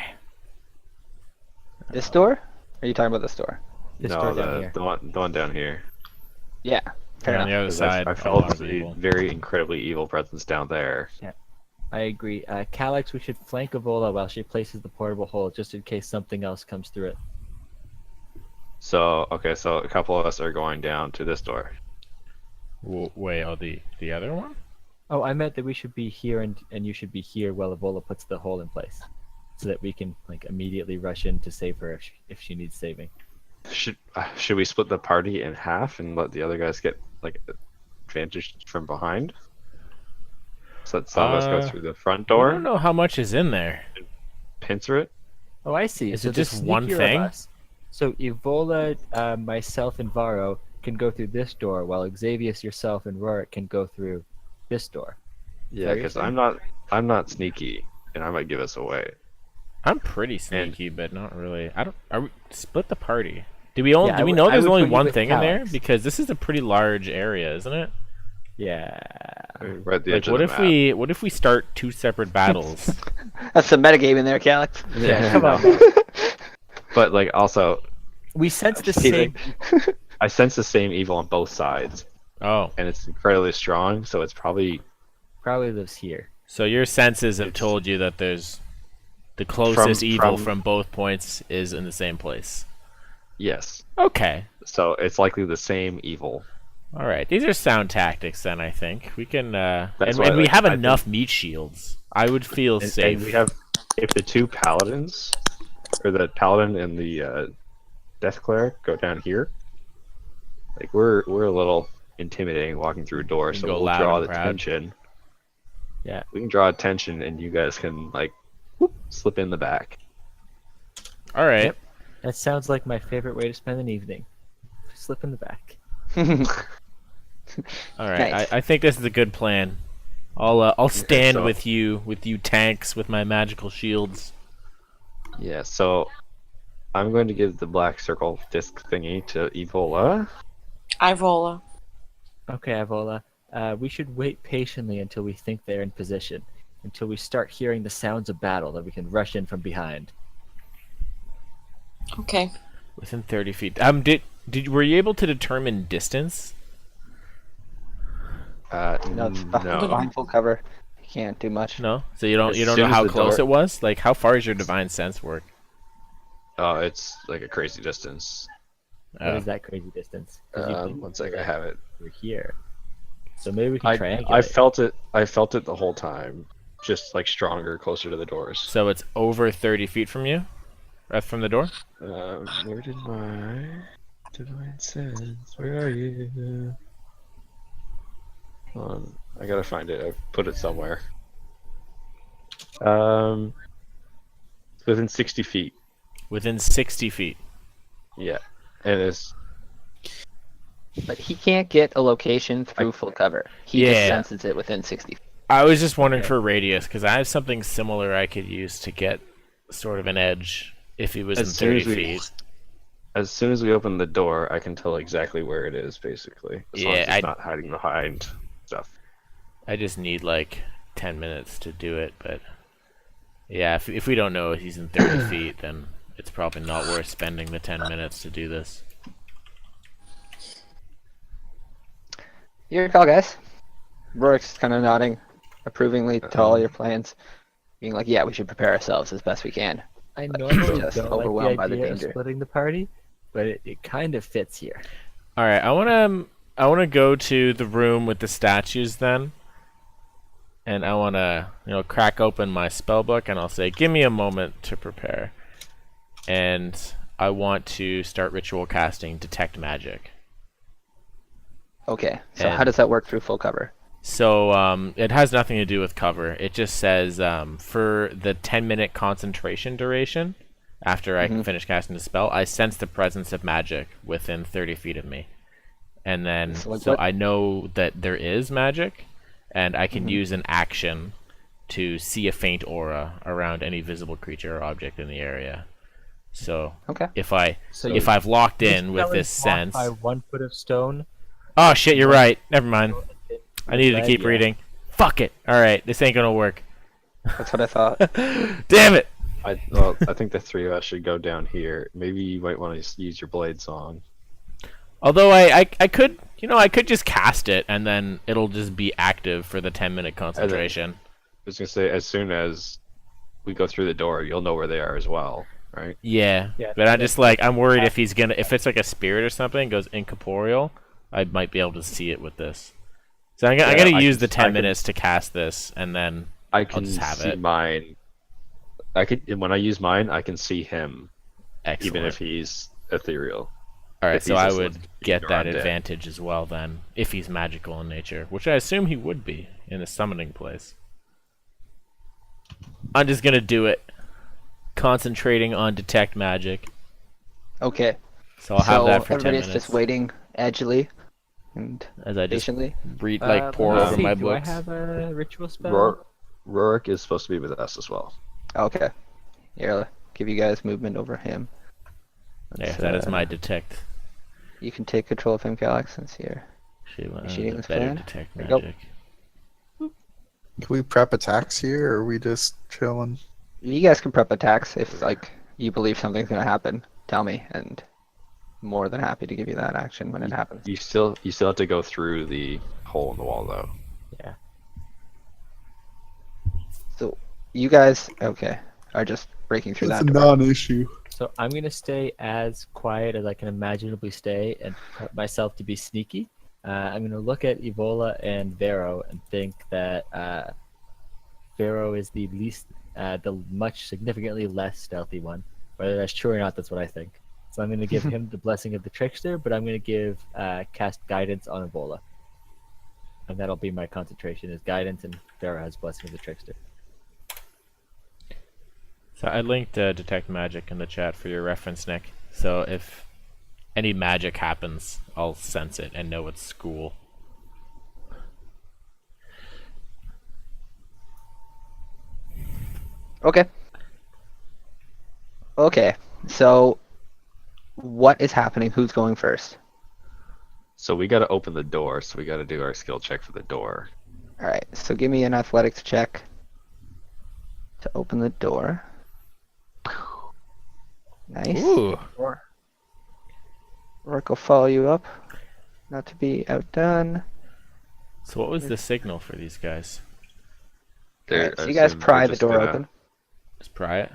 [SPEAKER 1] this door? Or are you talking about this door?
[SPEAKER 3] This
[SPEAKER 5] No,
[SPEAKER 3] door down here.
[SPEAKER 5] the one down here.
[SPEAKER 1] Yeah. Fair
[SPEAKER 2] on the
[SPEAKER 1] enough.
[SPEAKER 2] other
[SPEAKER 5] 'Cause
[SPEAKER 2] side,
[SPEAKER 5] I
[SPEAKER 2] a
[SPEAKER 5] felt
[SPEAKER 2] lot of
[SPEAKER 5] the
[SPEAKER 2] people.
[SPEAKER 5] very incredibly evil presence down there.
[SPEAKER 3] I agree. Calyx, we should flank Evola while she places the portable hole, just in case something else comes through it.
[SPEAKER 5] So, okay, so a couple of us are going down to this door.
[SPEAKER 2] Wait, oh, the other one?
[SPEAKER 3] Oh, I meant that we should be here and you should be here while Evola puts the hole in place, so that we can immediately rush in to save her if she needs saving.
[SPEAKER 5] Should we split the party in half and let the other guys get advantage from behind? So that some of us go through the front
[SPEAKER 2] I
[SPEAKER 5] door,
[SPEAKER 2] don't know how much is in there.
[SPEAKER 5] pincer it.
[SPEAKER 3] Oh, I see.
[SPEAKER 2] Is
[SPEAKER 3] So
[SPEAKER 2] it
[SPEAKER 3] the
[SPEAKER 2] just one
[SPEAKER 3] sneakier of
[SPEAKER 2] thing?
[SPEAKER 3] us- So Evola, myself, and Varro can go through this door, while Xavius, yourself, and Rorik can go through this door.
[SPEAKER 5] Yeah,
[SPEAKER 3] what you're
[SPEAKER 5] because
[SPEAKER 3] saying?
[SPEAKER 5] I'm not sneaky, and I might give us away.
[SPEAKER 2] I'm pretty sneaky, but not really. I don't. Are we split the party? Do we only?
[SPEAKER 3] Yeah,
[SPEAKER 2] do we
[SPEAKER 3] I
[SPEAKER 2] know there's
[SPEAKER 3] would
[SPEAKER 2] only
[SPEAKER 3] put you
[SPEAKER 2] one
[SPEAKER 3] with
[SPEAKER 2] thing in there?
[SPEAKER 3] Calyx.
[SPEAKER 2] Because this is a pretty large area, isn't it?
[SPEAKER 3] Yeah.
[SPEAKER 5] We're at the
[SPEAKER 2] Like,
[SPEAKER 5] edge
[SPEAKER 2] what
[SPEAKER 5] of the
[SPEAKER 2] if
[SPEAKER 5] map.
[SPEAKER 2] what if we start 2 separate battles?
[SPEAKER 1] That's some metagame in there, Calyx.
[SPEAKER 3] Yeah, come on.
[SPEAKER 5] But also,
[SPEAKER 3] We sense the
[SPEAKER 1] Teasing.
[SPEAKER 3] same.
[SPEAKER 5] I sense the same evil on both sides,
[SPEAKER 2] Oh,
[SPEAKER 5] and it's incredibly strong. So it's probably
[SPEAKER 3] Probably lives here.
[SPEAKER 2] so your senses have told you that there's the closest evil from both points is in the same place.
[SPEAKER 5] yes.
[SPEAKER 2] Okay.
[SPEAKER 5] So it's likely the same evil.
[SPEAKER 2] All right. These are sound tactics, then. I think we can.
[SPEAKER 5] That's
[SPEAKER 2] And
[SPEAKER 5] why,
[SPEAKER 2] we have
[SPEAKER 5] I
[SPEAKER 2] enough meat shields. I would feel
[SPEAKER 5] And
[SPEAKER 2] safe.
[SPEAKER 5] we have, if the two paladins, or the paladin and the death cleric go down here, we're a little intimidating walking through a door,
[SPEAKER 2] We can
[SPEAKER 5] so
[SPEAKER 2] go
[SPEAKER 5] we'll
[SPEAKER 2] loud
[SPEAKER 5] draw
[SPEAKER 2] and
[SPEAKER 5] the
[SPEAKER 2] proud.
[SPEAKER 5] attention.
[SPEAKER 3] Yeah.
[SPEAKER 5] We can draw attention, and you guys can slip in the back.
[SPEAKER 2] All right.
[SPEAKER 3] Yep. That sounds like my favorite way to spend an evening. Slip in the back.
[SPEAKER 2] All right.
[SPEAKER 1] Nice.
[SPEAKER 2] I think this is a good plan. I'll stand
[SPEAKER 5] so-
[SPEAKER 2] with you tanks with my magical shields.
[SPEAKER 5] Yeah, so I'm going to give the black circle disc thingy to Evola.
[SPEAKER 4] Ivola.
[SPEAKER 3] Okay, Avola. We should wait patiently until we think they're in position, until we start hearing the sounds of battle that we can rush in from behind.
[SPEAKER 4] Okay.
[SPEAKER 2] Within 30 feet. Were you able to determine distance?
[SPEAKER 1] No, it's behind full cover. You can't do much.
[SPEAKER 2] No. So you don't
[SPEAKER 5] As
[SPEAKER 2] know
[SPEAKER 5] soon as
[SPEAKER 2] how
[SPEAKER 5] the
[SPEAKER 2] close
[SPEAKER 5] door-
[SPEAKER 2] it was? Like how far does your divine sense work?
[SPEAKER 5] It's like a crazy distance.
[SPEAKER 3] What is that crazy distance? 'Cause you think
[SPEAKER 5] One sec, I have it.
[SPEAKER 3] we're here. So maybe we can
[SPEAKER 5] I
[SPEAKER 3] triangulate.
[SPEAKER 5] felt it. I felt it the whole time, just like stronger, closer to the doors.
[SPEAKER 2] So it's over 30 feet from you? From the door?
[SPEAKER 5] Where did my divine sense? Where are you? Hold on, I gotta find it. I put it somewhere. Within 60 feet.
[SPEAKER 2] Within 60 feet.
[SPEAKER 5] Yeah, and it's
[SPEAKER 1] But he can't get a location through full cover. He just
[SPEAKER 2] Yeah.
[SPEAKER 1] senses it within 60 feet.
[SPEAKER 2] I was just wondering for radius, because I have something similar I could use to get sort of an edge if he was in
[SPEAKER 5] As soon
[SPEAKER 2] 30
[SPEAKER 5] as we-
[SPEAKER 2] feet.
[SPEAKER 5] as soon as we open the door, I can tell exactly where it is, basically. As long as
[SPEAKER 2] Yeah,
[SPEAKER 5] it's not hiding behind stuff.
[SPEAKER 2] I just need like 10 minutes to do it, but yeah, if we don't know he's in 30 feet, then it's probably not worth spending the 10 minutes to do this.
[SPEAKER 1] Your call, guys. Rourke's kind of nodding approvingly to all your plans, being like, "Yeah, we should prepare ourselves as best we can."
[SPEAKER 3] I
[SPEAKER 1] But
[SPEAKER 3] normally
[SPEAKER 1] just
[SPEAKER 3] don't like
[SPEAKER 1] overwhelmed
[SPEAKER 3] the
[SPEAKER 1] by the
[SPEAKER 3] idea of
[SPEAKER 1] danger.
[SPEAKER 3] splitting the party, but it kind of fits here.
[SPEAKER 2] All right, I wanna go to the room with the statues then, and I wanna crack open my spell book and I'll say, "Give me a moment to prepare," and I want to start ritual casting Detect Magic.
[SPEAKER 1] Okay, so
[SPEAKER 2] And-
[SPEAKER 1] how does that work through full cover?
[SPEAKER 2] So it has nothing to do with cover. It just says for the 10-minute concentration duration, after I finish casting the spell, I sense the presence of magic within 30 feet of me. And then,
[SPEAKER 1] So, like,
[SPEAKER 2] so
[SPEAKER 1] what-
[SPEAKER 2] I know that there is magic, and I can use an action to see a faint aura around any visible creature or object in the area. So
[SPEAKER 1] Okay.
[SPEAKER 2] if
[SPEAKER 3] So
[SPEAKER 2] I've locked in
[SPEAKER 3] This
[SPEAKER 2] with
[SPEAKER 3] spell
[SPEAKER 2] this
[SPEAKER 3] is blocked
[SPEAKER 2] sense.
[SPEAKER 3] by 1 foot of stone.
[SPEAKER 2] Oh shit, you're right. Never mind. I needed to
[SPEAKER 3] Glad,
[SPEAKER 2] keep
[SPEAKER 3] yeah.
[SPEAKER 2] reading. Fuck it. All right, this ain't gonna work.
[SPEAKER 1] That's what I thought.
[SPEAKER 2] Damn it.
[SPEAKER 5] I think the three of us should go down here. Maybe you might want to use your blade song.
[SPEAKER 2] Although I could I could just cast it and then it'll just be active for the 10-minute concentration.
[SPEAKER 5] I was gonna say, as soon as we go through the door, you'll know where they are as well, right?
[SPEAKER 2] Yeah,
[SPEAKER 3] Yeah,
[SPEAKER 2] but I'm worried if if it's like a spirit or something goes incorporeal, I might be able to see it with this. So I'm
[SPEAKER 5] Yeah,
[SPEAKER 2] gonna
[SPEAKER 5] I
[SPEAKER 2] use
[SPEAKER 5] can-
[SPEAKER 2] the 10
[SPEAKER 5] I can-
[SPEAKER 2] minutes to cast this, and then
[SPEAKER 5] I can
[SPEAKER 2] just have
[SPEAKER 5] see
[SPEAKER 2] it.
[SPEAKER 5] mine. When I use mine, I can see him,
[SPEAKER 2] excellent.
[SPEAKER 5] even if he's ethereal.
[SPEAKER 2] All right,
[SPEAKER 5] if
[SPEAKER 2] so
[SPEAKER 5] he's
[SPEAKER 2] I
[SPEAKER 5] just
[SPEAKER 2] would
[SPEAKER 5] like
[SPEAKER 2] get
[SPEAKER 5] or
[SPEAKER 2] that
[SPEAKER 5] undead.
[SPEAKER 2] advantage as well then, if he's magical in nature, which I assume he would be in a summoning place. I'm just gonna do it, concentrating on detect magic.
[SPEAKER 1] Okay.
[SPEAKER 2] So I'll have that for 10
[SPEAKER 1] everybody's
[SPEAKER 2] minutes
[SPEAKER 1] just waiting edgily and
[SPEAKER 2] as I just
[SPEAKER 1] patiently.
[SPEAKER 2] read,
[SPEAKER 3] Let
[SPEAKER 2] pour
[SPEAKER 3] me
[SPEAKER 2] over
[SPEAKER 3] see,
[SPEAKER 2] my
[SPEAKER 3] do
[SPEAKER 2] books.
[SPEAKER 3] I have a ritual spell?
[SPEAKER 5] Rorik is supposed to be with us as well.
[SPEAKER 1] Okay. Here, I'll give you guys movement over him.
[SPEAKER 2] Yeah,
[SPEAKER 1] Let's,
[SPEAKER 2] that is my detect.
[SPEAKER 1] You can take control of him, Galax, since you're. Initiating this
[SPEAKER 2] better
[SPEAKER 1] plan?
[SPEAKER 2] detect
[SPEAKER 1] There you go.
[SPEAKER 2] magic.
[SPEAKER 6] Can we prep attacks here, or are we just chilling?
[SPEAKER 1] You guys can prep attacks if you believe something's gonna happen. Tell me, and more than happy to give you that action when it happens.
[SPEAKER 5] You still have to go through the hole in the wall, though.
[SPEAKER 1] So you guys, are just breaking through that door.
[SPEAKER 6] non-issue.
[SPEAKER 3] So I'm gonna stay as quiet as I can imaginably stay and prep myself to be sneaky. I'm gonna look at Evola and Vero and think that Vero is the much significantly less stealthy one. Whether that's true or not, that's what I think. So I'm gonna give him the blessing of the trickster, but I'm gonna give cast guidance on Evola, and that'll be my concentration is guidance, and Vero has blessing of the trickster.
[SPEAKER 2] So I linked detect magic in the chat for your reference, Nick. So if any magic happens, I'll sense it and know it's school.
[SPEAKER 1] Okay. Okay. So, what is happening? Who's going first?
[SPEAKER 5] So we got to open the door. So we got to do our skill check for the door.
[SPEAKER 1] All right. So give me an athletics check to open the door. Nice.
[SPEAKER 2] Ooh.
[SPEAKER 1] Rourke will follow you up. Not to be outdone.
[SPEAKER 2] So what was the signal for these guys?
[SPEAKER 1] Alright, so you guys pry the door open.
[SPEAKER 2] Just pry it.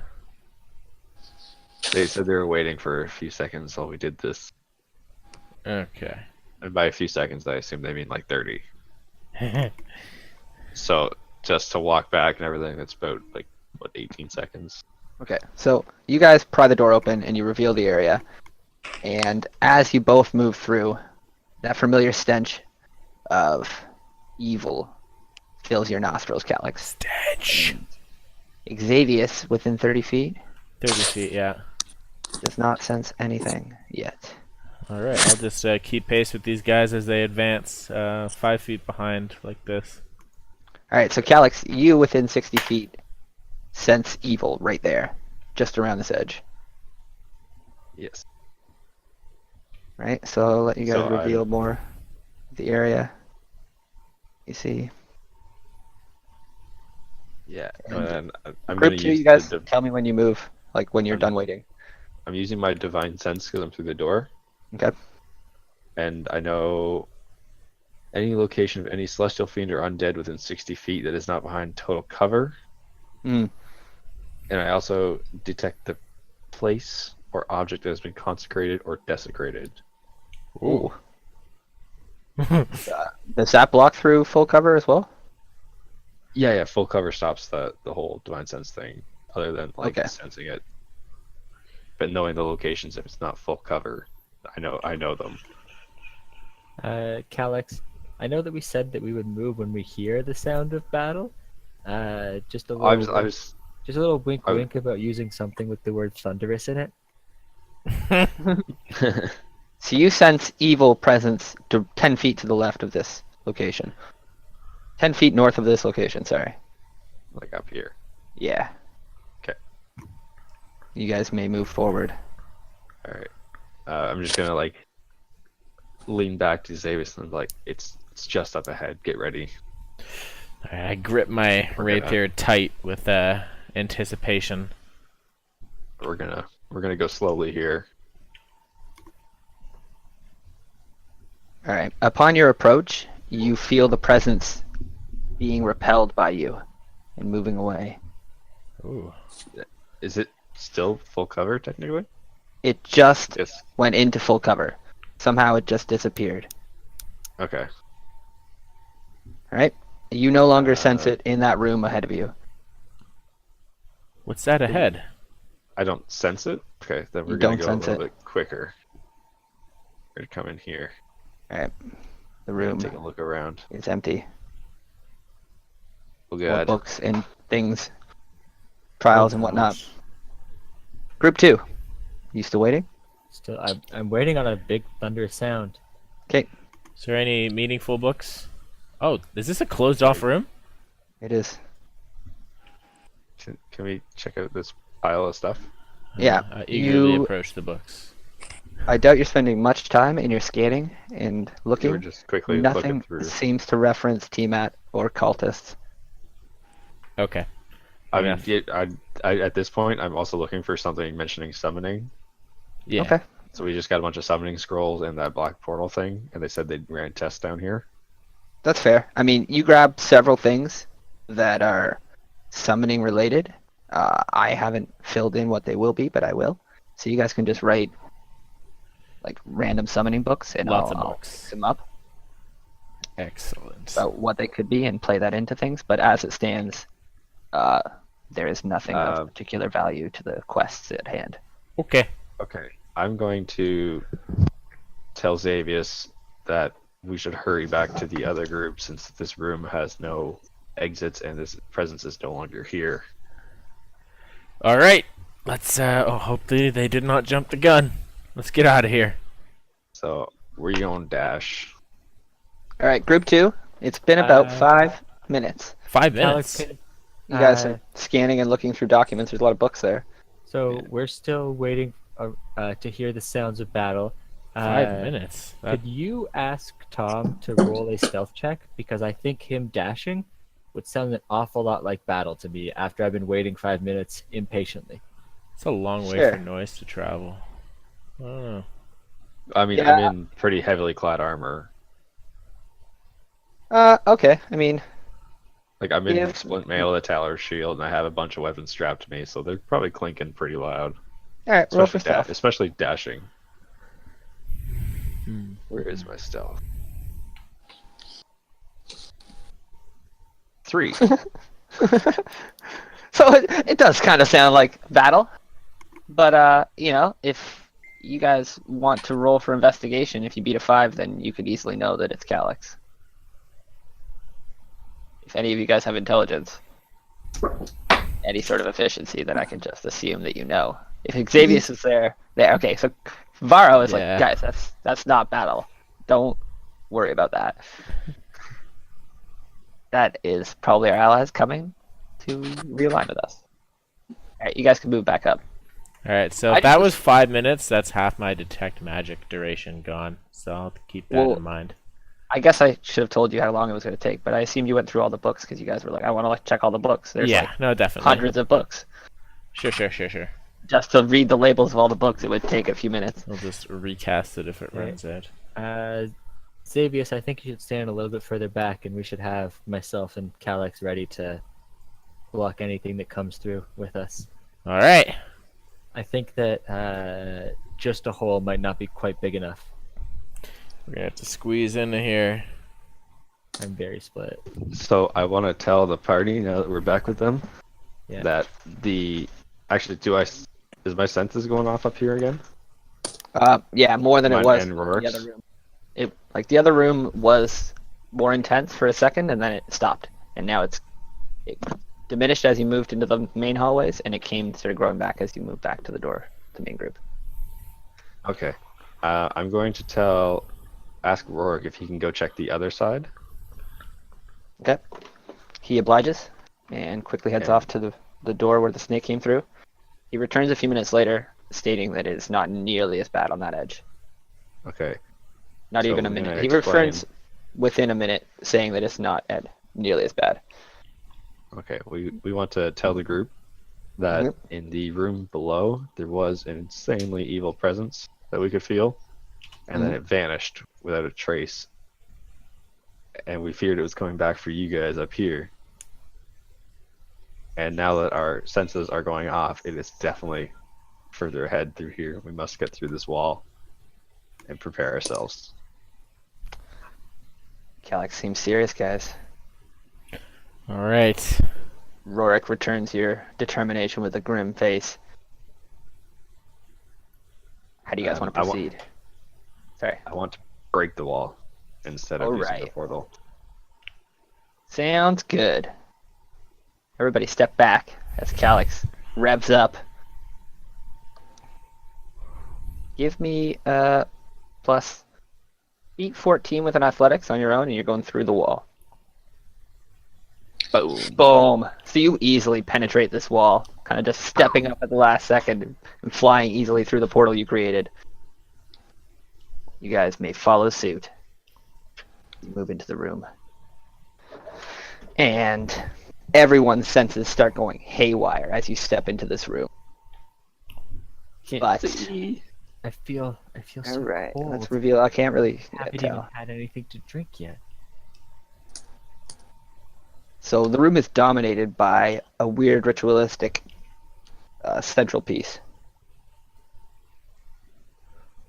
[SPEAKER 5] They said they were waiting for a few seconds while we did this.
[SPEAKER 2] Okay.
[SPEAKER 5] And by a few seconds, I assume they mean like 30. So just to walk back and everything, that's about like, what, 18 seconds?
[SPEAKER 1] Okay, so you guys pry the door open and you reveal the area. And as you both move through, that familiar stench of evil fills your nostrils, Calyx.
[SPEAKER 2] Stench!
[SPEAKER 1] Xavius, within 30 feet,
[SPEAKER 2] 30 feet, yeah.
[SPEAKER 1] does not sense anything yet.
[SPEAKER 2] Alright, I'll just keep pace with these guys as they advance 5 feet behind like this.
[SPEAKER 1] Alright, so Calyx, you within 60 feet sense evil right there, just around this edge.
[SPEAKER 5] Yes.
[SPEAKER 1] Right, so I'll let you guys
[SPEAKER 5] So
[SPEAKER 1] reveal more of the area. You see.
[SPEAKER 5] Yeah.
[SPEAKER 1] And
[SPEAKER 5] And I'm
[SPEAKER 1] Group
[SPEAKER 5] going to
[SPEAKER 1] 2,
[SPEAKER 5] use
[SPEAKER 1] you guys
[SPEAKER 5] the
[SPEAKER 1] tell me when you move, like when you're done waiting.
[SPEAKER 5] I'm using my divine sense because I'm through the door.
[SPEAKER 1] Okay.
[SPEAKER 5] And I know any location of any celestial fiend or undead within 60 feet that is not behind total cover.
[SPEAKER 1] Mm.
[SPEAKER 5] And I also detect the place or object that has been consecrated or desecrated.
[SPEAKER 1] Ooh. Does that block through full cover as well?
[SPEAKER 5] Yeah, full cover stops the whole divine sense thing, other than like
[SPEAKER 1] Okay.
[SPEAKER 5] sensing it. But knowing the locations, if it's not full cover, I know them.
[SPEAKER 3] Calyx, I know that we said that we would move when we hear the sound of battle. Just a little,
[SPEAKER 5] I was
[SPEAKER 3] just a little wink,
[SPEAKER 5] I-
[SPEAKER 3] wink about using something with the word thunderous in it.
[SPEAKER 1] So you sense evil presence to 10 feet to the left of this location. 10 feet north of this location, sorry.
[SPEAKER 5] like up here.
[SPEAKER 1] Yeah.
[SPEAKER 5] Okay.
[SPEAKER 1] You guys may move forward.
[SPEAKER 5] All right. I'm just gonna like lean back to Xavius and like it's just up ahead. Get ready.
[SPEAKER 2] I grip my
[SPEAKER 5] We're
[SPEAKER 2] rapier tight with anticipation.
[SPEAKER 5] We're gonna go slowly here.
[SPEAKER 1] All right. Upon your approach, you feel the presence being repelled by you and moving away.
[SPEAKER 2] Ooh.
[SPEAKER 5] Is it still full cover technically?
[SPEAKER 1] It just
[SPEAKER 5] Yes.
[SPEAKER 1] went into full cover. Somehow it just disappeared.
[SPEAKER 5] Okay.
[SPEAKER 1] All right. You no longer sense it in that room ahead of you.
[SPEAKER 2] What's that ahead?
[SPEAKER 5] I don't sense it. Okay, then we're
[SPEAKER 1] You
[SPEAKER 5] gonna
[SPEAKER 1] don't
[SPEAKER 5] go a
[SPEAKER 1] sense
[SPEAKER 5] little
[SPEAKER 1] it.
[SPEAKER 5] bit quicker. We're gonna come in here.
[SPEAKER 1] All right. The
[SPEAKER 5] We're gonna
[SPEAKER 1] room
[SPEAKER 5] take a look around.
[SPEAKER 1] is empty.
[SPEAKER 5] Oh
[SPEAKER 1] More
[SPEAKER 5] god.
[SPEAKER 1] books and things, trials and whatnot. Group 2. You still waiting?
[SPEAKER 3] Still, I'm waiting on a big thunderous sound.
[SPEAKER 1] Okay.
[SPEAKER 2] Is there any meaningful books? Oh, is this a closed off room?
[SPEAKER 1] It is.
[SPEAKER 5] Can we check out this pile of stuff?
[SPEAKER 1] Yeah.
[SPEAKER 2] I eagerly
[SPEAKER 1] You.
[SPEAKER 2] approach the books.
[SPEAKER 1] I doubt you're spending much time in your scanning and
[SPEAKER 5] We
[SPEAKER 1] looking.
[SPEAKER 5] were just quickly looking
[SPEAKER 1] Nothing
[SPEAKER 5] through.
[SPEAKER 1] seems to reference Tiamat or cultists.
[SPEAKER 2] Okay.
[SPEAKER 5] I mean,
[SPEAKER 2] enough.
[SPEAKER 5] yeah, I at this point, I'm also looking for something mentioning summoning.
[SPEAKER 2] Yeah.
[SPEAKER 1] Okay.
[SPEAKER 5] So we just got a bunch of summoning scrolls and that black portal thing, and they said they ran tests down here.
[SPEAKER 1] That's fair. I mean, you grab several things that are summoning related. I haven't filled in what they will be, but I will. So you guys can just write like random summoning books, and
[SPEAKER 2] Lots
[SPEAKER 1] I'll
[SPEAKER 2] of
[SPEAKER 1] I'll
[SPEAKER 2] books.
[SPEAKER 1] pick them up
[SPEAKER 2] Excellent.
[SPEAKER 1] about what they could be and play that into things. But as it stands, there is nothing of particular value to the quests at hand.
[SPEAKER 2] Okay.
[SPEAKER 5] Okay, I'm going to tell Xavius that we should hurry back to the other group since this room has no exits and this presence is no longer here.
[SPEAKER 2] All right. Let's hopefully they did not jump the gun. Let's get out of here.
[SPEAKER 5] So we're going dash.
[SPEAKER 1] All right, group 2. It's been about 5 minutes.
[SPEAKER 2] 5
[SPEAKER 3] Calyx,
[SPEAKER 2] minutes.
[SPEAKER 1] You guys are scanning and looking through documents. There's a lot of books there.
[SPEAKER 3] So we're still waiting to hear the sounds of battle.
[SPEAKER 2] 5 minutes.
[SPEAKER 3] Could you ask Tom to roll a stealth check? Because I think him dashing would sound an awful lot like battle to me after I've been waiting 5 minutes impatiently.
[SPEAKER 2] It's a long way
[SPEAKER 1] Sure.
[SPEAKER 2] for noise to travel. I don't know.
[SPEAKER 5] I mean,
[SPEAKER 1] Yeah.
[SPEAKER 5] I'm in pretty heavily clad armor.
[SPEAKER 1] Okay. I mean,
[SPEAKER 5] Like, I'm in
[SPEAKER 1] Yeah.
[SPEAKER 5] splint mail, a Talar shield, and I have a bunch of weapons strapped to me, so they're probably clinking pretty loud.
[SPEAKER 1] all right. Roll for stealth.
[SPEAKER 5] Especially dashing. Where is my stealth? 3.
[SPEAKER 1] So it does kind of sound like battle, but if you guys want to roll for investigation, if you beat a 5, then you could easily know that it's Calyx. If any of you guys have intelligence, any sort of efficiency, then I can just assume that you know. If Xavius is there, okay. So Varro is
[SPEAKER 2] Yeah.
[SPEAKER 1] like, guys, that's not battle. Don't worry about that. That is probably our allies coming to realign with us. All right, you guys can move back up.
[SPEAKER 2] All right, so
[SPEAKER 1] I
[SPEAKER 2] if that
[SPEAKER 1] just-
[SPEAKER 2] was 5 minutes, that's half my detect magic duration gone. So I'll keep that
[SPEAKER 1] Well,
[SPEAKER 2] in mind.
[SPEAKER 1] I guess I should have told you how long it was going to take, but I assumed you went through all the books because you guys were like, I want to check all the books. There's
[SPEAKER 2] Yeah,
[SPEAKER 1] like
[SPEAKER 2] no, definitely.
[SPEAKER 1] hundreds of books.
[SPEAKER 2] Sure.
[SPEAKER 1] Just to read the labels of all the books, it would take a few minutes.
[SPEAKER 2] I'll just recast it if it
[SPEAKER 3] Right.
[SPEAKER 2] runs out.
[SPEAKER 3] Xavius, I think you should stand a little bit further back, and we should have myself and Calyx ready to block anything that comes through with us.
[SPEAKER 2] All right.
[SPEAKER 3] I think that just a hole might not be quite big enough.
[SPEAKER 2] We're going to have to squeeze into here.
[SPEAKER 3] I'm very split.
[SPEAKER 5] So I want to tell the party, now that we're back with them,
[SPEAKER 3] Yeah.
[SPEAKER 5] that Actually, is my senses going off up here again?
[SPEAKER 1] Yeah, more than it
[SPEAKER 5] Mine
[SPEAKER 1] was
[SPEAKER 5] and
[SPEAKER 1] in
[SPEAKER 5] Rourke's?
[SPEAKER 1] the other room. The other room was more intense for a second, and then it stopped, and now it diminished as you moved into the main hallways, and it started growing back as you moved back to the door, the main group.
[SPEAKER 5] Okay. I'm going to ask Rourke if he can go check the other side.
[SPEAKER 1] Okay. He obliges and quickly heads
[SPEAKER 5] Yeah.
[SPEAKER 1] off to the door where the snake came through. He returns a few minutes later, stating that it is not nearly as bad on that edge.
[SPEAKER 5] Okay.
[SPEAKER 1] Not
[SPEAKER 5] So
[SPEAKER 1] even a
[SPEAKER 5] I'm
[SPEAKER 1] minute.
[SPEAKER 5] gonna
[SPEAKER 1] He returns within a minute, saying that it's not nearly as bad.
[SPEAKER 5] Okay. We want to tell the group that
[SPEAKER 1] Yep.
[SPEAKER 5] in the room below there was an insanely evil presence that we could feel, and then it vanished without a trace. And we feared it was coming back for you guys up here. And now that our senses are going off, it is definitely further ahead through here. We must get through this wall and prepare ourselves.
[SPEAKER 1] Calyx seems serious, guys.
[SPEAKER 2] All right.
[SPEAKER 1] Rorik returns your determination with a grim face. How do you guys want to
[SPEAKER 5] I wa-
[SPEAKER 1] proceed? Sorry.
[SPEAKER 5] I want to break the wall instead of using the
[SPEAKER 1] Alright.
[SPEAKER 5] portal.
[SPEAKER 1] Sounds good. Everybody step back as Calyx revs up. Give me plus beat 14 with an athletics on your own, and you're going through the wall.
[SPEAKER 5] Boom.
[SPEAKER 1] Boom. So you easily penetrate this wall, kind of just stepping up at the last second and flying easily through the portal you created. You guys may follow suit. You move into the room. And everyone's senses start going haywire as you step into this room. But
[SPEAKER 3] I feel so
[SPEAKER 1] all right,
[SPEAKER 3] cold.
[SPEAKER 1] let's reveal. I can't really
[SPEAKER 3] Haven't even
[SPEAKER 1] tell.
[SPEAKER 3] had anything to drink yet.
[SPEAKER 1] So the room is dominated by a weird ritualistic central piece.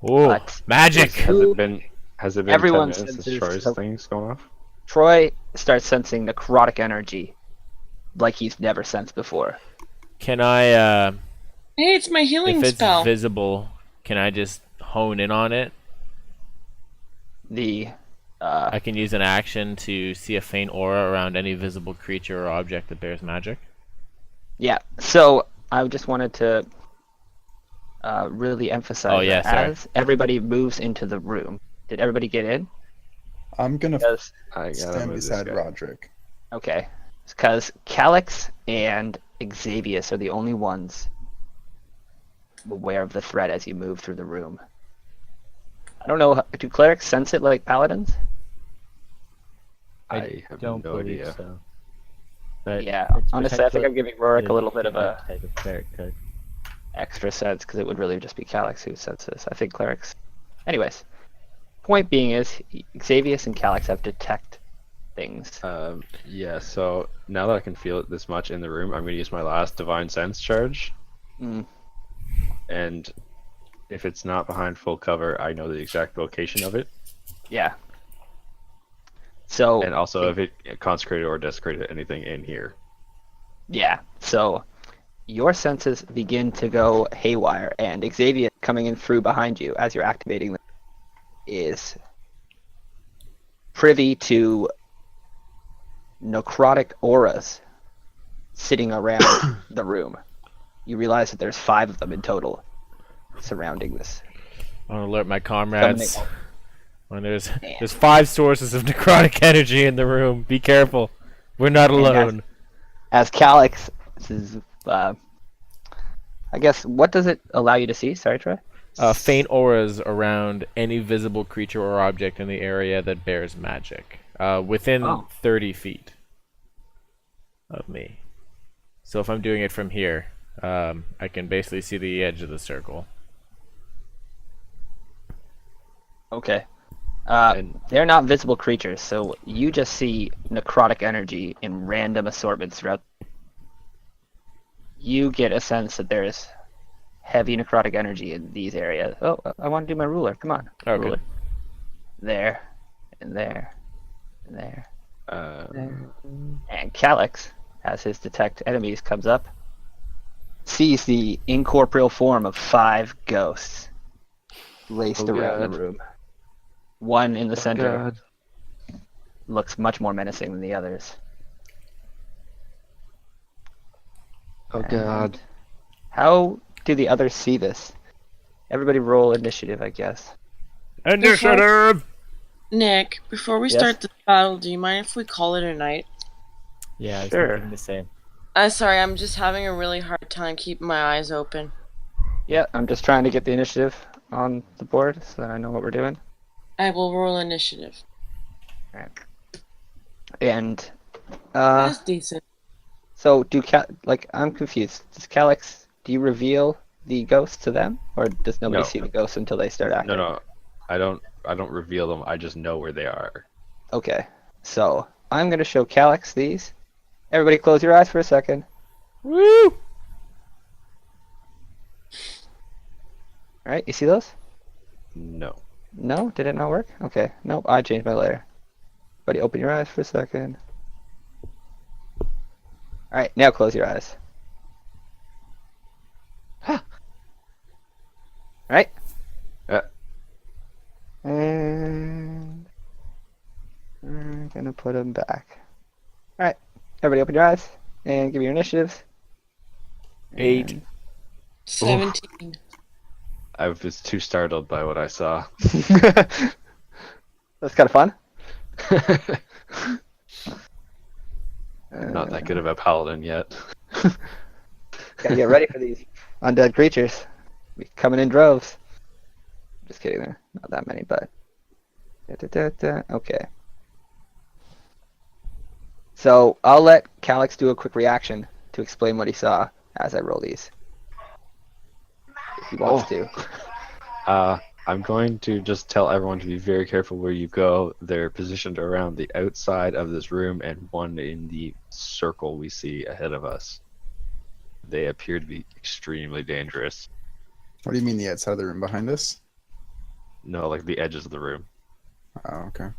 [SPEAKER 2] Oh,
[SPEAKER 1] But-
[SPEAKER 2] magic!
[SPEAKER 5] Has it been
[SPEAKER 1] Everyone
[SPEAKER 5] 10 minutes
[SPEAKER 1] senses
[SPEAKER 5] since Troy's
[SPEAKER 1] so-
[SPEAKER 5] thing's going off?
[SPEAKER 1] Troy starts sensing necrotic energy like he's never sensed before.
[SPEAKER 2] Can I,
[SPEAKER 4] Hey, it's my healing
[SPEAKER 2] if it's
[SPEAKER 4] spell.
[SPEAKER 2] visible, can I just hone in on it?
[SPEAKER 1] The
[SPEAKER 2] I can use an action to see a faint aura around any visible creature or object that bears magic.
[SPEAKER 1] yeah. So I just wanted to really emphasize
[SPEAKER 2] Oh, yeah,
[SPEAKER 1] that
[SPEAKER 2] sorry.
[SPEAKER 1] as everybody moves into the room. Did everybody get in?
[SPEAKER 6] I'm gonna
[SPEAKER 1] Because
[SPEAKER 5] I gotta
[SPEAKER 6] stand
[SPEAKER 5] move this
[SPEAKER 6] beside
[SPEAKER 5] guy.
[SPEAKER 6] Roderick.
[SPEAKER 1] okay. because Calix and Xavius are the only ones aware of the threat as you move through the room. I don't know, do clerics sense it like paladins?
[SPEAKER 5] I have
[SPEAKER 3] don't
[SPEAKER 5] no
[SPEAKER 3] believe
[SPEAKER 5] idea.
[SPEAKER 3] so. But
[SPEAKER 1] Yeah,
[SPEAKER 3] it's
[SPEAKER 1] honestly, I think I'm giving Rorik a little bit of a
[SPEAKER 3] type of cleric could.
[SPEAKER 1] extra sense because it would really just be Calix who senses. I think clerics. Anyways, point being is Xavius and Calix have detect things.
[SPEAKER 5] Yeah, so now that I can feel it this much in the room, I'm going to use my last Divine Sense charge.
[SPEAKER 1] Mm.
[SPEAKER 5] And if it's not behind full cover, I know the exact location of it.
[SPEAKER 1] Yeah. So.
[SPEAKER 5] And also if it consecrated or desecrated anything in here.
[SPEAKER 1] Yeah. So your senses begin to go haywire, and Xavier coming in through behind you as you're activating them is privy to necrotic auras sitting around the room. You realize that there's 5 of them in total surrounding this.
[SPEAKER 2] I want to alert my comrades.
[SPEAKER 1] Summoning-
[SPEAKER 2] When there's 5 sources of necrotic energy in the room. Be careful. We're not alone.
[SPEAKER 1] As Calix, this is, I guess, what does it allow you to see? Sorry, Troy?
[SPEAKER 2] Faint auras around any visible creature or object in the area that bears magic. Within 30 feet of me. So if I'm doing it from here, I can basically see the edge of the circle.
[SPEAKER 1] Okay.
[SPEAKER 5] And
[SPEAKER 1] They're not visible creatures, so you just see necrotic energy in random assortments throughout. You get a sense that there's heavy necrotic energy in these areas. Oh, I want to do my ruler. Come on.
[SPEAKER 2] Okay.
[SPEAKER 1] Ruler. There, and there, and there. And Calix, as his detect enemies comes up, sees the incorporeal form of 5 ghosts laced around the room. One in the center looks much more menacing than the others.
[SPEAKER 5] Oh god.
[SPEAKER 1] How do the others see this? Everybody roll initiative, I guess.
[SPEAKER 2] Initiative!
[SPEAKER 4] Nick, before we
[SPEAKER 1] Yes?
[SPEAKER 4] start the battle, do you mind if we call it a night?
[SPEAKER 3] Yeah, I was
[SPEAKER 1] Sure.
[SPEAKER 3] thinking the same.
[SPEAKER 4] Sorry, I'm just having a really hard time keeping my eyes open.
[SPEAKER 1] Yeah, I'm just trying to get the initiative on the board so that I know what we're doing.
[SPEAKER 4] I will roll initiative.
[SPEAKER 1] Alright. And
[SPEAKER 4] That's decent.
[SPEAKER 1] so I'm confused. Does Calix, do you reveal the ghosts to them, or does nobody
[SPEAKER 5] No.
[SPEAKER 1] see the ghosts until they start acting?
[SPEAKER 5] No. I don't reveal them. I just know where they are.
[SPEAKER 1] Okay, so I'm gonna show Calix these. Everybody, close your eyes for a second.
[SPEAKER 2] Woo!
[SPEAKER 1] All right, you see those?
[SPEAKER 5] No.
[SPEAKER 1] No, did it not work? Okay, nope, I changed my layer. Everybody, open your eyes for a second. All right, now close your eyes. All right.
[SPEAKER 5] Yeah.
[SPEAKER 1] And I'm gonna put them back. All right, everybody, open your eyes and give me your initiatives.
[SPEAKER 2] 8.
[SPEAKER 1] And-
[SPEAKER 4] 17.
[SPEAKER 5] I was too startled by what I saw.
[SPEAKER 1] That's kind of fun.
[SPEAKER 5] Not that good of a paladin yet.
[SPEAKER 1] Gotta get ready for these undead creatures. Be coming in droves. Just kidding there. Not that many, but. Okay. So I'll let Calix do a quick reaction to explain what he saw as I roll these. If he wants to.
[SPEAKER 5] I'm going to just tell everyone to be very careful where you go. They're positioned around the outside of this room and one in the circle we see ahead of us. They appear to be extremely dangerous.
[SPEAKER 6] What do you mean the outside of the room behind us?
[SPEAKER 5] No, like the edges of the room,
[SPEAKER 6] Oh, okay.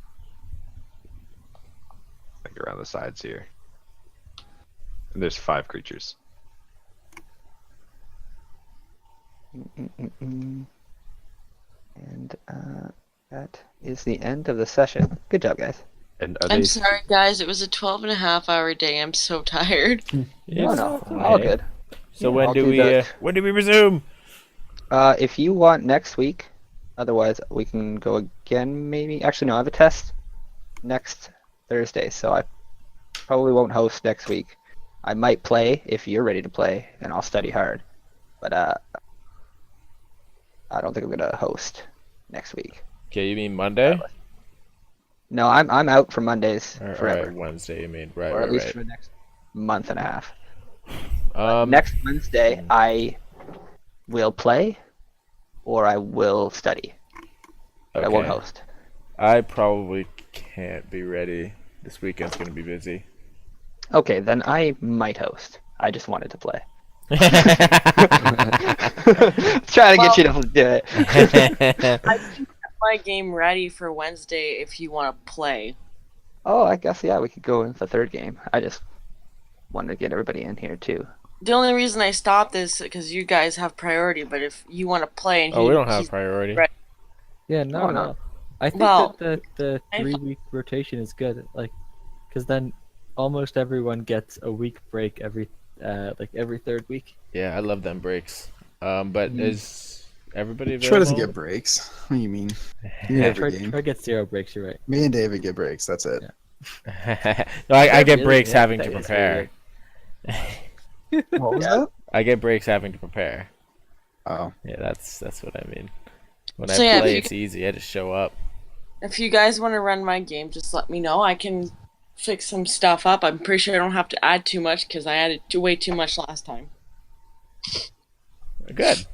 [SPEAKER 5] like around the sides here. And there's 5 creatures.
[SPEAKER 1] And that is the end of the session. Good job, guys.
[SPEAKER 5] And are
[SPEAKER 4] I'm
[SPEAKER 5] they
[SPEAKER 4] sorry, guys. It was a 12-and-a-half-hour day. I'm so tired.
[SPEAKER 1] No, all good.
[SPEAKER 2] So
[SPEAKER 1] Yeah, I'll do that.
[SPEAKER 2] when do we resume?
[SPEAKER 1] If you want next week, otherwise we can go again maybe. Actually, no, I have a test next Thursday, so I probably won't host next week. I might play if you're ready to play, and I'll study hard. But I don't think I'm gonna host next week.
[SPEAKER 2] Okay, you mean Monday?
[SPEAKER 1] No, I'm out for Mondays forever,
[SPEAKER 2] Right, Wednesday. You mean right,
[SPEAKER 1] or at
[SPEAKER 2] right,
[SPEAKER 1] least
[SPEAKER 2] right.
[SPEAKER 1] for the next month and a half.
[SPEAKER 2] Um,
[SPEAKER 1] Next Wednesday, I will play, or I will study. But I won't
[SPEAKER 2] okay.
[SPEAKER 1] host.
[SPEAKER 2] I probably can't be ready. This weekend's gonna be busy.
[SPEAKER 1] Okay, then I might host. I just wanted to play. Trying to get you to do it.
[SPEAKER 4] I can get my game ready for Wednesday if you want to play.
[SPEAKER 1] Oh, I guess yeah, we could go in the third game. I just wanted to get everybody in here too.
[SPEAKER 4] The only reason I stopped is because you guys have priority. But if you want to play and
[SPEAKER 2] Oh, we don't have
[SPEAKER 4] he's
[SPEAKER 2] priority.
[SPEAKER 4] Right.
[SPEAKER 3] Yeah, not at
[SPEAKER 1] no.
[SPEAKER 3] all. I think
[SPEAKER 4] Well,
[SPEAKER 3] that the
[SPEAKER 4] I-
[SPEAKER 3] 3-week rotation is good. Like, because then almost everyone gets a week break every third week.
[SPEAKER 2] Yeah, I love them breaks. But
[SPEAKER 3] Mhm.
[SPEAKER 2] is everybody
[SPEAKER 6] Troy
[SPEAKER 2] available?
[SPEAKER 6] doesn't get breaks. What do you mean? You get every game.
[SPEAKER 3] Troy gets 0 breaks. You're right.
[SPEAKER 6] Me and David get breaks. That's it.
[SPEAKER 3] Yeah.
[SPEAKER 2] No, I get
[SPEAKER 3] Really?
[SPEAKER 2] breaks
[SPEAKER 3] Yeah,
[SPEAKER 2] having
[SPEAKER 3] that
[SPEAKER 2] to
[SPEAKER 3] is
[SPEAKER 2] prepare.
[SPEAKER 6] What was
[SPEAKER 1] Yeah.
[SPEAKER 6] that?
[SPEAKER 2] I get breaks having to prepare.
[SPEAKER 6] Oh,
[SPEAKER 2] Yeah, that's what I mean. When
[SPEAKER 4] So,
[SPEAKER 2] I
[SPEAKER 4] yeah,
[SPEAKER 2] play,
[SPEAKER 4] if you-
[SPEAKER 2] it's easy. I just show up.
[SPEAKER 4] If you guys want to run my game, just let me know. I can fix some stuff up. I'm pretty sure I don't have to add too much because I added way too much last time.
[SPEAKER 2] Good.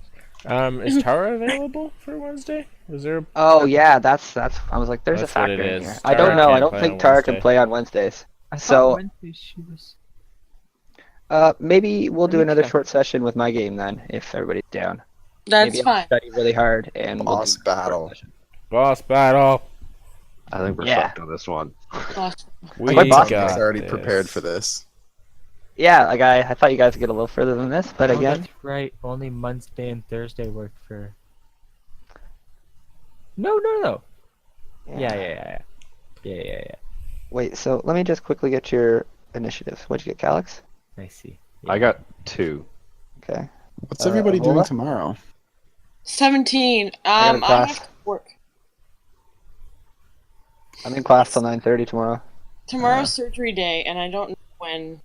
[SPEAKER 2] Is Tara available for Wednesday? Was there?
[SPEAKER 1] Oh yeah, that's. I was like, there's
[SPEAKER 2] That's
[SPEAKER 1] a
[SPEAKER 2] what
[SPEAKER 1] factor
[SPEAKER 2] it
[SPEAKER 1] in
[SPEAKER 2] is.
[SPEAKER 1] here. I
[SPEAKER 2] Tara
[SPEAKER 1] don't know. I
[SPEAKER 2] can't
[SPEAKER 1] don't
[SPEAKER 2] play
[SPEAKER 1] think
[SPEAKER 2] on
[SPEAKER 1] Tara can
[SPEAKER 2] Wednesday.
[SPEAKER 1] play on Wednesdays.
[SPEAKER 3] I
[SPEAKER 1] So-
[SPEAKER 3] thought Wednesday she was.
[SPEAKER 1] Maybe we'll do
[SPEAKER 3] Let me
[SPEAKER 1] another
[SPEAKER 3] check.
[SPEAKER 1] short session with my game then, if everybody's down.
[SPEAKER 4] That's
[SPEAKER 1] Maybe I'll
[SPEAKER 4] fine.
[SPEAKER 1] study really hard and we'll
[SPEAKER 6] boss
[SPEAKER 1] do another short
[SPEAKER 6] battle.
[SPEAKER 1] session.
[SPEAKER 2] Boss battle.
[SPEAKER 5] I think we're
[SPEAKER 1] Yeah.
[SPEAKER 5] fucked on this one.
[SPEAKER 4] Awesome.
[SPEAKER 2] We
[SPEAKER 1] My boss
[SPEAKER 2] got
[SPEAKER 6] He's already
[SPEAKER 2] this.
[SPEAKER 6] prepared for this.
[SPEAKER 1] Yeah, like I thought you guys would get a little further than this, but
[SPEAKER 3] Oh,
[SPEAKER 1] again,
[SPEAKER 3] that's right. Only Wednesday and Thursday work for. No. Yeah.
[SPEAKER 1] Wait, so let me just quickly get your initiatives. What'd you get, Calix?
[SPEAKER 3] I see.
[SPEAKER 5] I got 2.
[SPEAKER 1] Okay.
[SPEAKER 6] What's everybody doing
[SPEAKER 1] Avola?
[SPEAKER 6] tomorrow?
[SPEAKER 4] 17.
[SPEAKER 1] got a
[SPEAKER 4] I
[SPEAKER 1] class.
[SPEAKER 4] have to work.
[SPEAKER 1] I'm in class till 9:30 tomorrow.
[SPEAKER 4] Tomorrow's surgery day, and I don't know when.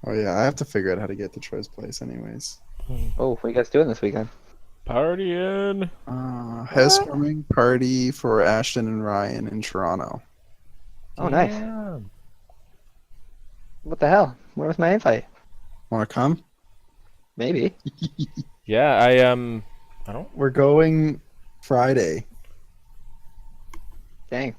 [SPEAKER 6] Oh yeah, I have to figure out how to get to Troy's place, anyways.
[SPEAKER 1] Oh, what are you guys doing this weekend?
[SPEAKER 2] Partying.
[SPEAKER 6] Housewarming party for Ashton and Ryan in Toronto.
[SPEAKER 1] Oh, nice.
[SPEAKER 3] Damn.
[SPEAKER 1] What the hell? Where was my invite?
[SPEAKER 6] Want to come?
[SPEAKER 1] Maybe.
[SPEAKER 2] Yeah, I don't.
[SPEAKER 6] We're going Friday.
[SPEAKER 1] Dang.